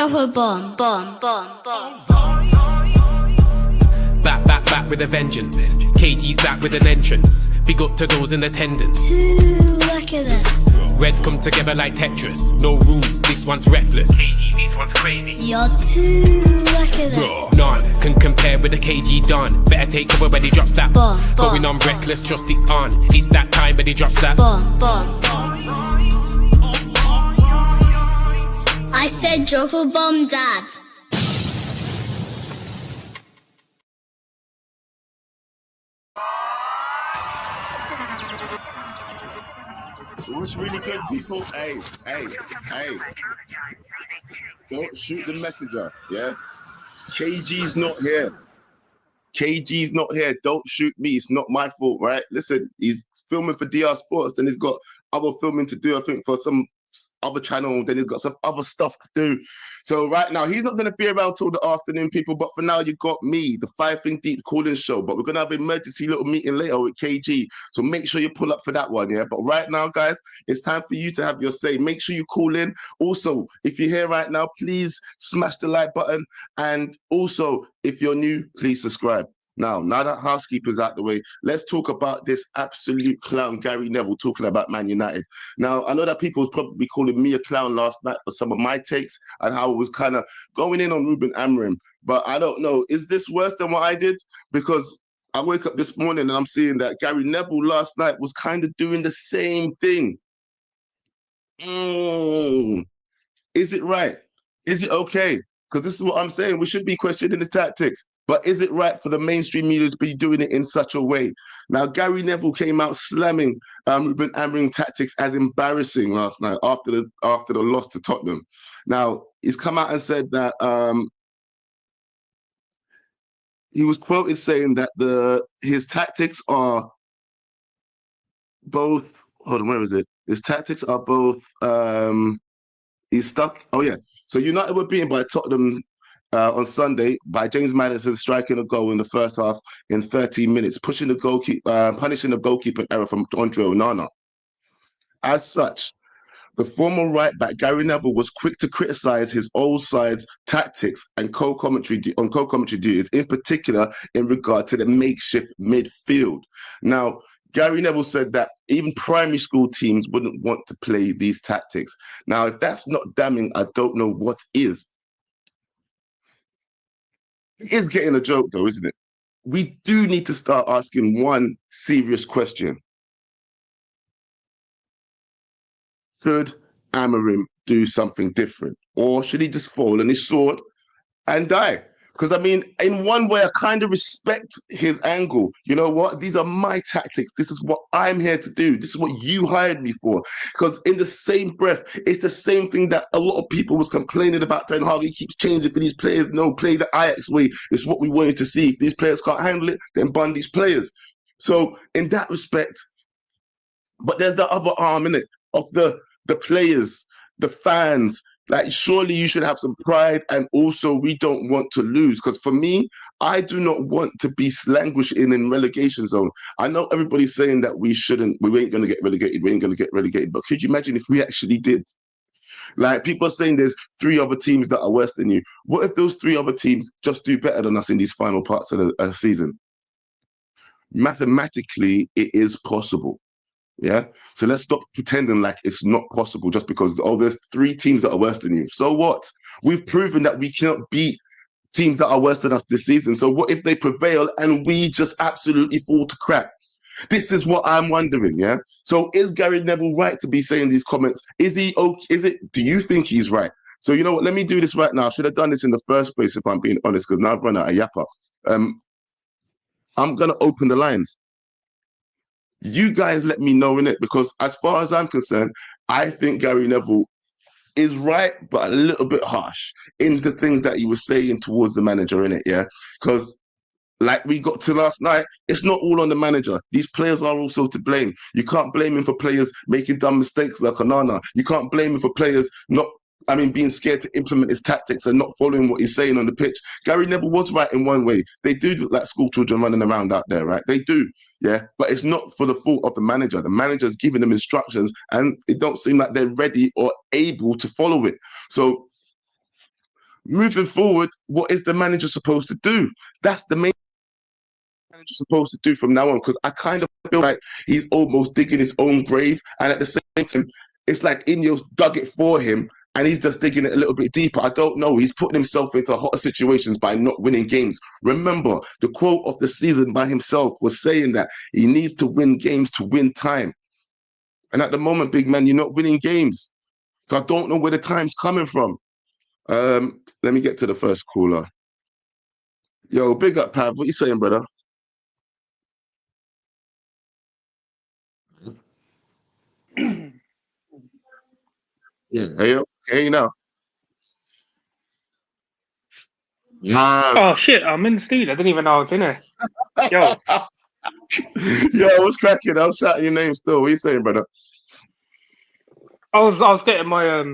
drop a bomb, bomb, bomb, bomb. Back with a vengeance. KG's back with an entrance. Big up to those in attendance. Look at that. Reds come together like Tetris. No rules, this one's reckless. KG, this one's crazy. You're too lucky that. None can compare with the KG Don. Better take cover when he drops that. Bomb, Going bomb, on reckless, just it's on. It's that time when he drops that. Bomb, bomb, bomb. I said drop a bomb, Dad. What's really good, people? Hey. Don't shoot the messenger, yeah? KG's not here. KG's not here. Don't shoot me. It's not my fault, right? Listen, he's filming for DR Sports, then he's got other filming to do, I think, for some other channel, then he's got some other stuff to do. So right now, he's not going to be around till the afternoon, people, but for now, you got me, the 5 Think Deep calling show, but we're going to have an emergency little meeting later with KG, so make sure you pull up for that one, yeah? But right now, guys, it's time for you to have your say. Make sure you call in. Also, if you're here right now, please smash the like button, and also, if you're new, please subscribe. Now that housekeeper's out the way, let's talk about this absolute clown, Gary Neville, talking about Man United. Now, I know that people was probably calling me a clown last night for some of my takes and how I was kind of going in on Ruben Amorim, but I don't know. Is this worse than what I did? Because I wake up this morning and I'm seeing that Gary Neville last night was kind of doing the same thing. Is it right? Is it okay? Because this is what I'm saying. We should be questioning his tactics. But is it right for the mainstream media to be doing it in such a way? Now, Gary Neville came out slamming Ruben Amorim tactics as embarrassing last night after the loss to Tottenham. Now, he's come out and said that he was quoted saying that his tactics are both. Hold on, where is it? His tactics are both. He's stuck. Oh yeah. So United were beaten by Tottenham on Sunday by James Maddison striking a goal in the first half in 13 minutes, punishing the goalkeeper error from Andre Onana. As such, the former right-back Gary Neville was quick to criticise his old side's tactics and co-commentary duties, in particular in regard to the makeshift midfield. Now, Gary Neville said that even primary school teams wouldn't want to play these tactics. Now, if that's not damning, I don't know what is. It is getting a joke, though, isn't it? We do need to start asking one serious question. Should Amorim do something different? Or should he just fall on his sword and die? Because, I mean, in one way, I kind of respect his angle. You know what? These are my tactics. This is what I'm here to do. This is what you hired me for. Because in the same breath, it's the same thing that a lot of people was complaining about Ten Hag. He keeps changing for these players. No, play the Ajax way. It's what we wanted to see. If these players can't handle it, then bun these players. So in that respect, but there's the other arm, innit, of the players, the fans. Like, surely you should have some pride, and also we don't want to lose. Because for me, I do not want to be languishing in relegation zone. I know everybody's saying that we ain't going to get relegated, but could you imagine if we actually did? Like, people are saying there's 3 other teams that are worse than you. What if those 3 other teams just do better than us in these final parts of the season? Mathematically, it is possible. Yeah, so let's stop pretending like it's not possible just because, there's 3 teams that are worse than you. So what? We've proven that we cannot beat teams that are worse than us this season. So what if they prevail and we just absolutely fall to crap? This is what I'm wondering, yeah? So is Gary Neville right to be saying these comments? Is he okay? Do you think he's right? So you know what? Let me do this right now. I should have done this in the first place if I'm being honest, because now I've run out of yappa. I'm going to open the lines. You guys let me know, innit? Because as far as I'm concerned, I think Gary Neville is right, but a little bit harsh in the things that he was saying towards the manager, innit? Yeah, because like we got to last night, it's not all on the manager. These players are also to blame. You can't blame him for players making dumb mistakes like Onana. You can't blame him for players being scared to implement his tactics and not following what he's saying on the pitch. Gary Neville was right in one way. They do look like school children running around out there, right? They do, yeah? But it's not for the fault of the manager. The manager's giving them instructions and it don't seem like they're ready or able to follow it. So moving forward, what is the manager supposed to do? That's the main manager supposed to do from now on, because I kind of feel like he's almost digging his own grave, and at the same time, it's like Ineos dug it for him, and he's just digging it a little bit deeper. I don't know. He's putting himself into hotter situations by not winning games. Remember, the quote of the season by himself was saying that he needs to win games to win time. And at the moment, big man, you're not winning games. So I don't know where the time's coming from. Let me get to the first caller. Yo, big up, Pav. What you saying, brother? Yeah, hey now. Oh shit, I'm in the studio. I didn't even know I was in there. Yo. Yo, what's cracking? I was shouting your name still. What you saying, brother? I was getting my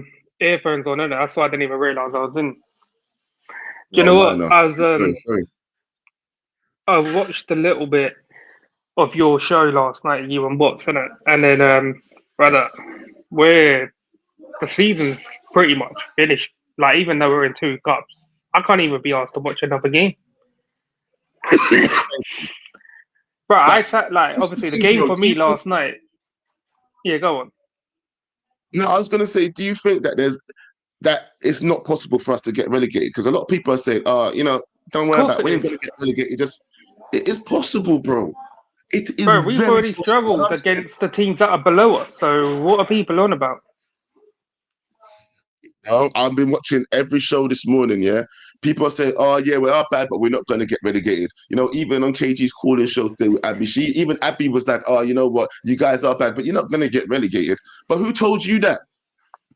earphones on, and that's why I didn't even realise I was in. Do you know what? No. I was Sorry. I watched a little bit of your show last night, you and Bots, innit? And then brother, where the season's pretty much finished. Like, even though we're in 2 cups, I can't even be asked to watch another game. Bro, I sat, like, obviously the game for me last night. Yeah, go on. No, I was gonna say, do you think that it's not possible for us to get relegated? Because a lot of people are saying, don't worry about it. We ain't gonna get relegated. It is possible, bro. It is Bro, we've very already possible. struggled against the teams that are below us. So what are people on about? I've been watching every show this morning, yeah? People are saying, oh, yeah, we are bad, but we're not going to get relegated. Even on KG's calling show thing with Abby, even Abby was like, oh, you know what? You guys are bad, but you're not going to get relegated. But who told you that?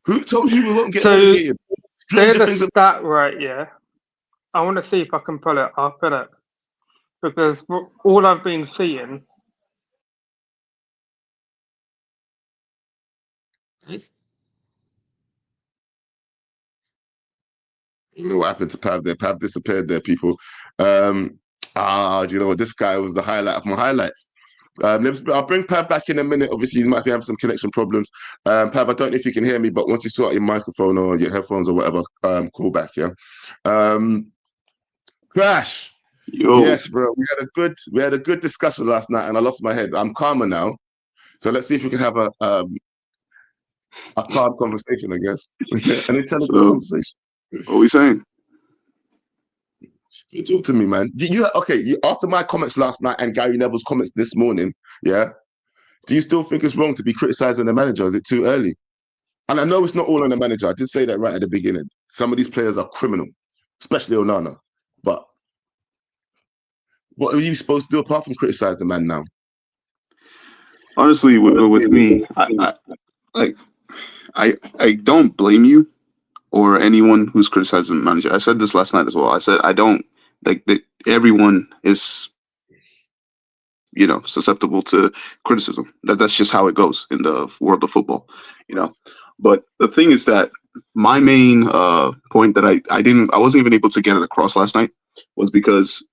Who told you we won't get relegated? There's a stat right, yeah. I want to see if I can pull it up, innit? Because all I've been seeing... What happened to Pav there? Pav disappeared there, people. Do you know what? This guy was the highlight of my highlights. I'll bring Pav back in a minute. Obviously, he might be having some connection problems. Pav, I don't know if you can hear me, but once you sort out your microphone or your headphones or whatever, call back, yeah? Crash. Yo. Yes, bro. We had a good discussion last night, and I lost my head. I'm calmer now. So let's see if we can have a calm conversation, I guess. An intelligent conversation. What are we saying? Talk to me, man. After my comments last night and Gary Neville's comments this morning, yeah, do you still think it's wrong to be criticizing the manager? Is it too early? And I know it's not all on the manager. I did say that right at the beginning. Some of these players are criminal, especially Onana. But what are you supposed to do apart from criticize the man now? Honestly, with me, I don't blame you or anyone who's criticizing the manager. I said this last night as well. I said I don't like that. Everyone is, susceptible to criticism. That's just how it goes in the world of football, But the thing is that my main point that I wasn't even able to get it across last night was because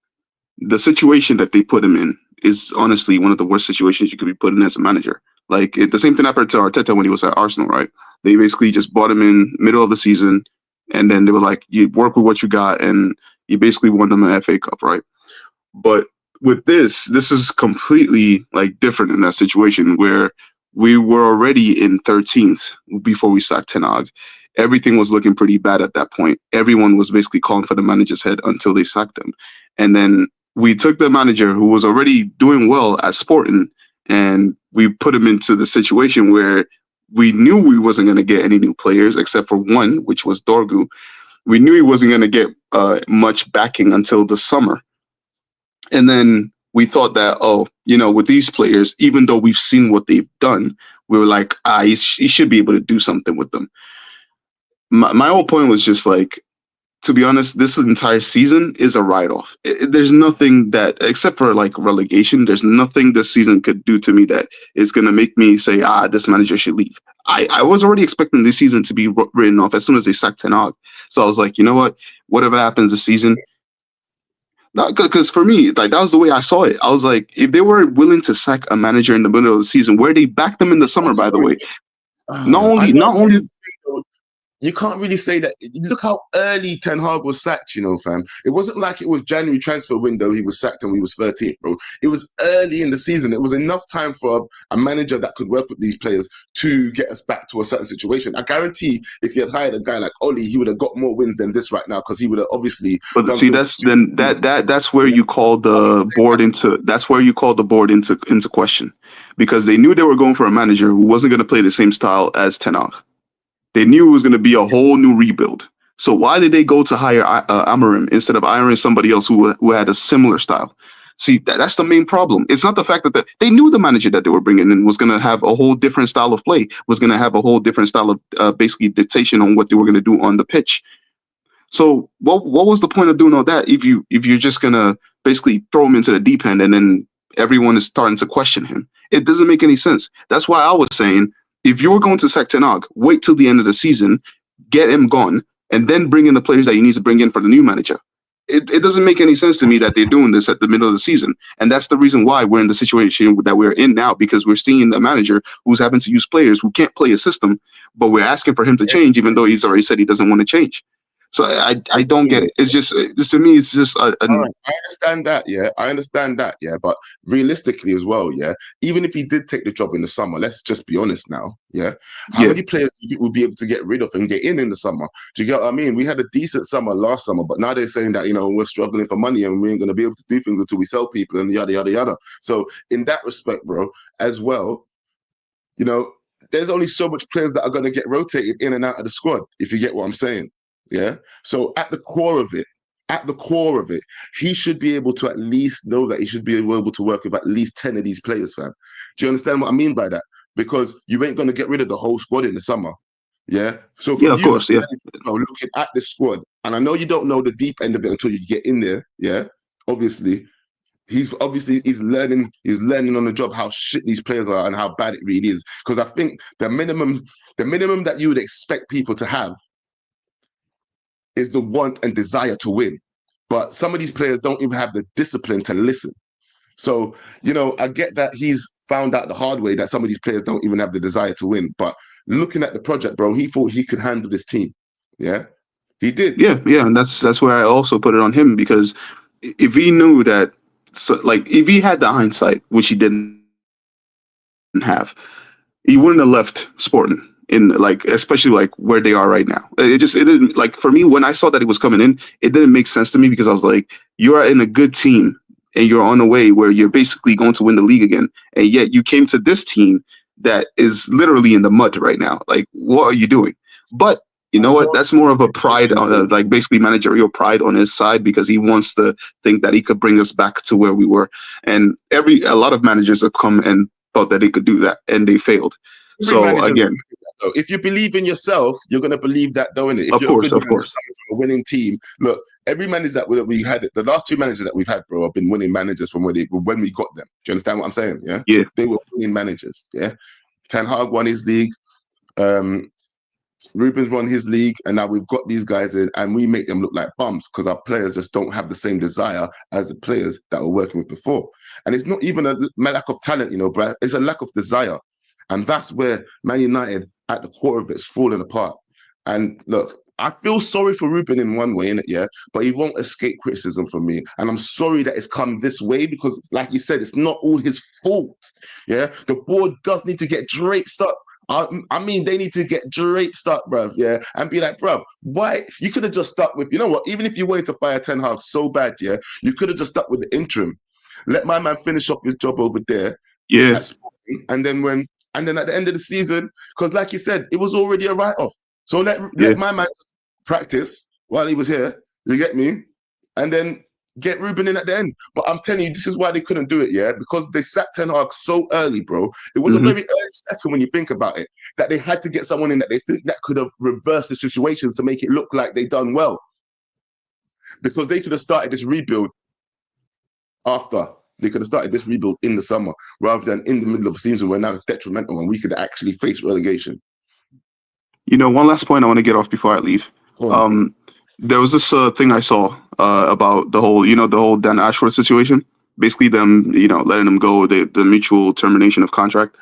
the situation that they put him in is honestly one of the worst situations you could be put in as a manager. Like the same thing happened to Arteta when he was at Arsenal, right? They basically just bought him in middle of the season, and then they were like, "You work with what you got," and you basically won them an FA Cup, right? But with this is completely like different in that situation where we were already in 13th before we sacked Ten Hag. Everything was looking pretty bad at that point. Everyone was basically calling for the manager's head until they sacked him. And then we took the manager who was already doing well at Sporting, and we put him into the situation where we knew we wasn't going to get any new players except for one, which was Dorgu. We knew he wasn't going to get much backing until the summer. And then we thought that, with these players, even though we've seen what they've done, we were like, he should be able to do something with them. My whole point was just like, to be honest, this entire season is a write-off. There's nothing that, except for like relegation, there's nothing this season could do to me that is going to make me say, this manager should leave. I was already expecting this season to be written off as soon as they sacked Ten Hag. So I was like, you know what? Whatever happens this season, because for me, like that was the way I saw it. I was like, if they were willing to sack a manager in the middle of the season, where they backed them in the summer, by the way, not only you can't really say that. Look how early Ten Hag was sacked, you know, fam. It wasn't like it was January transfer window he was sacked and we was 13th, bro. It was early in the season. It was enough time for a manager that could work with these players to get us back to a certain situation. I guarantee if you had hired a guy like Oli, he would have got more wins than this right now because he would have obviously But done see, things. that's where you call the board into question, because they knew they were going for a manager who wasn't going to play the same style as Ten Hag. They knew it was going to be a whole new rebuild. So why did they go to hire Amorim instead of hiring somebody else who had a similar style? See, that's the main problem. It's not the fact that they knew the manager that they were bringing in was going to have a whole different style of play, was going to have a whole different style of basically dictation on what they were going to do on the pitch. So what was the point of doing all that if you're just going to basically throw him into the deep end and then everyone is starting to question him? It doesn't make any sense. That's why I was saying, if you were going to sack Ten Hag, wait till the end of the season, get him gone, and then bring in the players that you need to bring in for the new manager. It doesn't make any sense to me that they're doing this at the middle of the season. And that's the reason why we're in the situation that we're in now, because we're seeing a manager who's having to use players who can't play a system, but we're asking for him to change, even though he's already said he doesn't want to change. So I don't get it. It's just to me, it's just All right, I understand that, yeah. I understand that, yeah. But realistically as well, yeah. Even if he did take the job in the summer, let's just be honest now, yeah. How many players do you think we'll be able to get rid of and get in the summer? Do you get what I mean? We had a decent summer last summer, but now they're saying that, you know, we're struggling for money and we ain't going to be able to do things until we sell people and yada, yada, yada. So in that respect, bro, as well, you know, there's only so much players that are going to get rotated in and out of the squad, if you get what I'm saying. Yeah. So at the core of it, he should be able to at least know that he should be able to work with at least 10 of these players, fam. Do you understand what I mean by that? Because you ain't going to get rid of the whole squad in the summer. Yeah. So for of course, yeah. Looking at the squad, and I know you don't know the deep end of it until you get in there. Yeah. Obviously, he's learning on the job how shit these players are and how bad it really is. Because I think the minimum that you would expect people to have is the want and desire to win. But some of these players don't even have the discipline to listen. So, you know, I get that he's found out the hard way that some of these players don't even have the desire to win. But looking at the project, bro, he thought he could handle this team. Yeah, he did. Yeah, and that's where I also put it on him, because if he knew that, if he had the hindsight, which he didn't have, he wouldn't have left Sporting in, especially where they are right now. It didn't, for me, when I saw that he was coming in, it didn't make sense to me, because I was like, you are in a good team and you're on a way where you're basically going to win the league again, and yet you came to this team that is literally in the mud right now. Like, what are you doing? But you know what? That's more of a pride, basically managerial pride on his side, because he wants to think that he could bring us back to where we were. And a lot of managers have come and thought that they could do that, and they failed. So again, if you believe in yourself, you're going to believe that, though, innit? If of you're course, a good manager from a winning team, look, every manager that we had, the last two managers that we've had, bro, have been winning managers from when we got them. Do you understand what I'm saying? Yeah. Yeah. They were winning managers. Yeah. Ten Hag won his league. Ruben's won his league, and now we've got these guys in, and we make them look like bums because our players just don't have the same desire as the players that we're working with before. And it's not even a lack of talent, you know, but it's a lack of desire. And that's where Man United, at the core of it, is falling apart. And look, I feel sorry for Ruben in one way, innit, yeah? But he won't escape criticism from me. And I'm sorry that it's come this way, because, like you said, it's not all his fault, yeah? The board does need to get draped up. I mean, they need to get draped up, bruv, yeah? And be like, bruv, why? You could have just stuck with, you know what? Even if you wanted to fire Ten Hag so bad, yeah? You could have just stuck with the interim. Let my man finish off his job over there. Yeah. And then at the end of the season, because like you said, it was already a write-off. So let my man practice while he was here, you get me? And then get Ruben in at the end. But I'm telling you, this is why they couldn't do it, yeah? Because they sacked Ten Hag so early, bro. It was a very early second when you think about it, that they had to get someone in that they think that could have reversed the situations to make it look like they done well. Because they could have started this rebuild after. They could have started this rebuild in the summer rather than in the middle of a season where now it's detrimental and we could actually face relegation. You know, one last point I want to get off before I leave. There was this thing I saw about the whole Dan Ashworth situation. Basically, them, letting them go, the mutual termination of contract.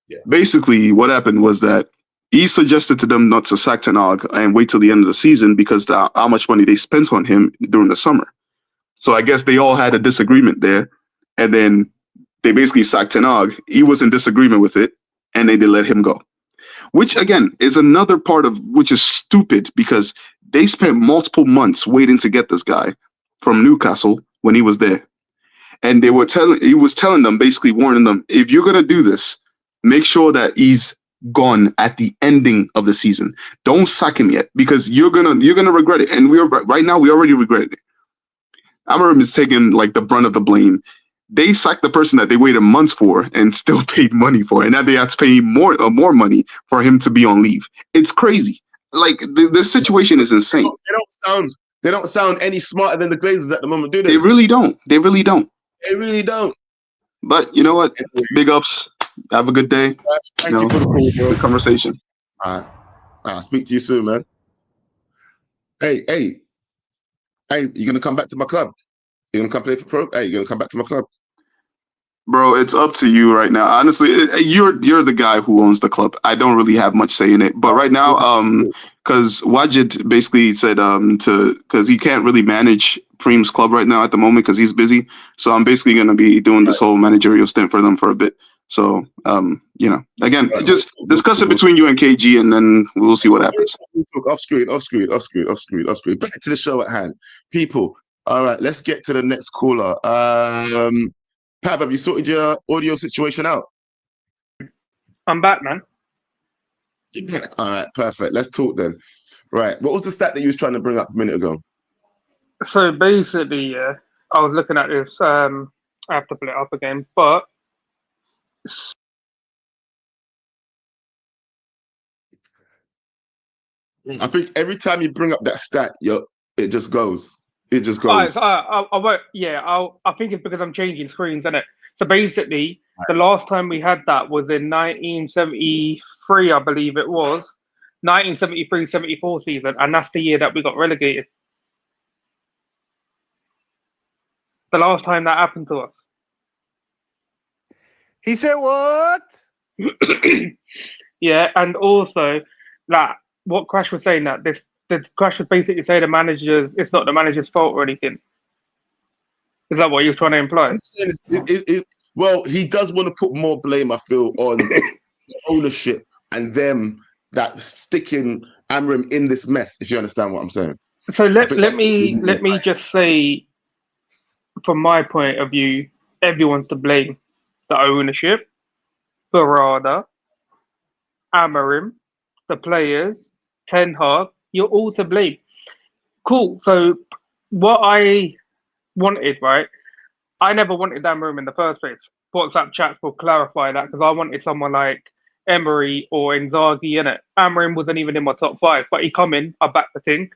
Yeah. Basically, what happened was that he suggested to them not to sack Ten Hag and wait till the end of the season because how much money they spent on him during the summer. So I guess they all had a disagreement there, and then they basically sacked Ten Hag. He was in disagreement with it, and they let him go. Which again is another part of which is stupid because they spent multiple months waiting to get this guy from Newcastle when he was there. And he was telling them, basically warning them, if you're gonna do this, make sure that he's gone at the ending of the season. Don't sack him yet because you're gonna regret it. And we already regret it. Amorim is taking like the brunt of the blame. They sacked the person that they waited months for and still paid money for, and now they have to pay more money for him to be on leave. It's crazy. Like the situation is insane. They don't sound any smarter than the Glazers at the moment, do they? They really don't. They really don't. They really don't. But you know what? Big ups. Have a good day. Thank you for the call, bro. Good conversation. I'll speak to you soon, man. Hey, you gonna come back to my club? You gonna come play for pro? Hey, you gonna come back to my club? Bro, it's up to you right now. Honestly, you're the guy who owns the club. I don't really have much say in it. But right now, because Wajid basically said because he can't really manage Preem's club right now at the moment because he's busy. So I'm basically gonna be doing this whole managerial stint for them for a bit. So again, just discuss it between you and KG, and then we'll see what happens. Off screen. Back to the show at hand, people. All right, let's get to the next caller. Pav, have you sorted your audio situation out? I'm back, man. All right, perfect. Let's talk then. Right, what was the stat that you was trying to bring up a minute ago? So basically, yeah, I was looking at this. I have to pull it up again, but I think every time you bring up that stat, it just goes. It just goes. I won't. Yeah, I think it's because I'm changing screens, isn't it? So basically, the last time we had that was in 1973, I believe it was, 1973-74 season, and that's the year that we got relegated. The last time that happened to us. He said what? Yeah, and also that what Crash was saying that the Crash was basically saying it's not the manager's fault or anything. Is that what you're trying to imply? I'm saying well, he does want to put more blame, I feel, on the ownership and them that sticking Amorim in this mess. If you understand what I'm saying. So let me just say, from my point of view, everyone's to blame. The ownership, Barada, Amorim, the players, Ten Hag, you're all to blame. Cool. So what I wanted, right? I never wanted Amorim in the first place. WhatsApp chats will clarify that because I wanted someone like Emery or Inzaghi in it. Amorim wasn't even in my top 5, but he come in, I backed the thing.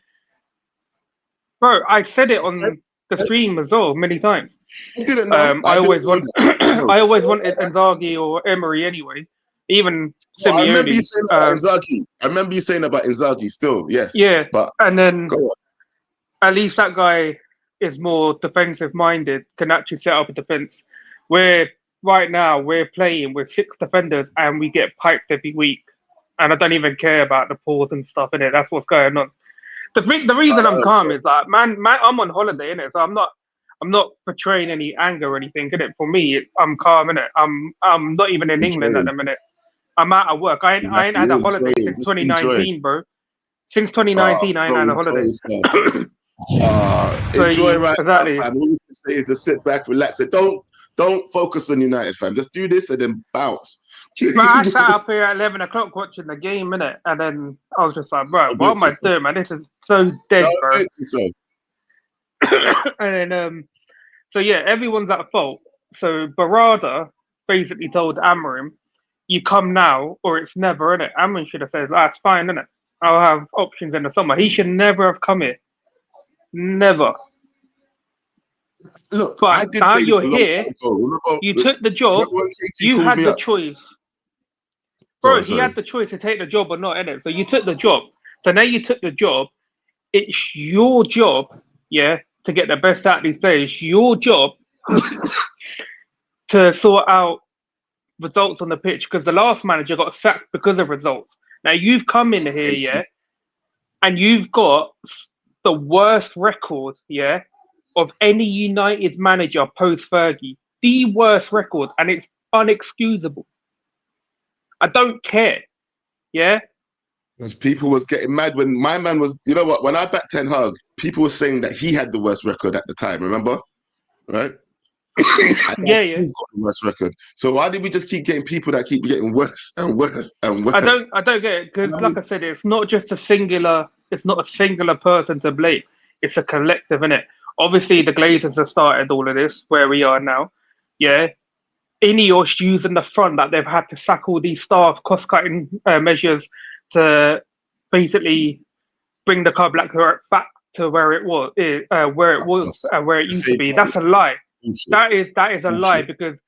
Bro, I said it on the stream as well many times. I always wanted Inzaghi or Emery anyway. Even Simeone. I remember you saying about Inzaghi. I remember you saying about Inzaghi still, yes. Yeah, but and then at least that guy is more defensive minded, can actually set up a defense. Right now we're playing with 6 defenders and we get piped every week. And I don't even care about the pause and stuff in it. That's what's going on. The reason I'm calm is that man, I'm on holiday in it, so I'm not portraying any anger or anything in it. For me, I'm calm in it. I'm not even in England at the minute. I'm out of work. I ain't had a holiday since 2019, bro. Since 2019, I ain't had a holiday. Enjoy right exactly. now, fam. All you can say is to sit back, relax. Don't focus on United, fam. Just do this and then bounce. But I sat up here at 11 o'clock watching the game, innit? And then I was just like, bro, what am I doing, man? This is so dead, bro. And then, so yeah, everyone's at fault. So Barada basically told Amorim, you come now or it's never, innit? Amorim should have said, that's fine, innit? I'll have options in the summer. He should never have come here. Never. Look, but now you're here. You took the job. You had the choice. Bro, he had the choice to take the job or not, innit? So you took the job. So now you took the job. It's your job, yeah, to get the best out of these players. Your job to sort out results on the pitch because the last manager got sacked because of results. Now you've come in here, yeah, and you've got the worst record, yeah, of any United manager post Fergie. The worst record, and it's unexcusable. I don't care, yeah. Because people was getting mad when my man was, you know what? When I backed Ten Hag, people were saying that he had the worst record at the time. Remember, right? Yeah, yeah. He's got the worst record. So why did we just keep getting people that keep getting worse and worse and worse? I don't get it because, like I said, it's not just a singular. It's not a singular person to blame. It's a collective, innit? Obviously, the Glazers have started all of this where we are now. Yeah, Ineos using the front that they've had to sack all these staff, cost-cutting measures to basically bring the club back to where it was, where it used to be. That's a lie. That is a lie because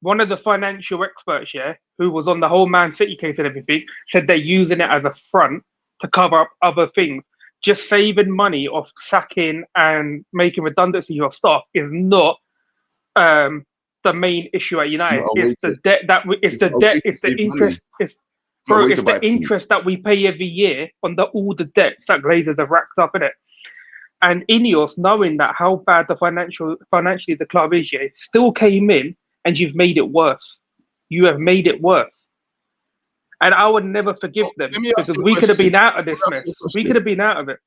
one of the financial experts, yeah, who was on the whole Man City case and everything, said they're using it as a front to cover up other things. Just saving money off sacking and making redundancy of staff is not the main issue at United. It's the debt it's the interest. It's the interest that we pay every year on all the debts that Glazers have racked up in it. And Ineos, knowing that how bad the financially the club is, yeah, still came in and you've made it worse. You have made it worse. And I would never forgive them because we could have been out of this mess. We could have been out of it.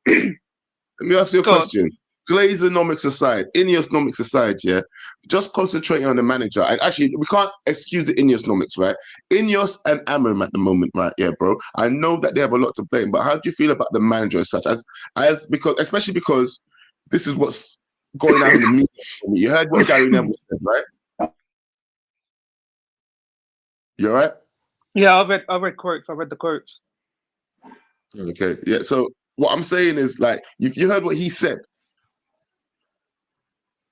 Let me ask you a question. Glazeronomics aside, Ineosnomics aside, yeah, just concentrating on the manager. And actually, we can't excuse the Ineosnomics, right? Ineos and Amorim at the moment, right? Yeah, bro. I know that they have a lot to blame, but how do you feel about the manager as such? Especially because this is what's going on in the media. You heard what Gary Neville said, right? You all right? Yeah, I read quotes. I read the quotes. Okay, yeah. So what I'm saying is, like, if you heard what he said,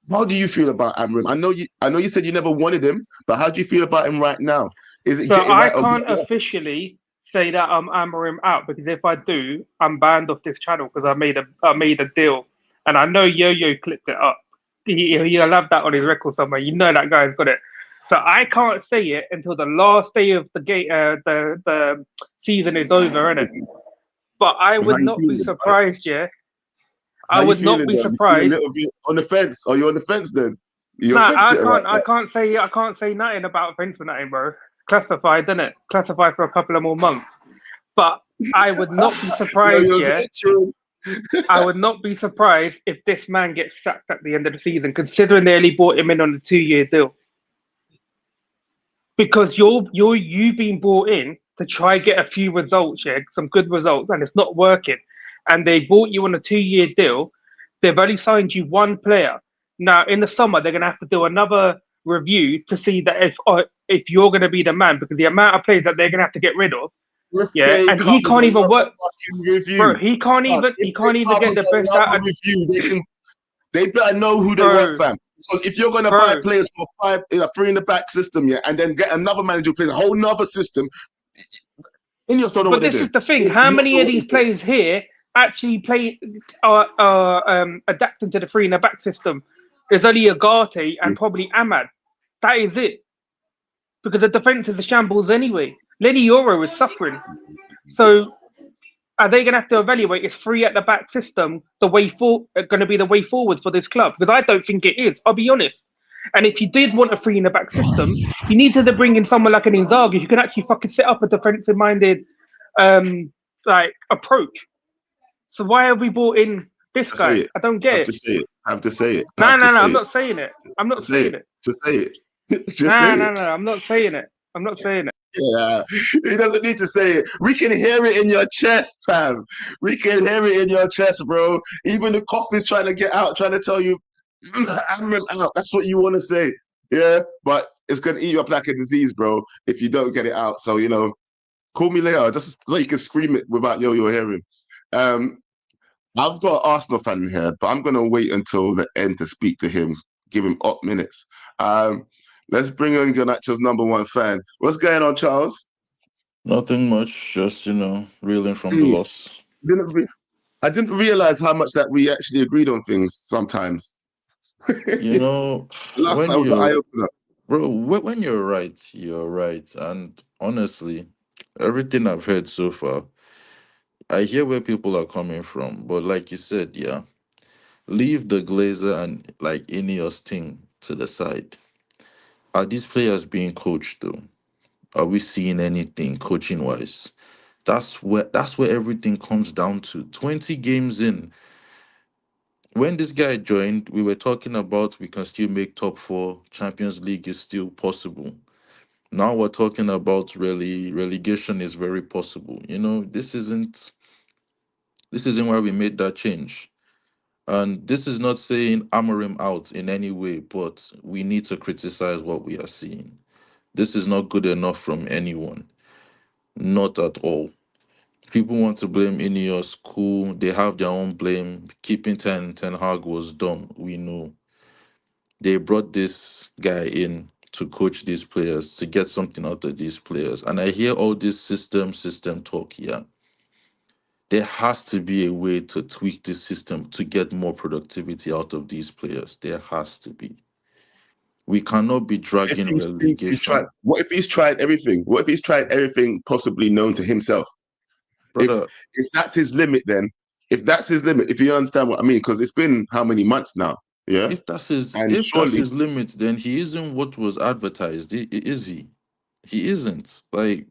how do you feel about Amorim? I know you said you never wanted him, but how do you feel about him right now? Is it so getting I right can't officially say that I'm Amorim out because if I do, I'm banned off this channel because I made a deal, and I know Yo-Yo clipped it up. He'll have that on his record somewhere. You know that guy's got it. So I can't say it until the last day of the season is over, innit? But I would not be surprised, yeah. I would not be surprised. You feel a little bit on the fence. Are you on the fence then? I can't say nothing about fence or nothing, bro. Classified, isn't it? Classified for a couple of more months. But I would not be surprised, I would not be surprised if this man gets sacked at the end of the season, considering they only bought him in on a 2-year deal. Because you've been brought in to try get a few results, yeah, some good results, and it's not working. And they bought you on a 2-year deal. They've only signed you one player. Now in the summer they're gonna have to do another review to see that if you're gonna be the man, because the amount of players that they're gonna have to get rid of. Yeah, and he can't even work. Bro, he can't even get the best out of review. They better know who they want, fam. Because if you're gonna buy players for 3 in the back system, yeah, and then get another manager who plays a whole nother system, Ineos don't know what they're doing. But this is the thing: how many of these players here actually adapting to the 3 in the back system? There's only Agate and probably Ahmad. That is it. Because the defense is a shambles anyway. Lenny Euro is suffering. So are they going to have to evaluate is 3 at the back system going to be the way forward for this club? Because I don't think it is. I'll be honest. And if you did want a 3 in the back system, you need to bring in someone like an Inzaghi who can actually fucking set up a defensive-minded approach. So why have we brought in this guy? I don't get it. I have to say it. No, I'm not saying it. I'm not saying it. Just say it. No, I'm not saying it. I'm not saying it. Yeah, he doesn't need to say it. We can hear it in your chest, fam. We can hear it in your chest, bro. Even the cough is trying to get out, trying to tell you, I'm out. That's what you want to say. Yeah, but it's going to eat you up like a disease, bro, if you don't get it out. So, call me later, just so you can scream it without Yo-Yo hearing. I've got an Arsenal fan here, but I'm going to wait until the end to speak to him, give him up minutes. Let's bring in Garnacho's #1 fan. What's going on, Charles? Nothing much, just, reeling from the loss. I didn't realize how much that we actually agreed on things sometimes. Last time was an eye-opener. Bro, when you're right, you're right. And honestly, Everything I've heard so far, I hear where people are coming from, but like you said, yeah, leave the Glazer and like Ineos thing to the side. Are these players being coached though? Are we seeing anything coaching wise? That's where everything comes down to. 20 games in. When this guy joined, we were talking about we can still make top four. Champions League is still possible. Now we're talking about relegation is very possible. This isn't why we made that change. And this is not saying Amorim out in any way, but we need to criticize what we are seeing. This is not good enough from anyone. Not at all. People want to blame Ineos. Cool. They have their own blame. Keeping Ten Hag was dumb. We know. They brought this guy in to coach these players, to get something out of these players. And I hear all this system talk. Yeah. There has to be a way to tweak this system to get more productivity out of these players. There has to be. We cannot be If dragging he thinks he's tried, relegation. what if he's tried everything? What if he's tried everything possibly known to himself? If Brother, if that's his limit, then if that's his limit, if you understand what I mean, because it's been how many months now, yeah, if that's his and if that's surely his limit, then he isn't what was advertised. Is he? He isn't. Like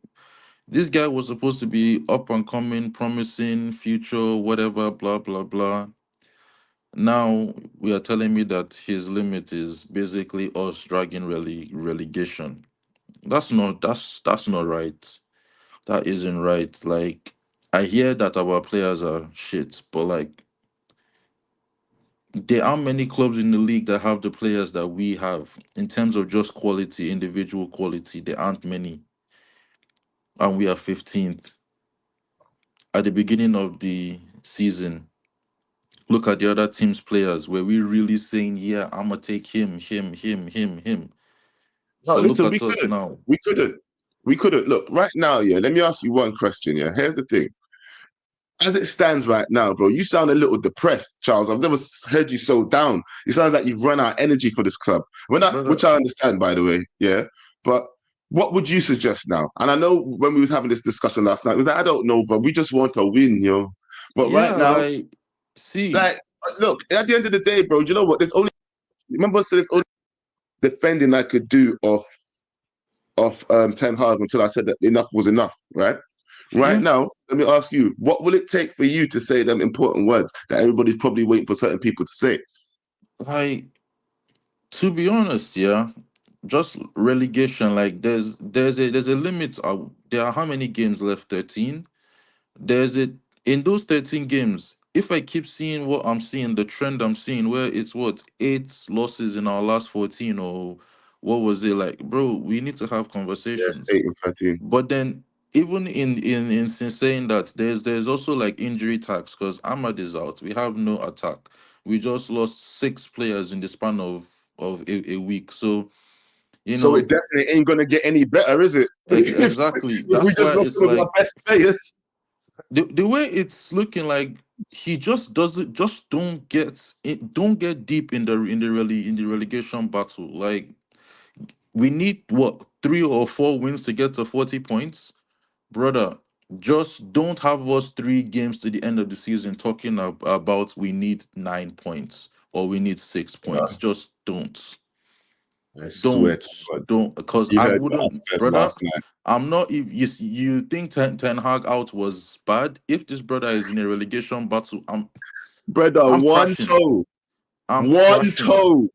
this guy was supposed to be up and coming, promising future, whatever, blah blah blah. Now we are telling me that his limit is basically us dragging relegation. That's not right. That isn't right. Like I hear that our players are shit, but like there aren't many clubs in the league that have the players that we have in terms of just quality, individual quality. There aren't many, and we are 15th at the beginning of the season. Look at the other team's players. Were we really saying, "Yeah, I'm gonna take him"? no, But look listen, we at us couldn't, now, we couldn't, we couldn't. Look, right now, yeah. Let me ask you one question. Yeah, here's the thing. As it stands right now, bro, you sound a little depressed, Charles. I've never heard you so down. You sound like you've run out of energy for this club. brother. Which I understand, by the way, yeah. But what would you suggest now? And I know when we was having this discussion last night, it was like, I don't know, but we just want to win, yo. But right Yeah, now, like, see, like, look, at the end of the day, bro, do you know what? There's only remember I said there's only defending I could do of Ten Hag until I said that enough was enough, right? Right yeah, now, let me ask you, what will it take for you to say them important words that everybody's probably waiting for certain people to say? like to be honest, yeah, just relegation. Like, there's a limit. There are how many games left? 13. There's it in those 13 games. If I keep seeing what I'm seeing, the trend I'm seeing, where it's what 8 losses in our last 14, or what was it like, bro? We need to have Yes, conversations. 8 and 13. But then, even in saying that, there's also like injury tax because Ahmad is out. We have no attack. We just lost 6 players in the span of a week. So you So it know definitely ain't gonna get any better, is it? If exactly. we That's just why lost it's some of our like best players. the way it's looking like he just doesn't just don't get it, don't get deep in the relegation battle. Like we need what 3 or 4 wins to get to 40 points, brother. Just don't have us 3 games to the end of the season talking about we need 9 points or we need 6 points. Just don't. I swear Don't to God. don't because You I heard what I wouldn't, said brother. last night. I'm not. If you think Ten Hag out was bad, if this brother is in a relegation battle, Brother, I'm crashing. I'm one crashing. toe,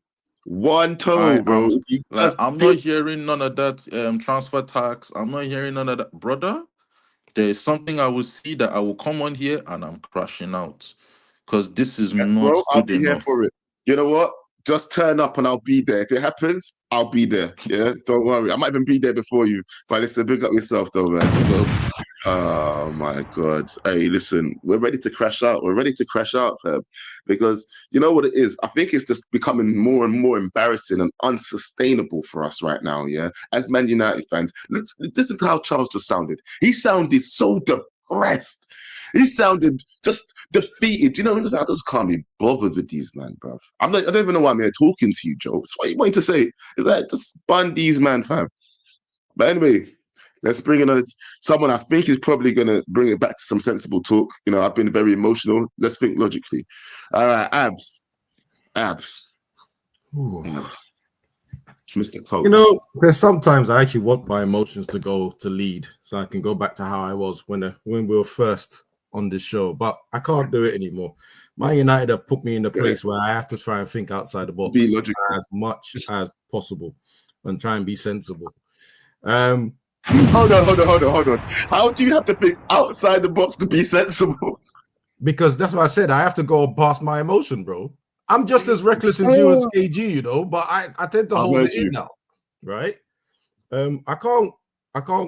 one I toe, bro. am If he like does I'm not hearing none of that transfer tax. I'm not hearing none of that, brother. There is something I will see that I will come on here and I'm crashing out because this is bro, not I'll good be here for enough. it. You know what? Just turn up and I'll be there. If it happens, I'll be there. Yeah, don't worry. I might even be there before you. But listen, big up yourself, though, man. Big up. Oh my God. Hey, listen, we're ready to crash out. We're ready to crash out, fam. Because you know what it is? I think it's just becoming more and more embarrassing and unsustainable for us right now, yeah? As Man United fans, listen to how Charles just sounded. He sounded so depressed. He sounded just defeated. You know, I just can't be bothered with these man, bruv. I don't even know why I'm here talking to you, Joe. What you wanting to say? Is that just bun these man, fam? But anyway, Let's bring in someone I think is probably going to bring it back to some sensible talk. You know, I've been very emotional. Let's think logically. All right, Abs. Ooh. Abs. Mr. Coach. You know, there's sometimes I actually want my emotions to go to lead so I can go back to how I was when we were first on this show, but I can't do it anymore. Man United have put me in a place where I have to try and think outside the box as much as possible and try and be sensible. Hold on. How do you have to think outside the box to be sensible? Because that's what I said. I have to go past my emotion, bro. I'm just as reckless as you as KG, you know, but I tend to hold it in now, right? I can't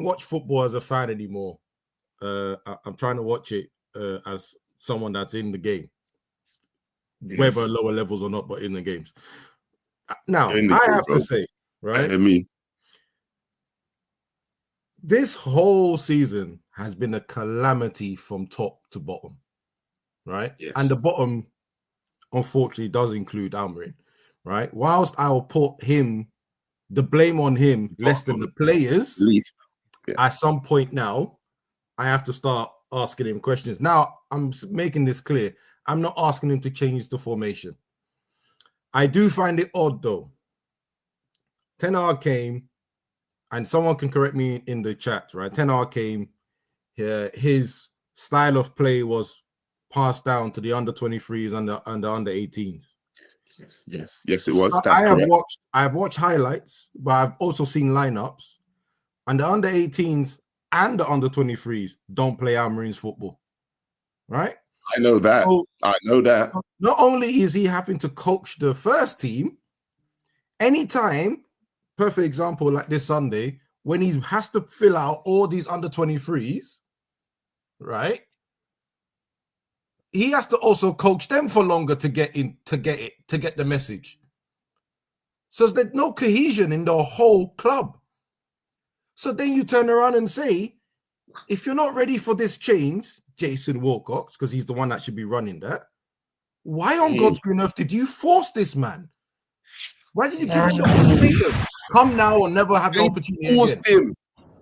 watch football as a fan anymore. I'm trying to watch it as someone that's in the game, whether lower levels or not, but in the games. Now, I have to say, right? This whole season has been a calamity from top to bottom, right? Yes. And the bottom, unfortunately, does include Amorim, right? Whilst I'll put the blame on him less than the players, least. At some point now, I have to start asking him questions. Now, I'm making this clear. I'm not asking him to change the formation. I do find it odd, though. Ten Hag came, and someone can correct me in the chat, right? Ten Hag came, his style of play was passed down to the under 23s and the under 18s. Yes, it was. So I have watched highlights, but I've also seen lineups, and the under 18s and the under 23s don't play Amorim's football, right? I know that. So not only is he having to coach the first team, anytime, perfect example like this Sunday, when he has to fill out all these under 23s, right? He has to also coach them for longer to get the message. So there's no cohesion in the whole club. So then you turn around and say, if you're not ready for this change, Jason Wilcox, because he's the one that should be running that, why on God's green earth did you force this man? Why did you give him the ultimatum? Come now or never have the opportunity forced again. him.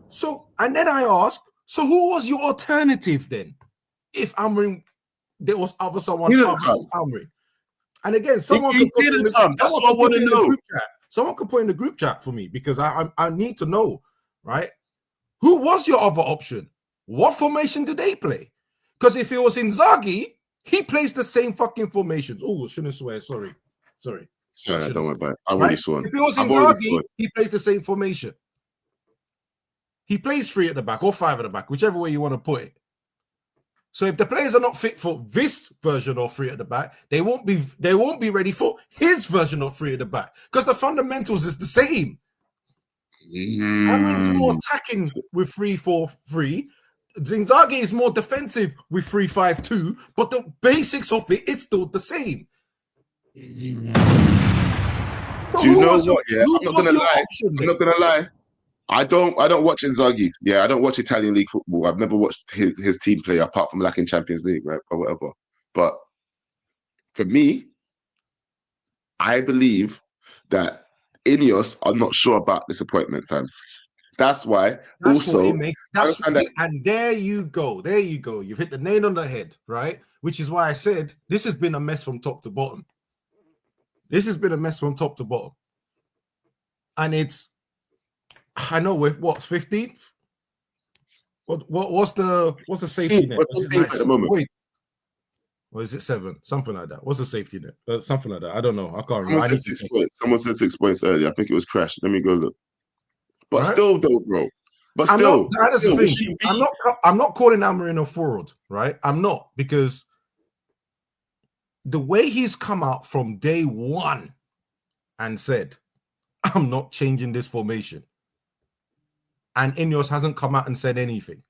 So, and then I ask, so who was your alternative then? If Amorim, there was someone other than Amorim. And again, someone could put in the group chat for me, because I need to know, right? Who was your other option? What formation did they play? Because if it was Inzaghi, he plays the same fucking formations. Oh, shouldn't swear. Sorry. Sorry, don't worry about it. I've already sworn. If it was Inzaghi, he plays the same formation. He plays 3 at the back or 5 at the back, whichever way you want to put it. So if the players are not fit for this version of 3 at the back, they won't be ready for his version of 3 at the back, because the fundamentals is the same. Amorim's more attacking with 3-4-3. Inzaghi is more defensive with 3-5-2, but the basics of it's still the same. Do you know what? Yeah, I'm not gonna lie. I don't watch Inzaghi. Yeah, I don't watch Italian league football. I've never watched his team play apart from like in Champions League, right, or whatever. But for me, I believe that Ineos are not sure about this appointment, fam. That's why. And there you go. There you go. You've hit the nail on the head, right? Which is why I said this has been a mess from top to bottom. This has been a mess from top to bottom. And it's, I know we're what's 15th? What's the safety net? At the moment? Or is it 7? Something like that. What's the safety net? Something like that. I don't know. I can't remember. Someone said 6 points earlier. I think it was Crash. Let me go look. But still, though, bro. But still, that's the thing. I'm not calling Amorim a forward, right? I'm not, because the way he's come out from day one and said, I'm not changing this formation, and Ineos hasn't come out and said anything,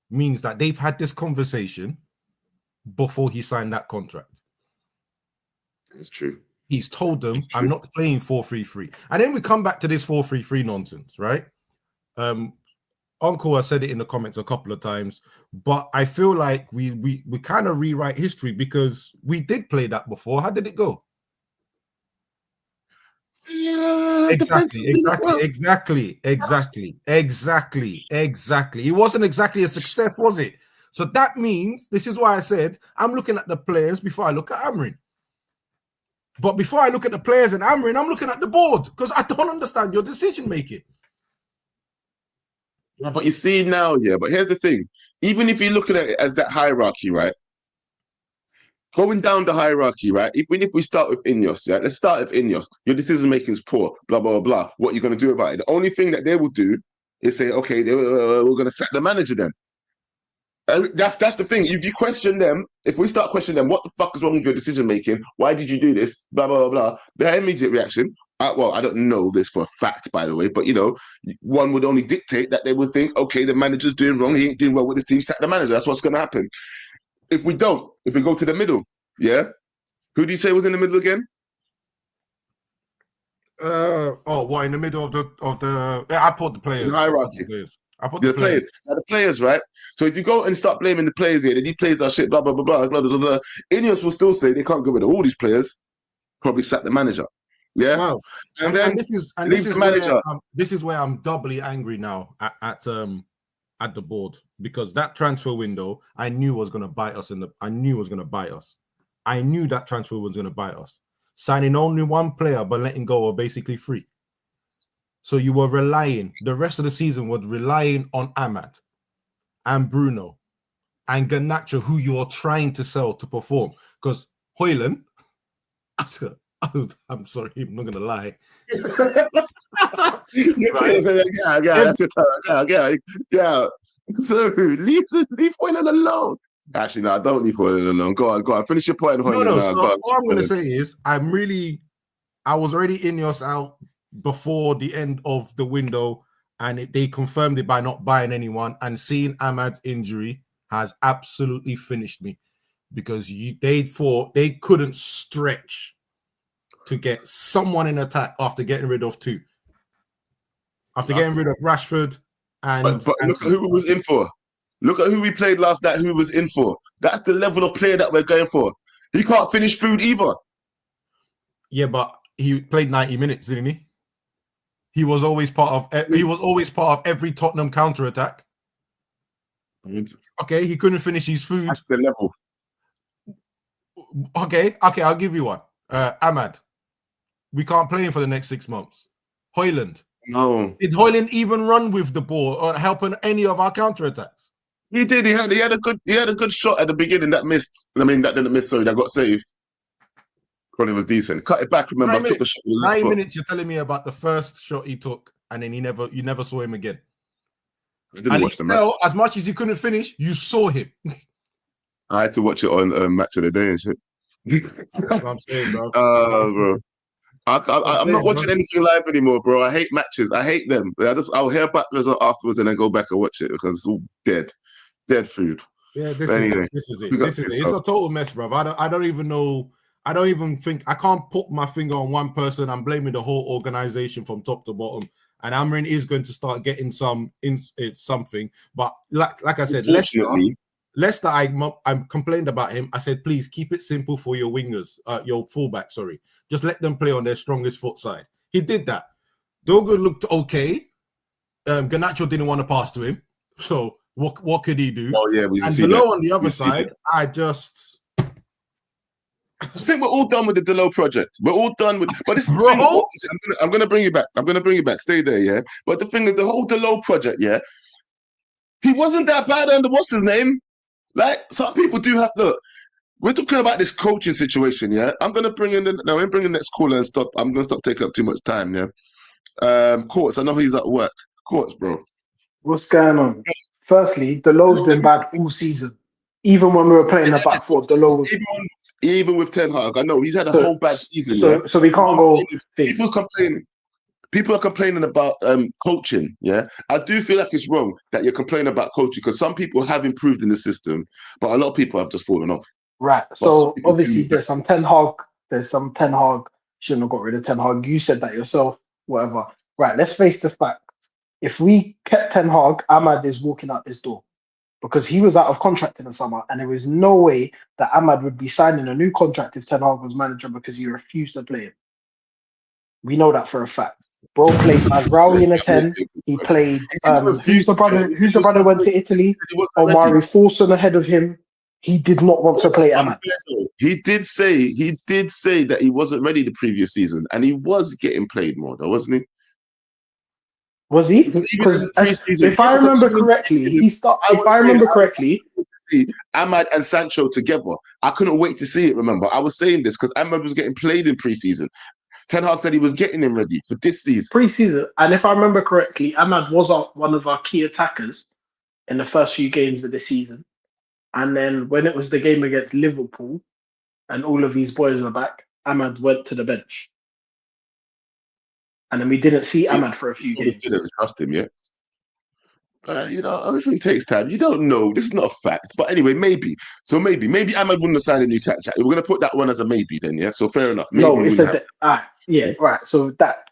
means that they've had this conversation before he signed that contract. It's true. He's told them, I'm not playing 4-3-3. And then we come back to this 4-3-3 nonsense, right? Uncle has said it in the comments a couple of times, but I feel like we kind of rewrite history, because we did play that before. How did it go? Yeah, Exactly. It wasn't exactly a success, was it? So that means this is why I said I'm looking at the players before I look at Amorim. But before I look at the players and Amorim, I'm looking at the board because I don't understand your decision making. Yeah, but you see now, yeah. But here's the thing: even if you're looking at it as that hierarchy, right? Going down the hierarchy, right? Even if we start with Ineos, yeah, let's start with Ineos. Your decision making is poor, blah blah blah. What are you going to do about it? The only thing that they will do is say, okay, we're going to sack the manager then. That's the thing. If you question them, if we start questioning them, what the fuck is wrong with your decision making? Why did you do this? Blah blah blah blah. Their immediate reaction. Well, I don't know this for a fact, by the way, but one would only dictate that they would think, okay, the manager's doing wrong. He ain't doing well with this team. Sack the manager. That's what's going to happen. If we go to the middle, yeah. Who do you say was in the middle again? What in the middle of the? Yeah, I put the players. In the hierarchy. I put the players. Now the players, right? So if you go and start blaming the players here, that these players are shit, blah blah blah blah blah blah blah. Ineos will still say they can't get rid of all these players. Probably sack the manager. Yeah. Wow. And then this is where I'm doubly angry now at the board, because that transfer window I knew was going to bite us I knew that transfer was going to bite us. Signing only one player but letting go of basically three. So you were relying, the rest of the season was relying on Ahmad and Bruno and Garnacho, who you are trying to sell to perform. Because Højlund, I'm sorry, I'm not going to lie. Yeah. So leave Højlund alone. Actually, no, don't leave Højlund alone. Go on. Finish your point, Højlund. No. So all I'm going to say is I was already Ineos out before the end of the window, and they confirmed it by not buying anyone. And seeing Ahmad's injury has absolutely finished me, because they thought they couldn't stretch to get someone in attack after getting rid of two. After getting rid of Rashford and... But look at who we was in for. Look at who we played last night, who was in for. That's the level of player that we're going for. He can't finish food either. Yeah, but he played 90 minutes, didn't he? He was always part of every Tottenham counter-attack. Okay, he couldn't finish his food. That's the level. Okay, I'll give you one. Ahmad. We can't play him for the next 6 months. Højlund. No. Did Højlund even run with the ball or help in any of our counter-attacks? He did. He had a good shot at the beginning that missed. I mean, that didn't miss, sorry, that got saved. Probably was decent. Cut it back, remember, took the shot. 9 minutes, you're telling me about the first shot he took, and then you never saw him again. I didn't watch the match. As much as you couldn't finish, you saw him. I had to watch it on Match of the Day and shit. That's what I'm saying, bro. Bro. I'm not watching anything live anymore, bro. I hate matches. I hate them. I'll hear back result afterwards and then go back and watch it because it's all dead food. Yeah, this is it. It's a total mess, bro. I don't even know. I don't even think I can't put my finger on one person. I'm blaming the whole organization from top to bottom. And Amorim is going to start getting something. But like I said, Leicester, I complained about him. I said, please keep it simple for your wingers, your fullback, sorry. Just let them play on their strongest foot side. He did that. Dogo looked okay. Garnacho didn't want to pass to him. So what could he do? Oh, yeah, and below on the other side, I think we're all done with the Delo project. We're all done with. But this is the thing. I'm gonna bring you back. Stay there, yeah. But the thing is, the whole Delo project, yeah. He wasn't that bad under what's his name. Like some people do have. Look, we're talking about this coaching situation, yeah. I'm gonna bring in the next caller and stop. I'm gonna stop taking up too much time, yeah. Courts. I know he's at work. Courts, bro. What's going on? Firstly, Delo's been bad all season. Even when we were playing the back four, Delo was... Even with Ten Hag, I know he's had a whole bad season. So we can't go... People are complaining about coaching, yeah? I do feel like it's wrong that you're complaining about coaching because some people have improved in the system, but a lot of people have just fallen off. Right. So obviously there's some Ten Hag. Shouldn't have got rid of Ten Hag. You said that yourself, whatever. Right, let's face the fact. If we kept Ten Hag, Ahmad is walking out this door. Because he was out of contract in the summer, and there was no way that Ahmad would be signing a new contract if Ten Hag was manager because he refused to play him. We know that for a fact. Bro played Mazraoui in a 10. He played who's the brother who went to Italy? He wasn't Omari ready. Forson ahead of him. He did not want to play Ahmad. He did say that he wasn't ready the previous season, and he was getting played more though, wasn't he? Was he? Even in Because the preseason, if I remember correctly, if I remember correctly, see Ahmad and Sancho together. I couldn't wait to see it. Remember, I was saying this because Ahmad was getting played in preseason. Ten Hag said he was getting him ready for this season. Preseason, and if I remember correctly, Ahmad was one of our key attackers in the first few games of the season. And then when it was the game against Liverpool and all of these boys were back, Ahmad went to the bench. And then we didn't see Ahmad for a few games. Didn't trust him yet. Everything takes time. You don't know. This is not a fact. But anyway, maybe. So maybe Ahmad wouldn't have signed a new contract. We're going to put that one as a maybe then, yeah? So fair enough. Maybe no, it's right. So that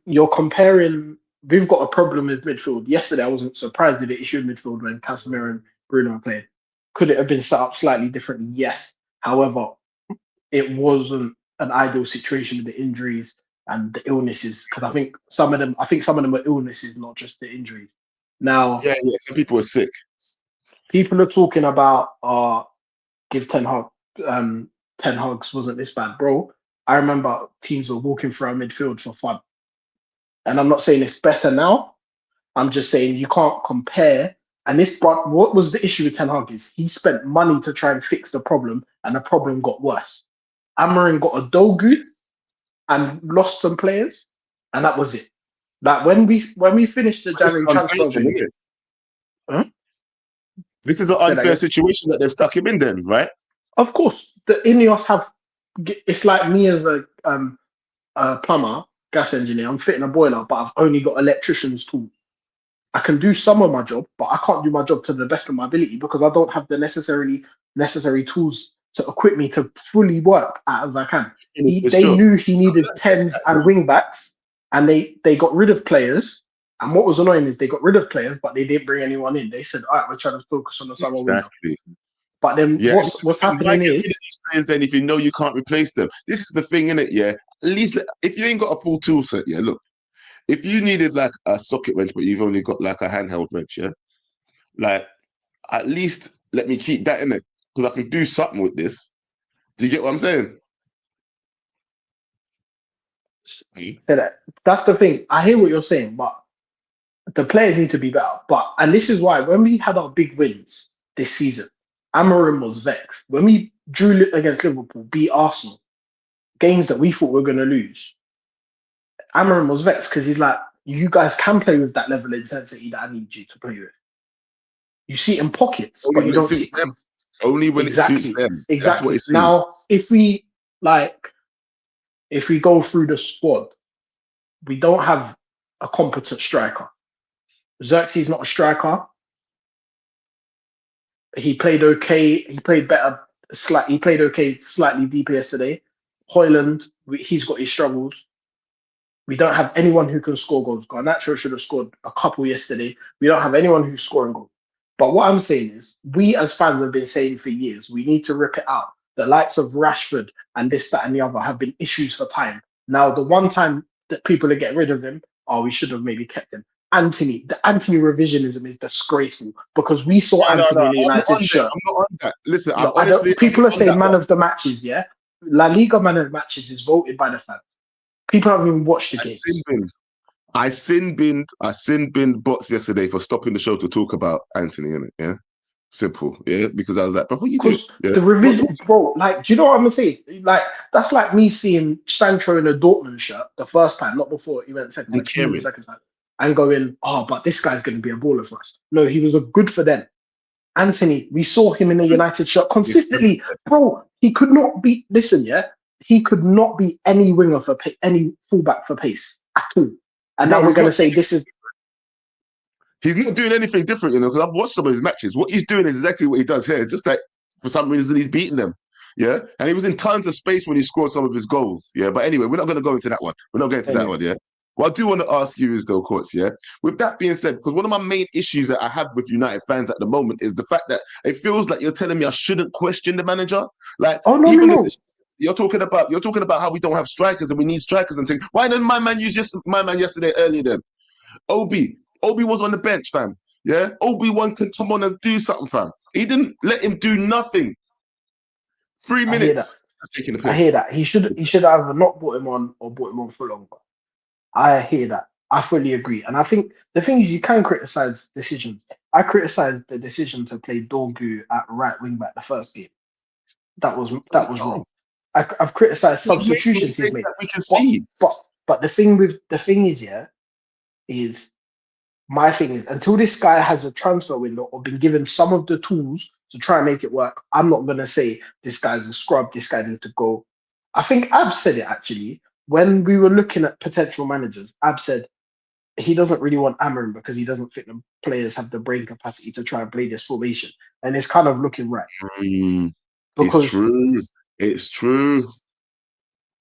you're comparing. We've got a problem with midfield. Yesterday, I wasn't surprised with the issue of midfield when Casemiro and Bruno were playing. Could it have been set up slightly differently? Yes. However, it wasn't an ideal situation with the injuries and the illnesses, because I think some of them were illnesses, not just the injuries. Now, some people are sick. People are talking about give Ten Hag 10 Hag's wasn't this bad, bro. I remember teams were walking through our midfield for fun, and I'm not saying it's better now. I'm just saying you can't compare. And what was the issue with Ten Hag is he spent money to try and fix the problem, and the problem got worse. Amorim got a Dogu and lost some players, and that was it. Like when we finished the January transfer window. This is an unfair situation that they've stuck him in then, right? Of course. The Ineos have, it's like me as a plumber, gas engineer. I'm fitting a boiler, but I've only got electrician's tools. I can do some of my job, but I can't do my job to the best of my ability because I don't have the necessary tools to equip me to fully work as I can. They knew he needed 10s and wing backs, and they got rid of players. And what was annoying is they got rid of players, but they didn't bring anyone in. They said, all right, we're trying to focus on the summer window. But then what's happening is... these players then if you know you can't replace them? This is the thing, innit, yeah? At least if you ain't got a full tool set, yeah, look. If you needed like a socket wrench, but you've only got like a handheld wrench, yeah? Like, at least let me keep that in it because I can do something with this. Do you get what I'm saying? That's the thing. I hear what you're saying, but the players need to be better. And this is why when we had our big wins this season, Amorim was vexed. When we drew against Liverpool, beat Arsenal, games that we thought we were going to lose, Amorim was vexed because he's like, you guys can play with that level of intensity that I need you to play with. You see it in pockets, but you don't see it. Only when it suits them. Exactly. That's what it seems. Now, if we go through the squad, we don't have a competent striker. Xerxes not a striker. He played okay. He played better. He played okay, slightly deeper yesterday. Højlund, he's got his struggles. We don't have anyone who can score goals. Garnacho should have scored a couple yesterday. We don't have anyone who's scoring goals. But what I'm saying is, we as fans have been saying for years, we need to rip it out. The likes of Rashford and this, that, and the other have been issues for time. Now, the one time that people are getting rid of him, we should have maybe kept him. The Anthony revisionism is disgraceful because we saw Anthony in the United shirt. I'm not on that. Listen, people are saying man of the matches, yeah? La Liga man of the matches is voted by the fans. People haven't even watched the game. I sin binned bots yesterday for stopping the show to talk about Anthony, innit? Yeah? Simple, yeah? Because I was like, but what you do? Yeah? The revision, bro, like, do you know what I'm going to say? Like, that's like me seeing Sancho in a Dortmund shirt the first time, not before he went second, like second time, and going, but this guy's going to be a baller for us. No, he was a good for them. Anthony, we saw him in the United shirt consistently. Bro, he could not be, he could not be any winger for any fullback for pace at all. And now we're going to say this is... He's not doing anything different, because I've watched some of his matches. What he's doing is exactly what he does here. It's just like, for some reason, he's beating them. Yeah? And he was in tons of space when he scored some of his goals. Yeah? But anyway, we're not going to go into that one. We're not going to that one, yeah? What I do want to ask you is, though, Courts, yeah? With that being said, because one of my main issues that I have with United fans at the moment is the fact that it feels like you're telling me I shouldn't question the manager. Like, no. You're talking about how we don't have strikers and we need strikers and things. Why didn't my man use just my man yesterday earlier then? Obi was on the bench, fam. Yeah, Obi-Wan can come on and do something, fam. He didn't let him do nothing. 3 I hear that. minutes. That's taking the piss. I hear that. He should either not brought him on or brought him on for longer. I hear that. I fully agree. And I think the thing is, you can criticize decisions. I criticized the decision to play Dorgu at right wing back the first game. That was wrong. I've criticized substitutions he's made. That we can see. But the thing is, yeah, is my thing is until this guy has a transfer window or been given some of the tools to try and make it work, I'm not gonna say this guy's a scrub, this guy needs to go. I think Ab said it actually when we were looking at potential managers. Ab said he doesn't really want Amorim because he doesn't think the players have the brain capacity to try and play this formation, and it's kind of looking right. It's true. It's true.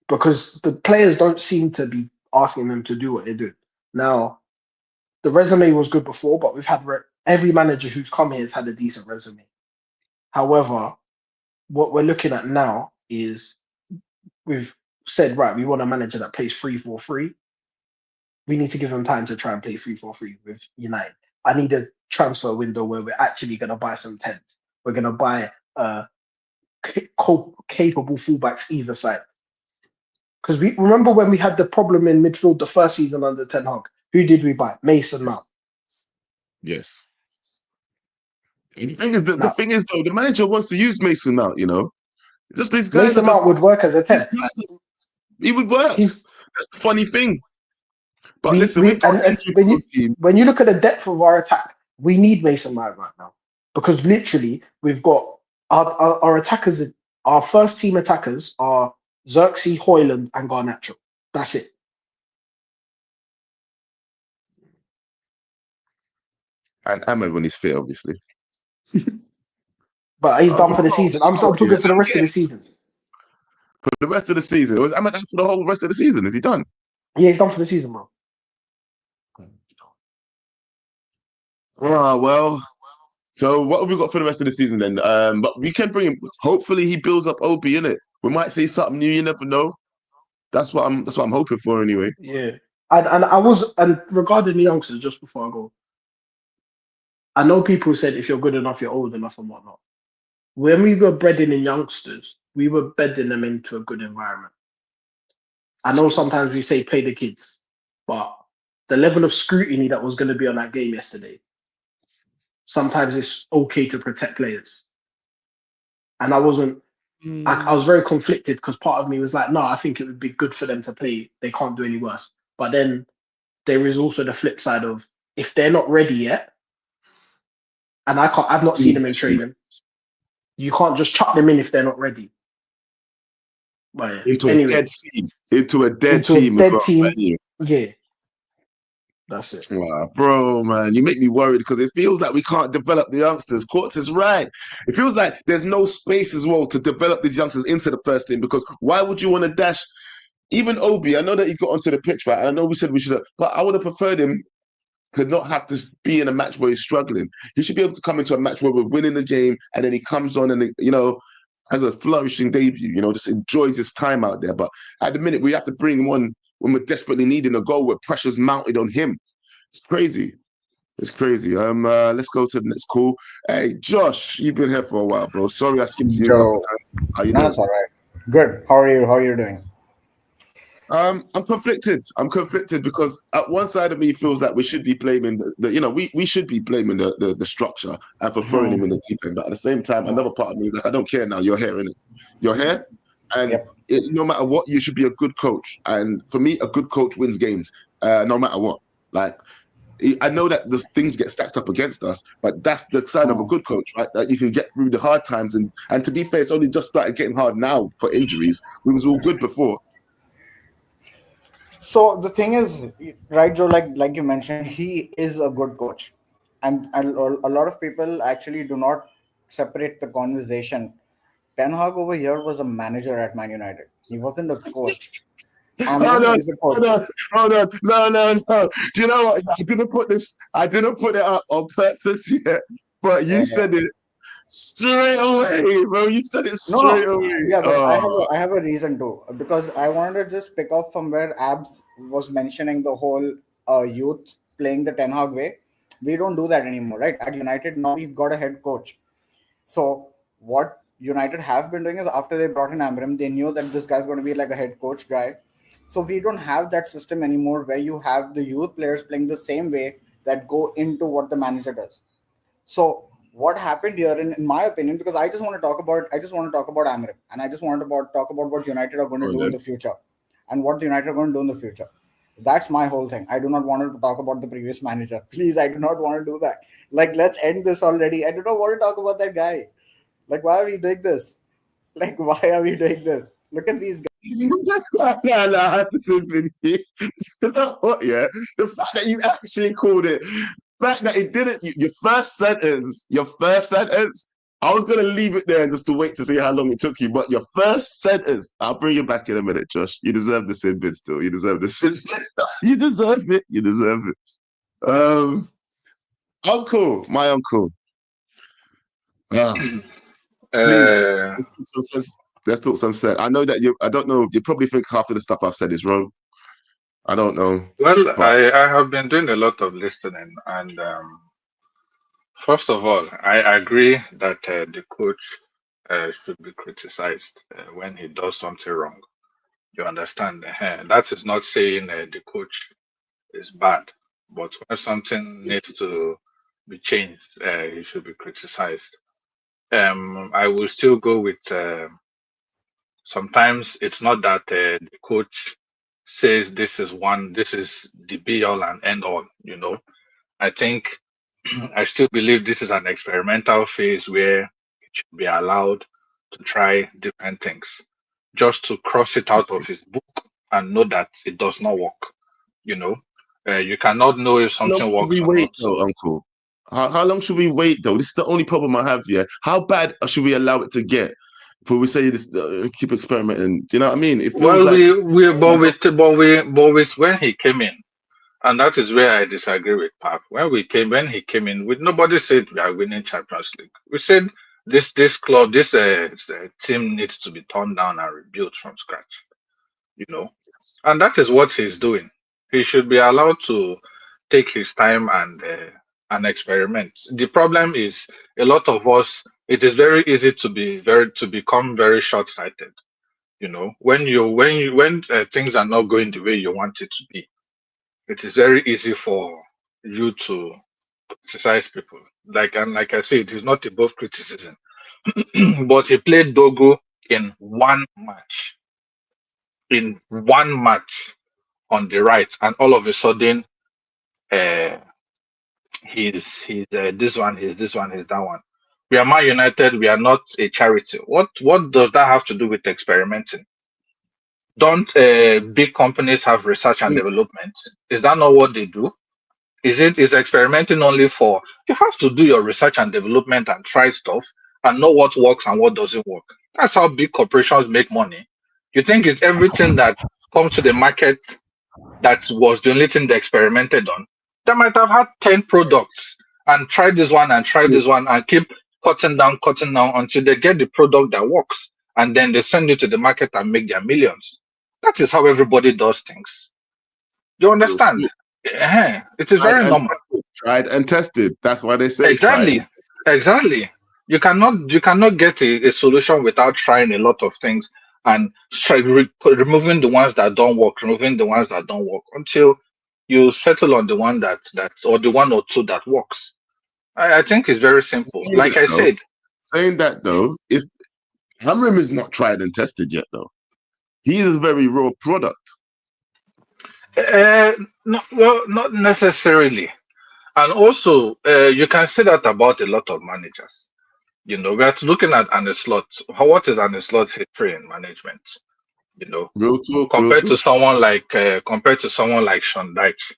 Because the players don't seem to be asking them to do what they do now. The resume was good before, but we've had every manager who's come here has had a decent resume. However, what we're looking at now is we've said, right, we want a manager that plays 3-4-3. We need to give them time to try and play 3-4-3 with United. I need a transfer window where we're actually going to buy some tents. We're going to buy capable fullbacks either side. Because we remember when we had the problem in midfield the first season under Ten Hag. Who did we buy? Mason Mount. Yes. And the thing is, though, the manager wants to use Mason Mount. You know, just these guys. Mason Mount would work as a 10. He would work. That's the funny thing. But listen, when you look at the depth of our attack, we need Mason Mount right now because literally we've got our attackers. Our first team attackers are Xerxes, Hoyland, and Garnacho. That's it. And Ahmed when he's fit, obviously. But he's done for the season. I'm talking for the rest of the season. For the rest of the season? Was Ahmed for the whole rest of the season? Is he done? Yeah, he's done for the season, bro. Well. So what have we got for the rest of the season then? But we can bring him. Hopefully he builds up Obi, innit? We might see something new. You never know. That's what I'm hoping for anyway. Yeah. And regarding the youngsters, just before I go, I know people said if you're good enough, you're old enough and whatnot. When we were breeding in youngsters, we were bedding them into a good environment. I know sometimes we say play the kids, but the level of scrutiny that was going to be on that game yesterday, sometimes it's okay to protect players. And I wasn't, I was very conflicted because part of me was like, no, I think it would be good for them to play. They can't do any worse. But then there is also the flip side of if they're not ready yet, and I've not seen them in training. You can't just chuck them in if they're not ready. But into a dead team. Yeah. That's it. Wow, bro, man, you make me worried because it feels like we can't develop the youngsters. Courts is right. It feels like there's no space as well to develop these youngsters into the first team because why would you want to dash even Obi? I know that he got onto the pitch, right? I know we said we should have, but I would have preferred him to not have to be in a match where he's struggling. He should be able to come into a match where we're winning the game and then he comes on and, you know, has a flourishing debut, you know, just enjoys his time out there. But at the minute, we have to bring him on when we're desperately needing a goal where pressure's mounted on him. It's crazy. It's crazy. Let's go to the next call. Hey, Josh, you've been here for a while, bro. Sorry I skipped you. How you doing? That's all right. Good. How are you? How are you doing? I'm conflicted. I'm conflicted because at one side of me feels like we should be blaming we should be blaming the structure and for throwing him in the deep end. But at the same time, another part of me is like, I don't care now. You're here, innit? You're here, and no matter what, you should be a good coach. And for me, a good coach wins games, no matter what. Like, I know that the things get stacked up against us, but that's the sign of a good coach, right? That you can get through the hard times. And to be fair, it's only just started getting hard now for injuries. We was all good before. So the thing is, right, Joe, like you mentioned, he is a good coach. And a lot of people actually do not separate the conversation. Ten Hag over here was a manager at Man United. He wasn't a coach. Amorim is a coach. No. Do you know what? I didn't put it up on purpose yet, but you said it. Straight away, bro. You said it No, straight no. away. Yeah, but Oh, I have a reason to, because I wanted to just pick up from where Abs was mentioning the whole youth playing the Ten Hag way. We don't do that anymore, right? At United now we've got a head coach. So what United have been doing is after they brought in Amorim, they knew that this guy's going to be like a head coach guy. So we don't have that system anymore where you have the youth players playing the same way that go into what the manager does. So what happened here, in my opinion, because I just want to talk about Amorim, and I just want to talk about what United are going go to on do in then. the future, and what United are going to do in the future. That's my whole thing. I do not want to talk about the previous manager. Please, I do not want to do that. Like, let's end this already. I do not want to talk about that guy. Like, why are we doing this? Like, why are we doing this? Look at these guys. Yeah, no, listen, you know what, yeah? The fact that you actually called it, the fact that it didn't, your first sentence, I was going to leave it there just to wait to see how long it took you, but your first sentence, I'll bring you back in a minute, Josh. You deserve the sin bid still. You deserve the sin bid. You deserve it. You deserve it. Uncle, my uncle. Ah, please, Uh, let's talk some sense. Let's talk some sense. I know that I don't know, you probably think half of the stuff I've said is wrong. I don't know. well, But I have been doing a lot of listening, and first of all, I agree that the coach should be criticized when he does something wrong. You understand? That is not saying the coach is bad, but when something needs to be changed, he should be criticized. I will still go with sometimes it's not that the coach says this is the be all and end all. I think I still believe this is an experimental phase where it should be allowed to try different things, just to cross it out of his book and know that it does not work. You know, you cannot know if how long something should we works or wait not. though, Uncle? How long should we wait though? This is the only problem I have here. How bad should we allow it to get before we say this? Keep experimenting. Do you know what I mean? It feels Well, like but with when he came in, and that is where I disagree with Pap. When he came in, with nobody said we are winning Champions League. We said this club, this team needs to be torn down and rebuilt from scratch. You know, and that is what he's doing. He should be allowed to take his time and experiment. The problem is a lot of us. It is very easy to become very short sighted. When things are not going the way you want it to be, it is very easy for you to criticize people. Like I said, it is not above criticism. But he played Dogo in one match on the right, and all of a sudden, uh, he's this one, he's that one. We are Man United. We are not a charity. What does that have to do with experimenting? Don't big companies have research and development? Is that not what they do? Is experimenting only for you have to do your research and development and try stuff and know what works and what doesn't work. That's how big corporations make money. You think it's everything that comes to the market that was the only thing they experimented on? They might have had 10 products and tried this one and tried this one and keep cutting down until they get the product that works. And then they send it to the market and make their millions. That is how everybody does things. You real understand? talk. It is Tried very and normal. tested. Tried and tested. That's why they say tried. Exactly. Exactly. You cannot get a solution without trying a lot of things and removing the ones that don't work, removing the ones that don't work until you settle on the one that or the one or two that works. I think it's very simple. Saying Like that I though, said, is Amorim is not tried and tested yet though. He's a very raw product. uh, no, well, not necessarily. And also, you can say that about a lot of managers. We are looking at an slot. What is an slot history in management? You know, Real talk, real compared to talk. someone like Sean Dyche.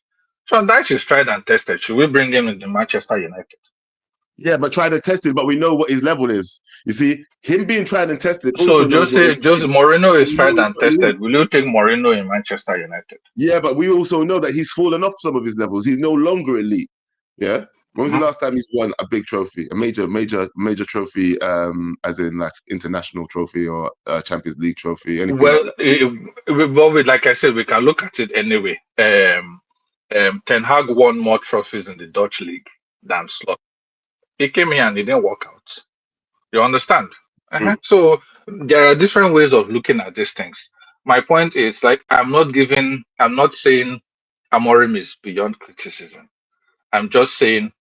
Sean Dyche is tried and tested. Should we bring him into Manchester United? Yeah, but tried and tested, but we know what his level is. You see, him being tried and tested So also knows what Jose he's Jose doing. Mourinho is We know tried he's and got elite. tested. Will you take Mourinho in Manchester United? Yeah, but we also know that he's fallen off some of his levels. He's no longer elite. Yeah. When was the last time he's won a big trophy, a major trophy, as in like international trophy or Champions League trophy, anything Well, like that? like I said, we can look at it anyway. Ten Hag won more trophies in the Dutch league than Slot. He came here and he didn't work out. You understand? Mm. So there are different ways of looking at these things. My point is, like, I'm not saying Amorim is beyond criticism. I'm just saying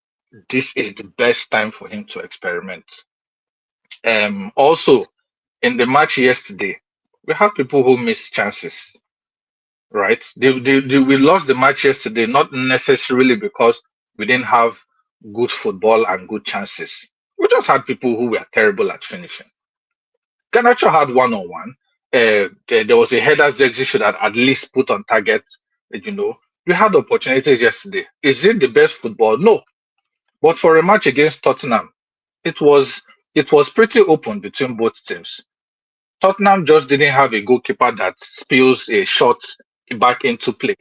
this is the best time for him to experiment. Also, in the match yesterday, we have people who missed chances, right? We lost the match yesterday, not necessarily because we didn't have good football and good chances. We just had people who were terrible at finishing. Garnacho had one-on-one. There was a header Zexi should have at least put on target. You know, we had opportunities yesterday. Is it the best football? No. But for a match against Tottenham, it was pretty open between both teams. Tottenham just didn't have a goalkeeper that spills a shot back into play.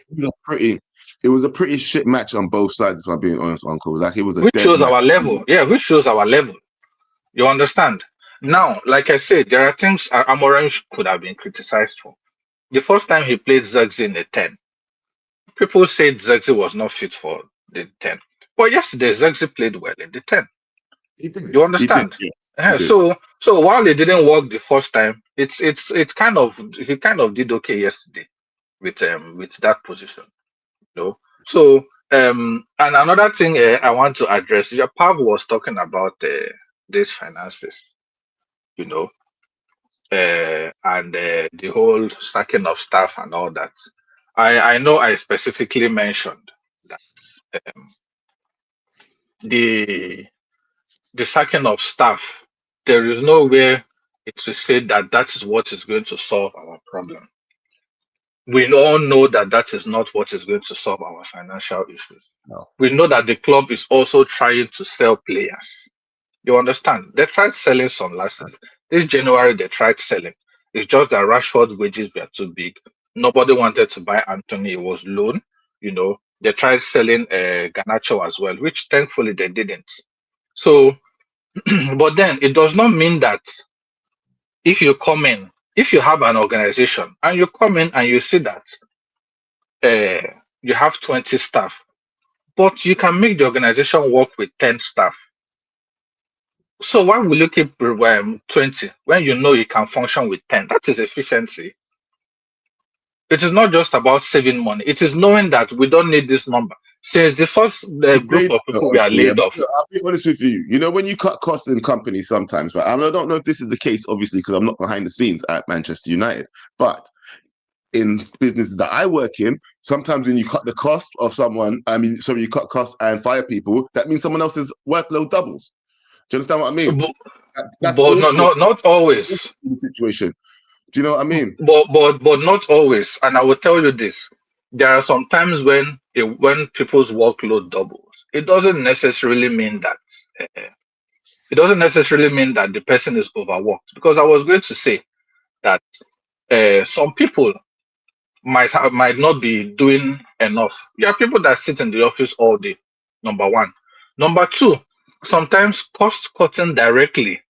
It was a pretty shit match on both sides, if I'm being honest, Uncle. Like, it was a Which dead shows match. our level. Yeah, which shows our level. You understand? Now, like I said, there are things Amorim could have been criticized for. The first time he played Zexi in the 10, people said Zexi was not fit for the 10. But yesterday, Zexi played well in the 10. He did. You understand? Yes, he did. So while it didn't work the first time, it's kind of he kind of did okay yesterday with that position. You know? So and another thing I want to address, your Pav was talking about these finances, you know, and the whole stacking of staff and all that. I know I specifically mentioned that um, the sacking of staff, there is nowhere it will say that that is what is going to solve our problem. We all know that that is not what is going to solve our financial issues. No. We know that the club is also trying to sell players. You understand? They tried selling some last year. This January, they tried selling. It's just that Rashford's wages were too big. Nobody wanted to buy Anthony. It was loan. You know, they tried selling Garnacho as well, which thankfully they didn't. So, but then it does not mean that if you come in, if you have an organization and you come in and you see that you have 20 staff, but you can make the organization work with 10 staff. So why will you keep 20 when you know you can function with 10? That is efficiency. It is not just about saving money. It is knowing that we don't need this number. Since the first You say group of that, people we are yeah, laid off. I'll be honest with you. You know, when you cut costs in companies sometimes, right? I don't know if this is the case, obviously, because I'm not behind the scenes at Manchester United, but in businesses that I work in, sometimes when you cut the cost of someone, you cut costs and fire people, that means someone else's workload doubles. Do you understand what I mean? That's But also not always. the situation. Do you know what I mean? But not always. And I will tell you this: there are some times when people's workload doubles. It doesn't necessarily mean that. It doesn't necessarily mean that the person is overworked. Because I was going to say that some people might not be doing enough. There are people that sit in the office all day. Number one. Number two, sometimes cost cutting directly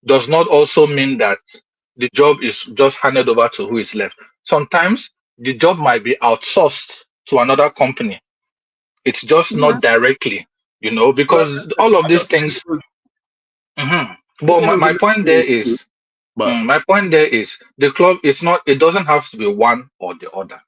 does not also mean that the job is just handed over to who is left. Sometimes the job might be outsourced to another company. It's just Yeah. not directly, Well, because listen, all of I'm not these saying things. it was. Mhm. I'm not But saying it was a my point there necessary is, excuse, but my point there is, the club is not. It doesn't have to be one or the other.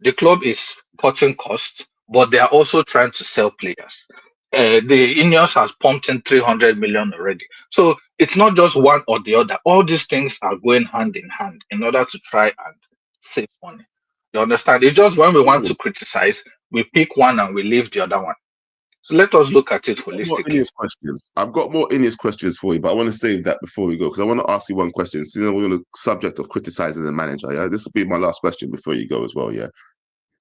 The club is cutting costs, but they are also trying to sell players. The Ineos has pumped in 300 million already. So it's not just one or the other. All these things are going hand in hand in order to try and save money. You understand? It's just when we want to criticize, we pick one and we leave the other one. So let us look at it more holistically. Ineos questions. I've got more Ineos questions for you, but I want to save that before we go because I want to ask you one question. Since we're on the subject of criticizing the manager, yeah, this will be my last question before you go as well. Yeah,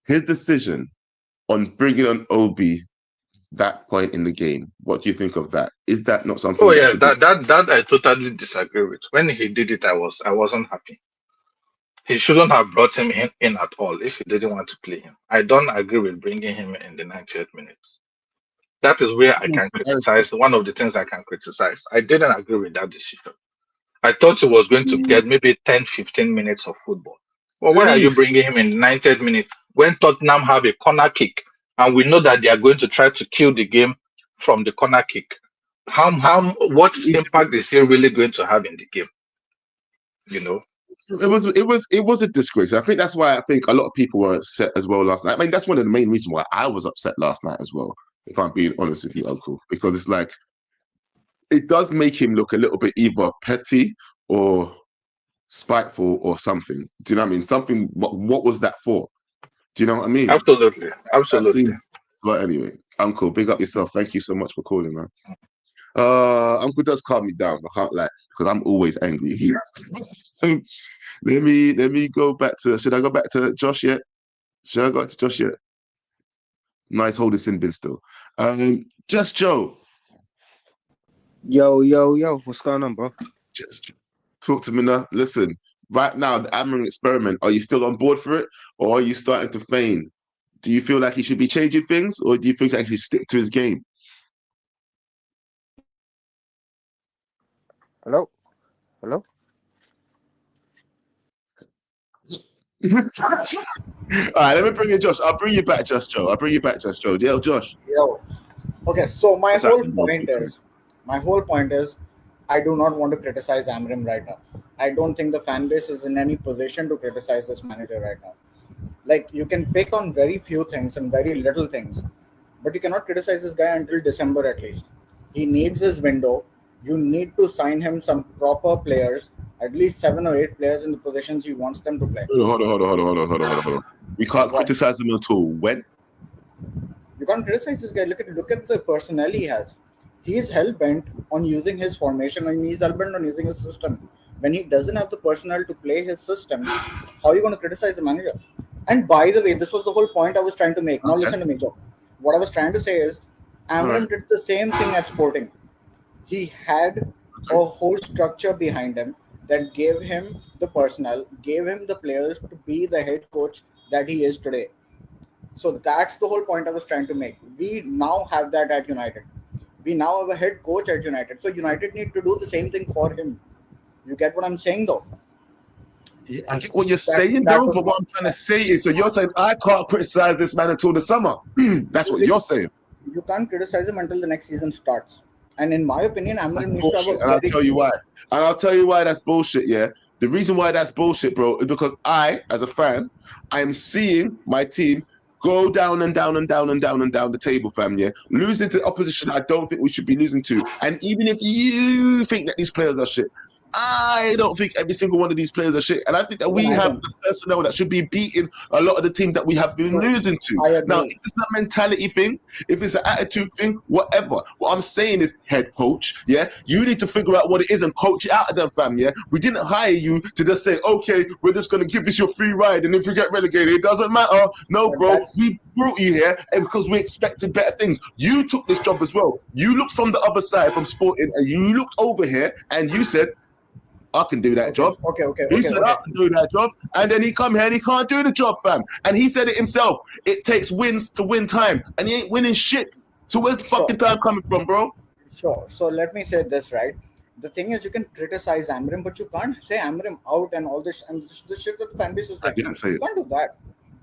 his decision on bringing on Obi that point in the game. What do you think of that? Is that not Oh something that yeah, should be? that I totally disagree with. When he did it, I wasn't happy. He shouldn't have brought him in at all if he didn't want to play him. I don't agree with bringing him in the 90th minutes. That is where I can criticize. One of the things I can criticize. I didn't agree with that decision. I thought he was going to get maybe 10, 15 minutes of football. Well, why are you Please. bringing him in 90th minute when Tottenham have a corner kick and we know that they are going to try to kill the game from the corner kick? What impact is he really going to have in the game? You know, It was a disgrace. I think that's why I think a lot of people were upset as well last night. I mean, that's one of the main reasons why I was upset last night as well, if I'm being honest with you, Uncle. Because it's like it does make him look a little bit either petty or spiteful or something. Do you know what I mean? Something. What was that for? Do you know what I mean? absolutely, That absolutely. seems. But anyway, Uncle, big up yourself. Thank you so much for calling, man. Uncle does calm me down. I can't lie because I'm always angry. So, let me go back to. Should I go back to Josh yet? Should I go back to Josh yet? Nice holding sin bin still. Just Joe. Yo, what's going on, bro? Just talk to me now. Listen, right now, the Amorim experiment. Are you still on board for it, or are you starting to feign? Do you feel like he should be changing things, or do you think like he should stick to his game? Hello? All right, let me bring in Josh. I'll bring you back, Just Joe. Yeah, Josh. Yo. Okay, so my What's whole happening? point is, I do not want to criticize Amorim right now. I don't think the fan base is in any position to criticize this manager right now. Like, you can pick on very few things and very little things, but you cannot criticize this guy until December at least. He needs his window. You need to sign him some proper players, at least 7 or 8 players in the positions he wants them to play. Hold on. We can't criticize him at all. When? You can't criticize this guy. Look at the personnel he has. He is hell bent on using his formation and he's hell bent on using his system. When he doesn't have the personnel to play his system, how are you going to criticize the manager? And by the way, this was the whole point I was trying to make. Now listen to me, Joe. What I was trying to say is, Amorim did the same thing at Sporting. He had a whole structure behind him that gave him the personnel, gave him the players to be the head coach that he is today. So that's the whole point I was trying to make. We now have that at United. We now have a head coach at United. So United need to do the same thing for him. You get what I'm saying, though? Yeah, I get what you're saying, though. But what I'm trying to say is, so you're saying I can't criticize this man until the summer. That's what you're saying. You can't criticize him until the next season starts. And in my opinion, Amorim needs to have a and I'll tell you why. And I'll tell you why that's bullshit, yeah? The reason why that's bullshit, bro, is because I, as a fan, I am seeing my team go down and down and down and down and down the table, fam, yeah? Losing to opposition I don't think we should be losing to. And even if you think that these players are shit, I don't think every single one of these players are shit. And I think that we have the personnel that should be beating a lot of the teams that we have been losing to. Now, if it's a mentality thing, if it's an attitude thing, whatever. What I'm saying is, head coach, yeah, you need to figure out what it is and coach it out of them, fam, yeah? We didn't hire you to just say, okay, we're just going to give this your free ride, and if you get relegated, it doesn't matter. No, bro, we brought you here and because we expected better things. You took this job as well. You looked from the other side, from Sporting, and you looked over here, and you said, I can do that job. He said, I can do that job. And then he come here and he can't do the job, fam. And he said it himself. It takes wins to win time. And he ain't winning shit. So where's the fucking time coming from, bro? Sure. So let me say this, right? The thing is, you can criticize Amorim, but you can't say Amorim out and all this and the shit that the fan base is doing. I didn't say it. You can't do that.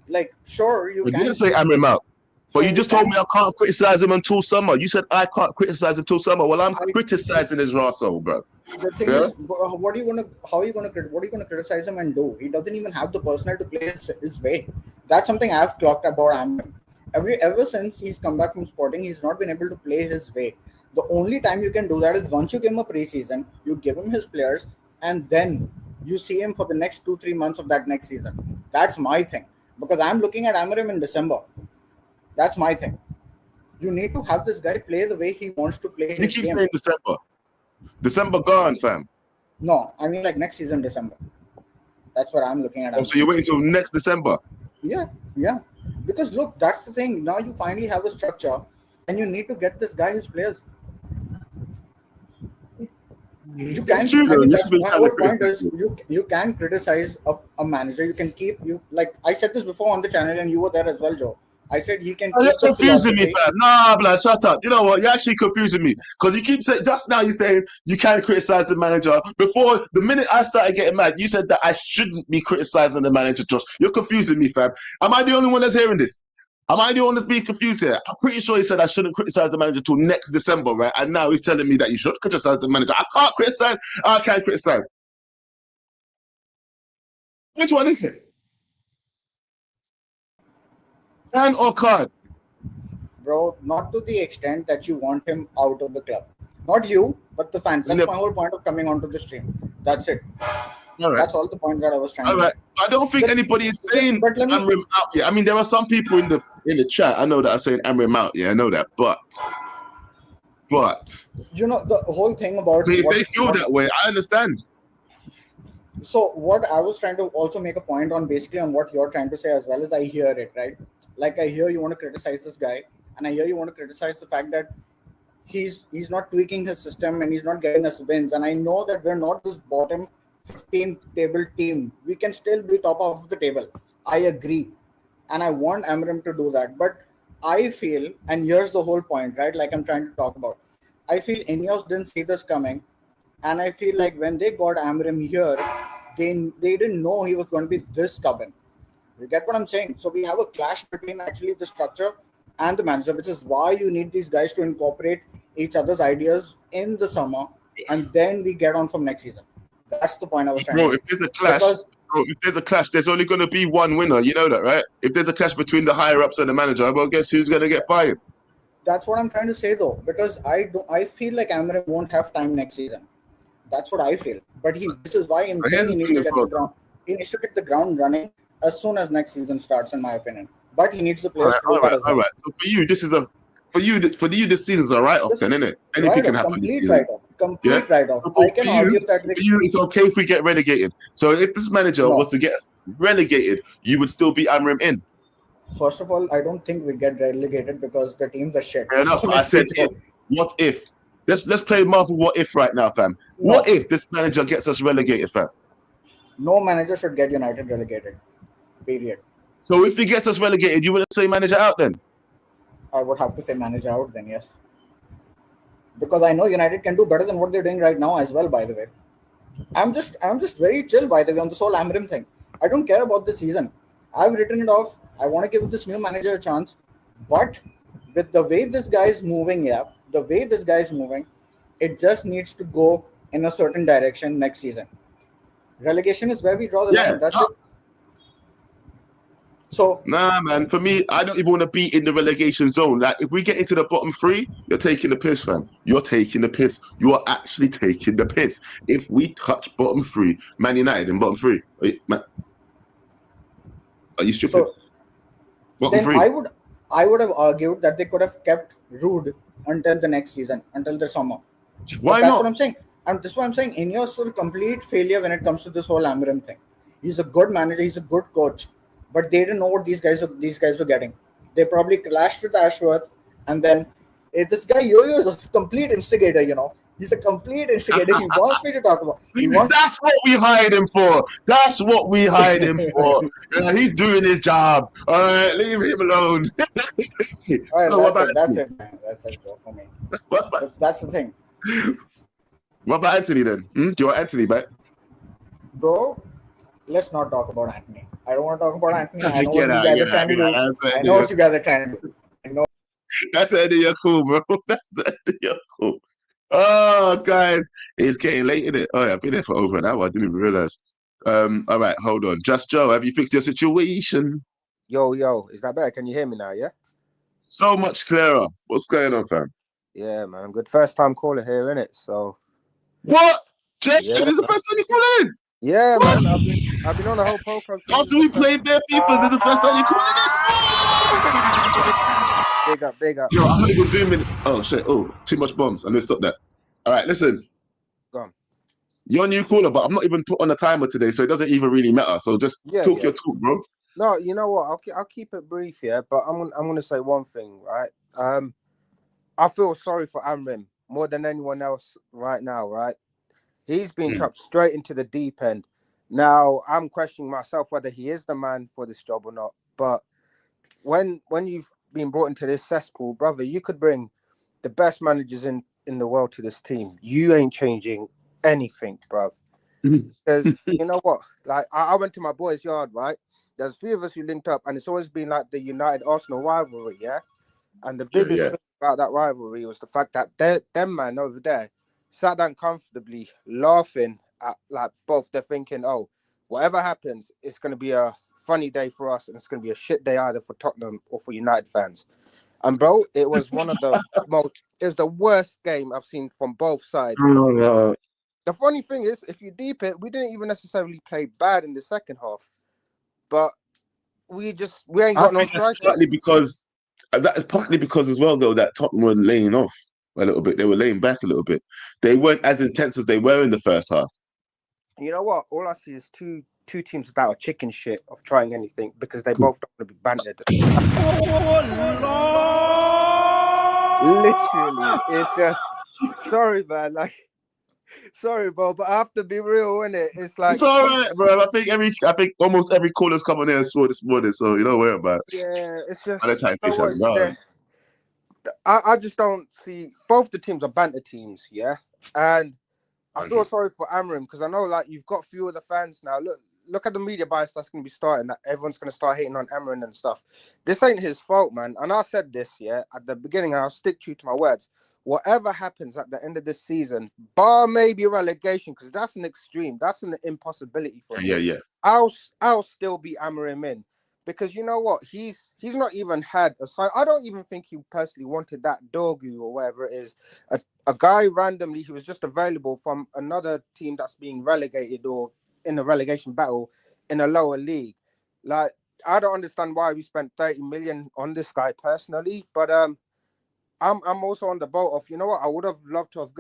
Like, sure, you can. I didn't say Amorim out. But you just told me I can't criticize him until summer. You said I can't criticize him until summer. Well, I'm criticizing his arsehole, bro. The thing is, what are you gonna criticize him and do? He doesn't even have the personnel to play his way. That's something I've clocked about Amorim. Ever since he's come back from Sporting, he's not been able to play his way. The only time you can do that is once you give him a preseason, you give him his players, and then you see him for the next 2-3 months of that next season. That's my thing. Because I'm looking at Amorim in December. That's my thing. You need to have this guy play the way he wants to play his game. You keep saying December. December gone, fam. No, I mean like next season, December. That's what I'm looking at. Oh, so you're waiting until next December? Yeah. Because look, that's the thing. Now you finally have a structure and you need to get this guy his players. You can. That's my whole point is you can criticize a manager. You can keep like I said this before on the channel and you were there as well, Joe. I said he can Oh, you're keep the confusing me, philosophy. fam. Nah, blood, shut up. You know what? You're actually confusing me. Because you keep saying, just now you're saying you can't criticize the manager. Before, the minute I started getting mad, you said that I shouldn't be criticizing the manager, Josh. You're confusing me, fam. Am I the only one that's hearing this? Am I the one that's being confused here? I'm pretty sure he said I shouldn't criticize the manager till next December, right? And now he's telling me that you should criticize the manager. I can't criticize. I can't criticize. Which one is it? Can or card? Bro, not to the extent that you want him out of the club. Not you, but the fans. That's Yep. my whole point of coming onto the stream. That's it. All right. That's all the point that I was trying All to right. make. I don't think anybody is saying But let me, Amrim out yet. I mean, there are some people in the chat I know that are saying Amrim out. Yeah, I know that. But you know, the whole thing about I mean, if they feel that way, I understand. So what I was trying to also make a point on, basically on what you're trying to say as well, is I hear it, right? Like I hear you want to criticize this guy, and I hear you want to criticize the fact that he's not tweaking his system and he's not getting us wins. And I know that we're not this bottom 15th table team. We can still be top of the table. I agree. And I want Amorim to do that. But I feel, and here's the whole point, right? Like I'm trying to talk about. I feel Ineos didn't see this coming. And I feel like when they got Amorim here, they didn't know he was going to be this stubborn. You get what I'm saying? So we have a clash between actually the structure and the manager, which is why you need these guys to incorporate each other's ideas in the summer, and then we get on from next season. That's the point I was trying to make. If there's a clash, there's only going to be one winner. You know that, right? If there's a clash between the higher ups and the manager, well, guess who's going to get fired? That's what I'm trying to say, though, because I feel like Amorim won't have time next season. That's what I feel. But this is why I'm saying he needs to get the ground. He needs to get the ground running as soon as next season starts, in my opinion. But he needs the players to do that as well. All right. So for you, this is this season's a write-off, then, isn't it? Anything can happen. Complete write-off. Complete write-off. I can argue that for you, it's okay if we get relegated. So if this manager was to get us relegated, you would still be Amorim in. First of all, I don't think we get relegated because the teams are shit. Fair enough. I said, what if? Let's play Marvel what if right now, fam. No. What if this manager gets us relegated, fam? No manager should get United relegated. Period. So if he gets us relegated, you wouldn't say manager out then? I would have to say manager out then, yes. Because I know United can do better than what they're doing right now as well, by the way. I'm just very chill, by the way, on this whole Amorim thing. I don't care about this season. I've written it off. I want to give this new manager a chance. But with the way this guy is moving, it just needs to go in a certain direction next season. Relegation is where we draw the line. That's it. So nah, man. For me, I don't even want to be in the relegation zone. Like, if we get into the bottom three, you're taking the piss, fam. You're taking the piss. You are actually taking the piss. If we touch bottom three, Man United in bottom three, are you stupid? So, bottom three. I would have argued that they could have kept Rude until the next season, until the summer. Why that's not? What I'm saying. And this is what I'm saying. Ineos is a complete failure when it comes to this whole Amorim thing. He's a good manager. He's a good coach. But they didn't know what these guys were getting. They probably clashed with Ashworth, and then this guy Yo-Yo is a complete instigator. You know, he's a complete instigator. He wants me to talk about. That's what we hired him for. That's what we hired him for. He's doing his job. All right, leave him alone. All right, that's it, man. That's it for me. That's the thing. What about Anthony then? Do you want Anthony back? Bro, let's not talk about Anthony. I don't want to talk about Anthony. I know what you guys are trying to do. I know what you guys are trying to do. I know. That's the end of your cool, bro. That's the end of your cool. Oh, guys, it's getting late, isn't it? Oh, yeah, I've been there for over an hour. I didn't even realize. All right, hold on. Just Joe, have you fixed your situation? Yo, is that better? Can you hear me now, yeah? So much clearer. What's going on, fam? Yeah, man, I'm good. First time caller here, innit? So. What? Just, this is the first time you call in? Yeah, what? Man, I've been on the whole podcast. After we played their FIFAs, is the first time you called in? Big up. Yo, I'm not even doing minutes. Oh, shit. Oh, too much bombs. I'm going to stop that. All right, listen. Go on. You're a new caller, but I'm not even put on a timer today, so it doesn't even really matter. So just talk your talk, bro. No, you know what? I'll keep it brief, yeah. But I'm gonna say one thing, right? I feel sorry for Amorim more than anyone else right now, right? He's been chucked straight into the deep end. Now I'm questioning myself whether he is the man for this job or not. But when you've been brought into this cesspool, brother, you could bring the best managers in the world to this team. You ain't changing anything, bruv. Because you know what? Like I went to my boy's yard, right? There's a few of us who linked up, and it's always been like the United Arsenal rivalry, yeah. And the biggest thing about that rivalry was the fact that them man over there sat down comfortably, laughing at like both. They're thinking, oh, whatever happens, it's going to be a funny day for us, and it's going to be a shit day either for Tottenham or for United fans. And bro, it was one of the it was the worst game I've seen from both sides. The funny thing is, if you deep it, we didn't even necessarily play bad in the second half, but we ain't got no strikers. That is partly because as well, though, that Tottenham were laying off a little bit. They were laying back a little bit. They weren't as intense as they were in the first half. You know what? All I see is two teams that are chicken shit of trying anything because they both don't want to be bantered. Literally, it's just sorry, man. Like, sorry, bro, but I have to be real, innit? It's like it's all right, bro. I think almost every caller's coming in and saw this morning, so you don't worry about it. Yeah, it's just I just don't see both the teams are banter teams, yeah, and I feel sorry for Amorim because I know like you've got few of the fans now. Look at the media bias that's going to be starting. That everyone's going to start hating on Amorim and stuff. This ain't his fault, man. And I said this, yeah, at the beginning, and I'll stick true to my words. Whatever happens at the end of this season, bar maybe relegation, because that's an extreme. That's an impossibility for him. Yeah. I'll still be Amorim in. Because you know what? He's not even had a sign. I don't even think he personally wanted that Dorgu or whatever it is. A guy randomly, he was just available from another team that's being relegated or in a relegation battle in a lower league. Like, I don't understand why we spent 30 million on this guy personally, but I'm also on the boat of, you know what? I would have loved to have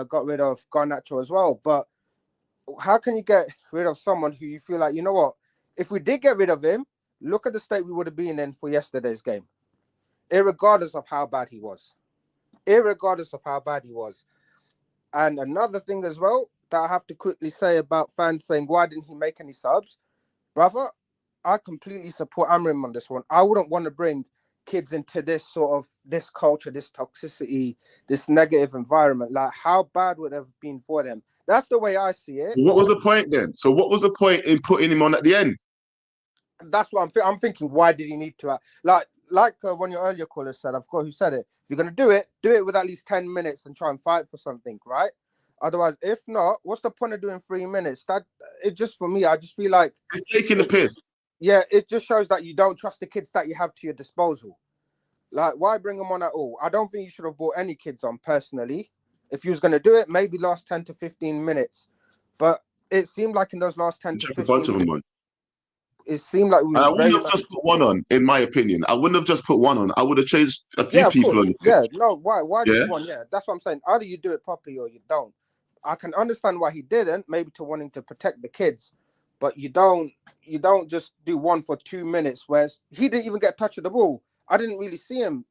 got rid of Garnacho as well, but how can you get rid of someone who you feel like, you know what? If we did get rid of him, look at the state we would have been in for yesterday's game, irregardless of how bad he was. And another thing as well that I have to quickly say about fans saying, why didn't he make any subs? Brother, I completely support Amorim on this one. I wouldn't want to bring kids into this culture, this toxicity, this negative environment. Like, how bad would it have been for them? That's the way I see it. What was the point then? So what was the point in putting him on at the end? That's what I'm thinking. Why did he need to? Like one of your earlier callers said, I've got who said it. If you're going to do it with at least 10 minutes and try and fight for something, right? Otherwise, if not, what's the point of doing 3 minutes? For me, I just feel like it's taking the piss. Yeah, it just shows that you don't trust the kids that you have to your disposal. Like, why bring them on at all? I don't think you should have brought any kids on personally. If you was going to do it, maybe last 10 to 15 minutes. But it seemed like in those last 10 to 15 minutes, of them on. It seemed like we I wouldn't have just put one on, in my opinion. I wouldn't have just put one on. I would have changed a few people on. Yeah, no, why just one? Yeah, that's what I'm saying. Either you do it properly or you don't. I can understand why he didn't, maybe to wanting to protect the kids, but you don't just do one for 2 minutes where he didn't even get a touch of the ball. I didn't really see him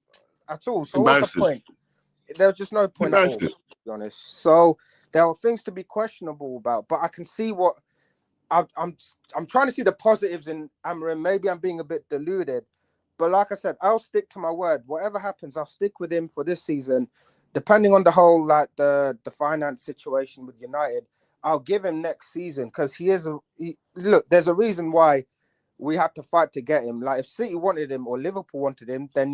at all. So what's the point? There was just no point at all, to be honest. So there are things to be questionable about, but I can see what I'm trying to see the positives in Amorim. Maybe I'm being a bit deluded, but like I said, I'll stick to my word. Whatever happens, I'll stick with him for this season. Depending on the whole the finance situation with United, I'll give him next season because look. There's a reason why we had to fight to get him. Like if City wanted him or Liverpool wanted him, then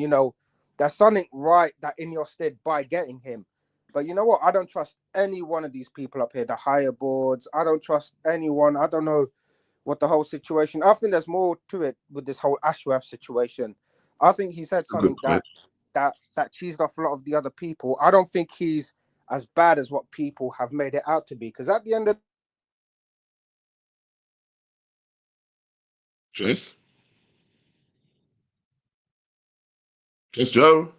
there's something right that in your stead by getting him. But you know what? I don't trust any one of these people up here, the higher boards. I don't trust anyone. I don't know what the whole situation. I think there's more to it with this whole Ashworth situation. I think he said something that cheesed off a lot of the other people. I don't think he's as bad as what people have made it out to be. Because at the end of Jess Joe.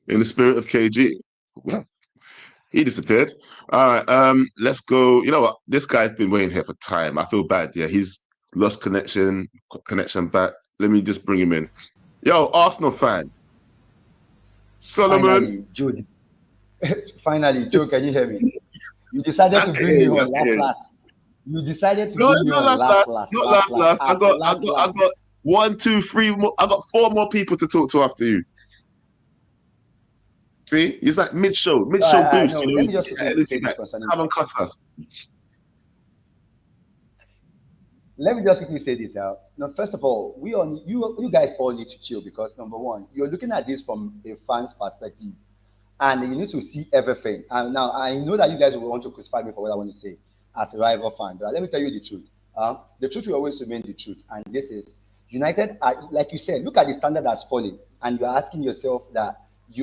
In the spirit of KG. Well, he disappeared. All right, let's go. You know what? This guy's been waiting here for time. I feel bad. Yeah, he's lost connection back. Let me just bring him in. Yo, Arsenal fan. Solomon. Finally, Joe, can you hear me? You decided to bring me on last. You decided to No, bring it's me not on last. I got last. 1, 2, 3 more. I got 4 more people to talk to after you. See, it's like mid-show boost. No, You know, let you me just get quickly energy say this back. concerning Come and that. cut us. Let me just quickly say this out. Now, first of all, you guys all need to chill because number one, you're looking at this from a fan's perspective, and you need to see everything. And now I know that you guys will want to crucify me for what I want to say as a rival fan, but let me tell you the truth. The truth will always remain the truth, and this is United. Are, like you said, look at the standard that's falling, and you're asking yourself that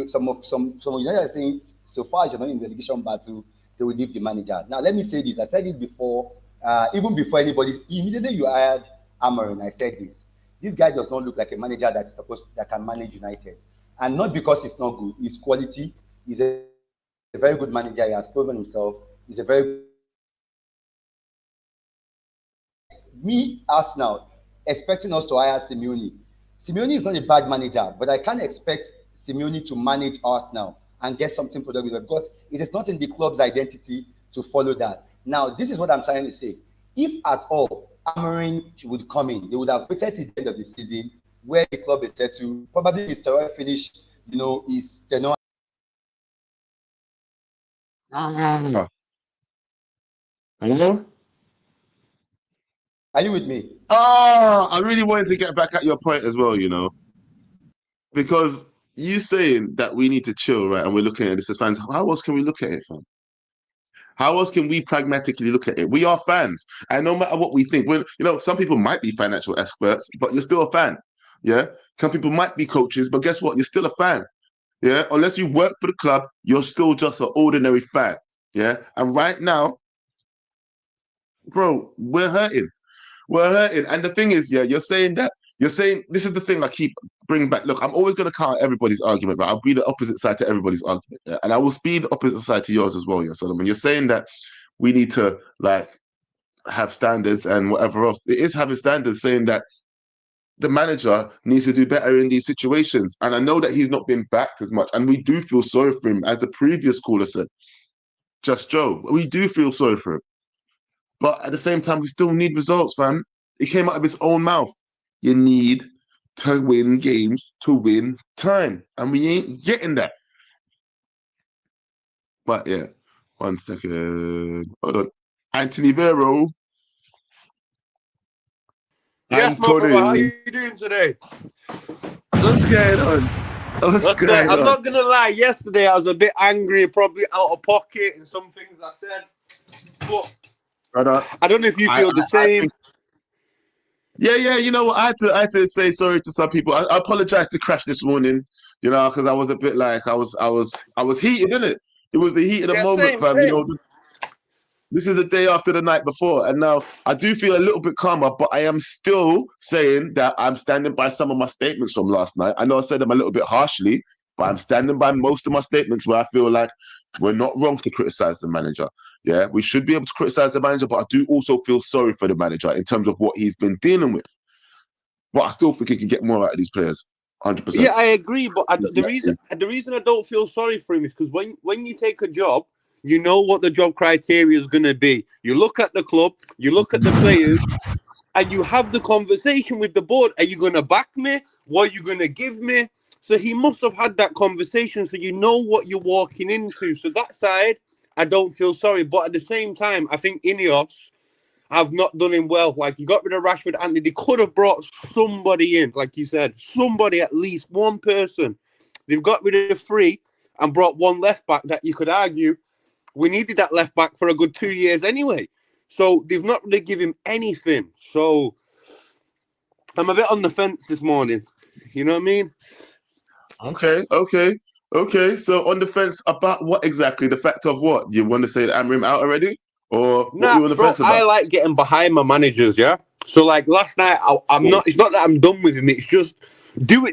some of United are saying so far as you're not in the relegation battle, they will leave the manager. Now let me say this. I said this before, even before anybody. Immediately you hired Amorim, I said this. This guy does not look like a manager that can manage United, and not because he's not good. His quality. He's a very good manager. He has proven himself. He's a very me Arsenal expecting us to hire Simeone. Simeone is not a bad manager, but I can't expect Simeone to manage Arsenal and get something productive because it is not in the club's identity to follow that. Now, this is what I'm trying to say. If at all Amorim would come in, they would have waited till the end of the season where the club is set to probably his steroid finish, is tenure. Hello? Are you with me? I really wanted to get back at your point as well, because you saying that we need to chill, right? And we're looking at this as fans. How else can we look at it, fam? How else can we pragmatically look at it? We are fans, and no matter what we think, some people might be financial experts, but you're still a fan. Yeah, some people might be coaches, but guess what? You're still a fan. Yeah, unless you work for the club, you're still just an ordinary fan. Yeah, and right now, bro, we're hurting. We're hurting. And the thing is, yeah, you're saying this is the thing I keep bringing back. Look, I'm always going to counter everybody's argument, but I'll be the opposite side to everybody's argument. Yeah? And I will be the opposite side to yours as well, yeah, Solomon. You're saying that we need to, have standards and whatever else. It is having standards, saying that the manager needs to do better in these situations. And I know that he's not been backed as much. And we do feel sorry for him, as the previous caller said, Just Joe. We do feel sorry for him. But at the same time, we still need results, fam. It came out of his own mouth. You need to win games to win time. And we ain't getting that. But yeah, 1 second. Hold on. Anthony Vero. Yes, my brother, how Anthony. you doing today? What's going on? What's going I'm on? not gonna lie, yesterday I was a bit angry, probably out of pocket in some things I said. But Brother, I don't know if you feel the I same. think, yeah. You know what? I had to say sorry to some people. I apologize to Crash this morning, because I was a bit like I was heated, innit? It was the heat of the Yeah, moment, same, fam. same. This is the day after the night before, and now I do feel a little bit calmer, but I am still saying that I'm standing by some of my statements from last night. I know I said them a little bit harshly, but I'm standing by most of my statements where I feel like we're not wrong to criticize the manager. Yeah, we should be able to criticize the manager, but I do also feel sorry for the manager in terms of what he's been dealing with. But I still think he can get more out of these players, 100%. Yeah, I agree, but the reason I don't feel sorry for him is because when you take a job, you know what the job criteria is going to be. You look at the club, you look at the players, and you have the conversation with the board. Are you going to back me? What are you going to give me? So he must have had that conversation, so you know what you're walking into. So that side, I don't feel sorry, but at the same time, I think Ineos have not done him well. Like, you got rid of Rashford, and they could have brought somebody in, like you said, somebody, at least one person. They've got rid of 3 and brought one left back that you could argue we needed that left back for a good 2 years anyway. So they've not really given him anything. So I'm a bit on the fence this morning. You know what I mean? Okay. So on the fence about what exactly? The fact of what? You want to say that Amorim out already? Or what Nah, you on the bro, fence about? I like getting behind my managers, yeah? So, like, last night, I'm not, it's not that I'm done with him. It's just, do we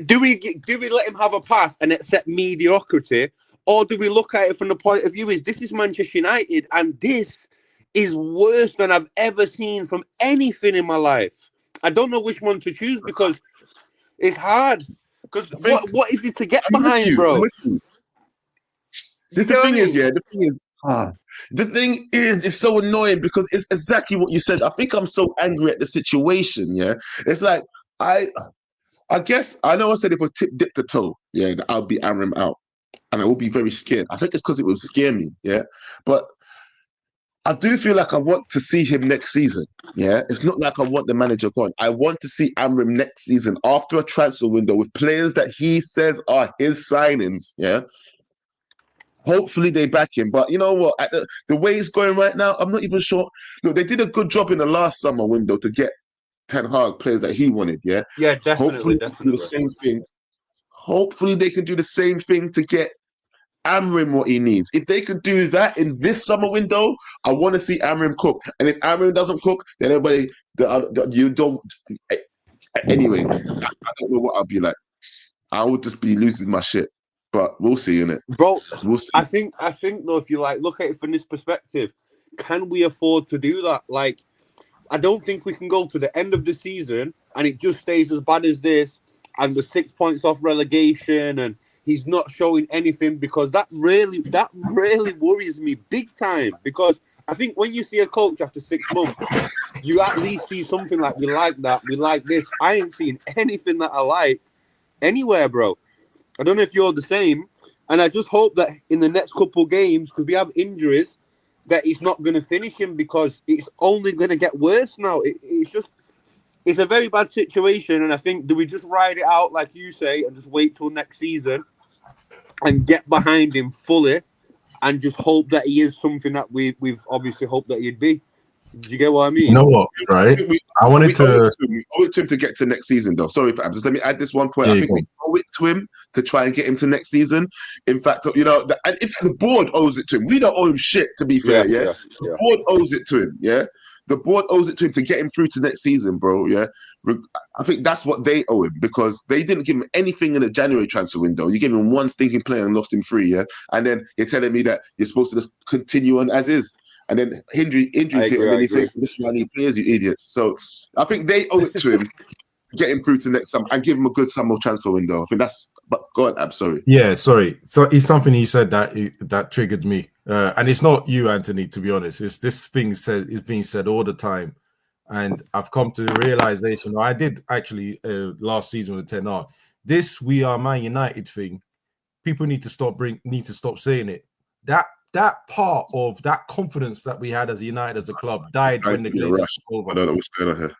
let him have a pass and accept mediocrity? Or do we look at it from the point of view this is Manchester United, and this is worse than I've ever seen from anything in my life. I don't know which one to choose because it's hard. Because what is it to get behind, bro? The thing is, The thing is, it's so annoying because it's exactly what you said. I think I'm so angry at the situation. Yeah, it's like I guess I know I said if I dip the toe, yeah, that I'll be Amorim out, and I will be very scared. I think it's because it will scare me. Yeah, but I do feel like I want to see him next season. Yeah, it's not like I want the manager gone. I want to see Amorim next season after a transfer window with players that he says are his signings. Yeah. Hopefully they back him, but you know what? At the way it's going right now, I'm not even sure. Look, they did a good job in the last summer window to get Ten Hag players that he wanted. Yeah, Yeah, definitely, hopefully they can do the same thing. Hopefully they can do the same thing to get Amorim what he needs. If they could do that in this summer window, I want to see Amorim cook. And if Amorim doesn't cook, then everybody, you don't. Anyway, I don't know what I'll be like. I would just be losing my shit. But we'll see, innit? Bro, we'll see. I think though, if you like look at it from this perspective, can we afford to do that? Like, I don't think we can go to the end of the season and it just stays as bad as this, and we're 6 points off relegation, and he's not showing anything, because that really worries me big time. Because I think when you see a coach after 6 months, you at least see something like, we like that, we like this. I ain't seen anything that I like anywhere, bro. I don't know if you're the same, and I just hope that in the next couple of games, because we have injuries, that he's not going to finish him, because it's only going to get worse now. It's a very bad situation, and I think, do we just ride it out like you say and just wait till next season and get behind him fully and just hope that he is something that we've obviously hoped that he'd be? Do you get what I mean? You know what, right? I wanted to. We owe it to him to get to next season, though. Sorry, fam. Just let me add this one point. I think we owe it to him to try and get him to next season. In fact, you know, if the board owes it to him, we don't owe him shit, to be fair, yeah? The board owes it to him, yeah? The board owes it to him to get him through to next season, bro, yeah? I think that's what they owe him, because they didn't give him anything in the January transfer window. You gave him one stinking player and lost him 3, yeah? And then you're telling me that you're supposed to just continue on as is. And then injuries hit, and then you think, this is why I need players, you idiots. So I think they owe it to him, get him through to next summer and give him a good summer transfer window. I think that's. But go ahead, I'm sorry. Yeah, sorry. So it's something he said that triggered me, and it's not you, Anthony. To be honest, it's this thing is being said all the time, and I've come to the realization. I did actually last season with Ten Hag. This "We Are Man United" thing, people need to stop saying it. That part of that confidence that we had as United as a club died when the Glazers took over. I don't know what's going on here.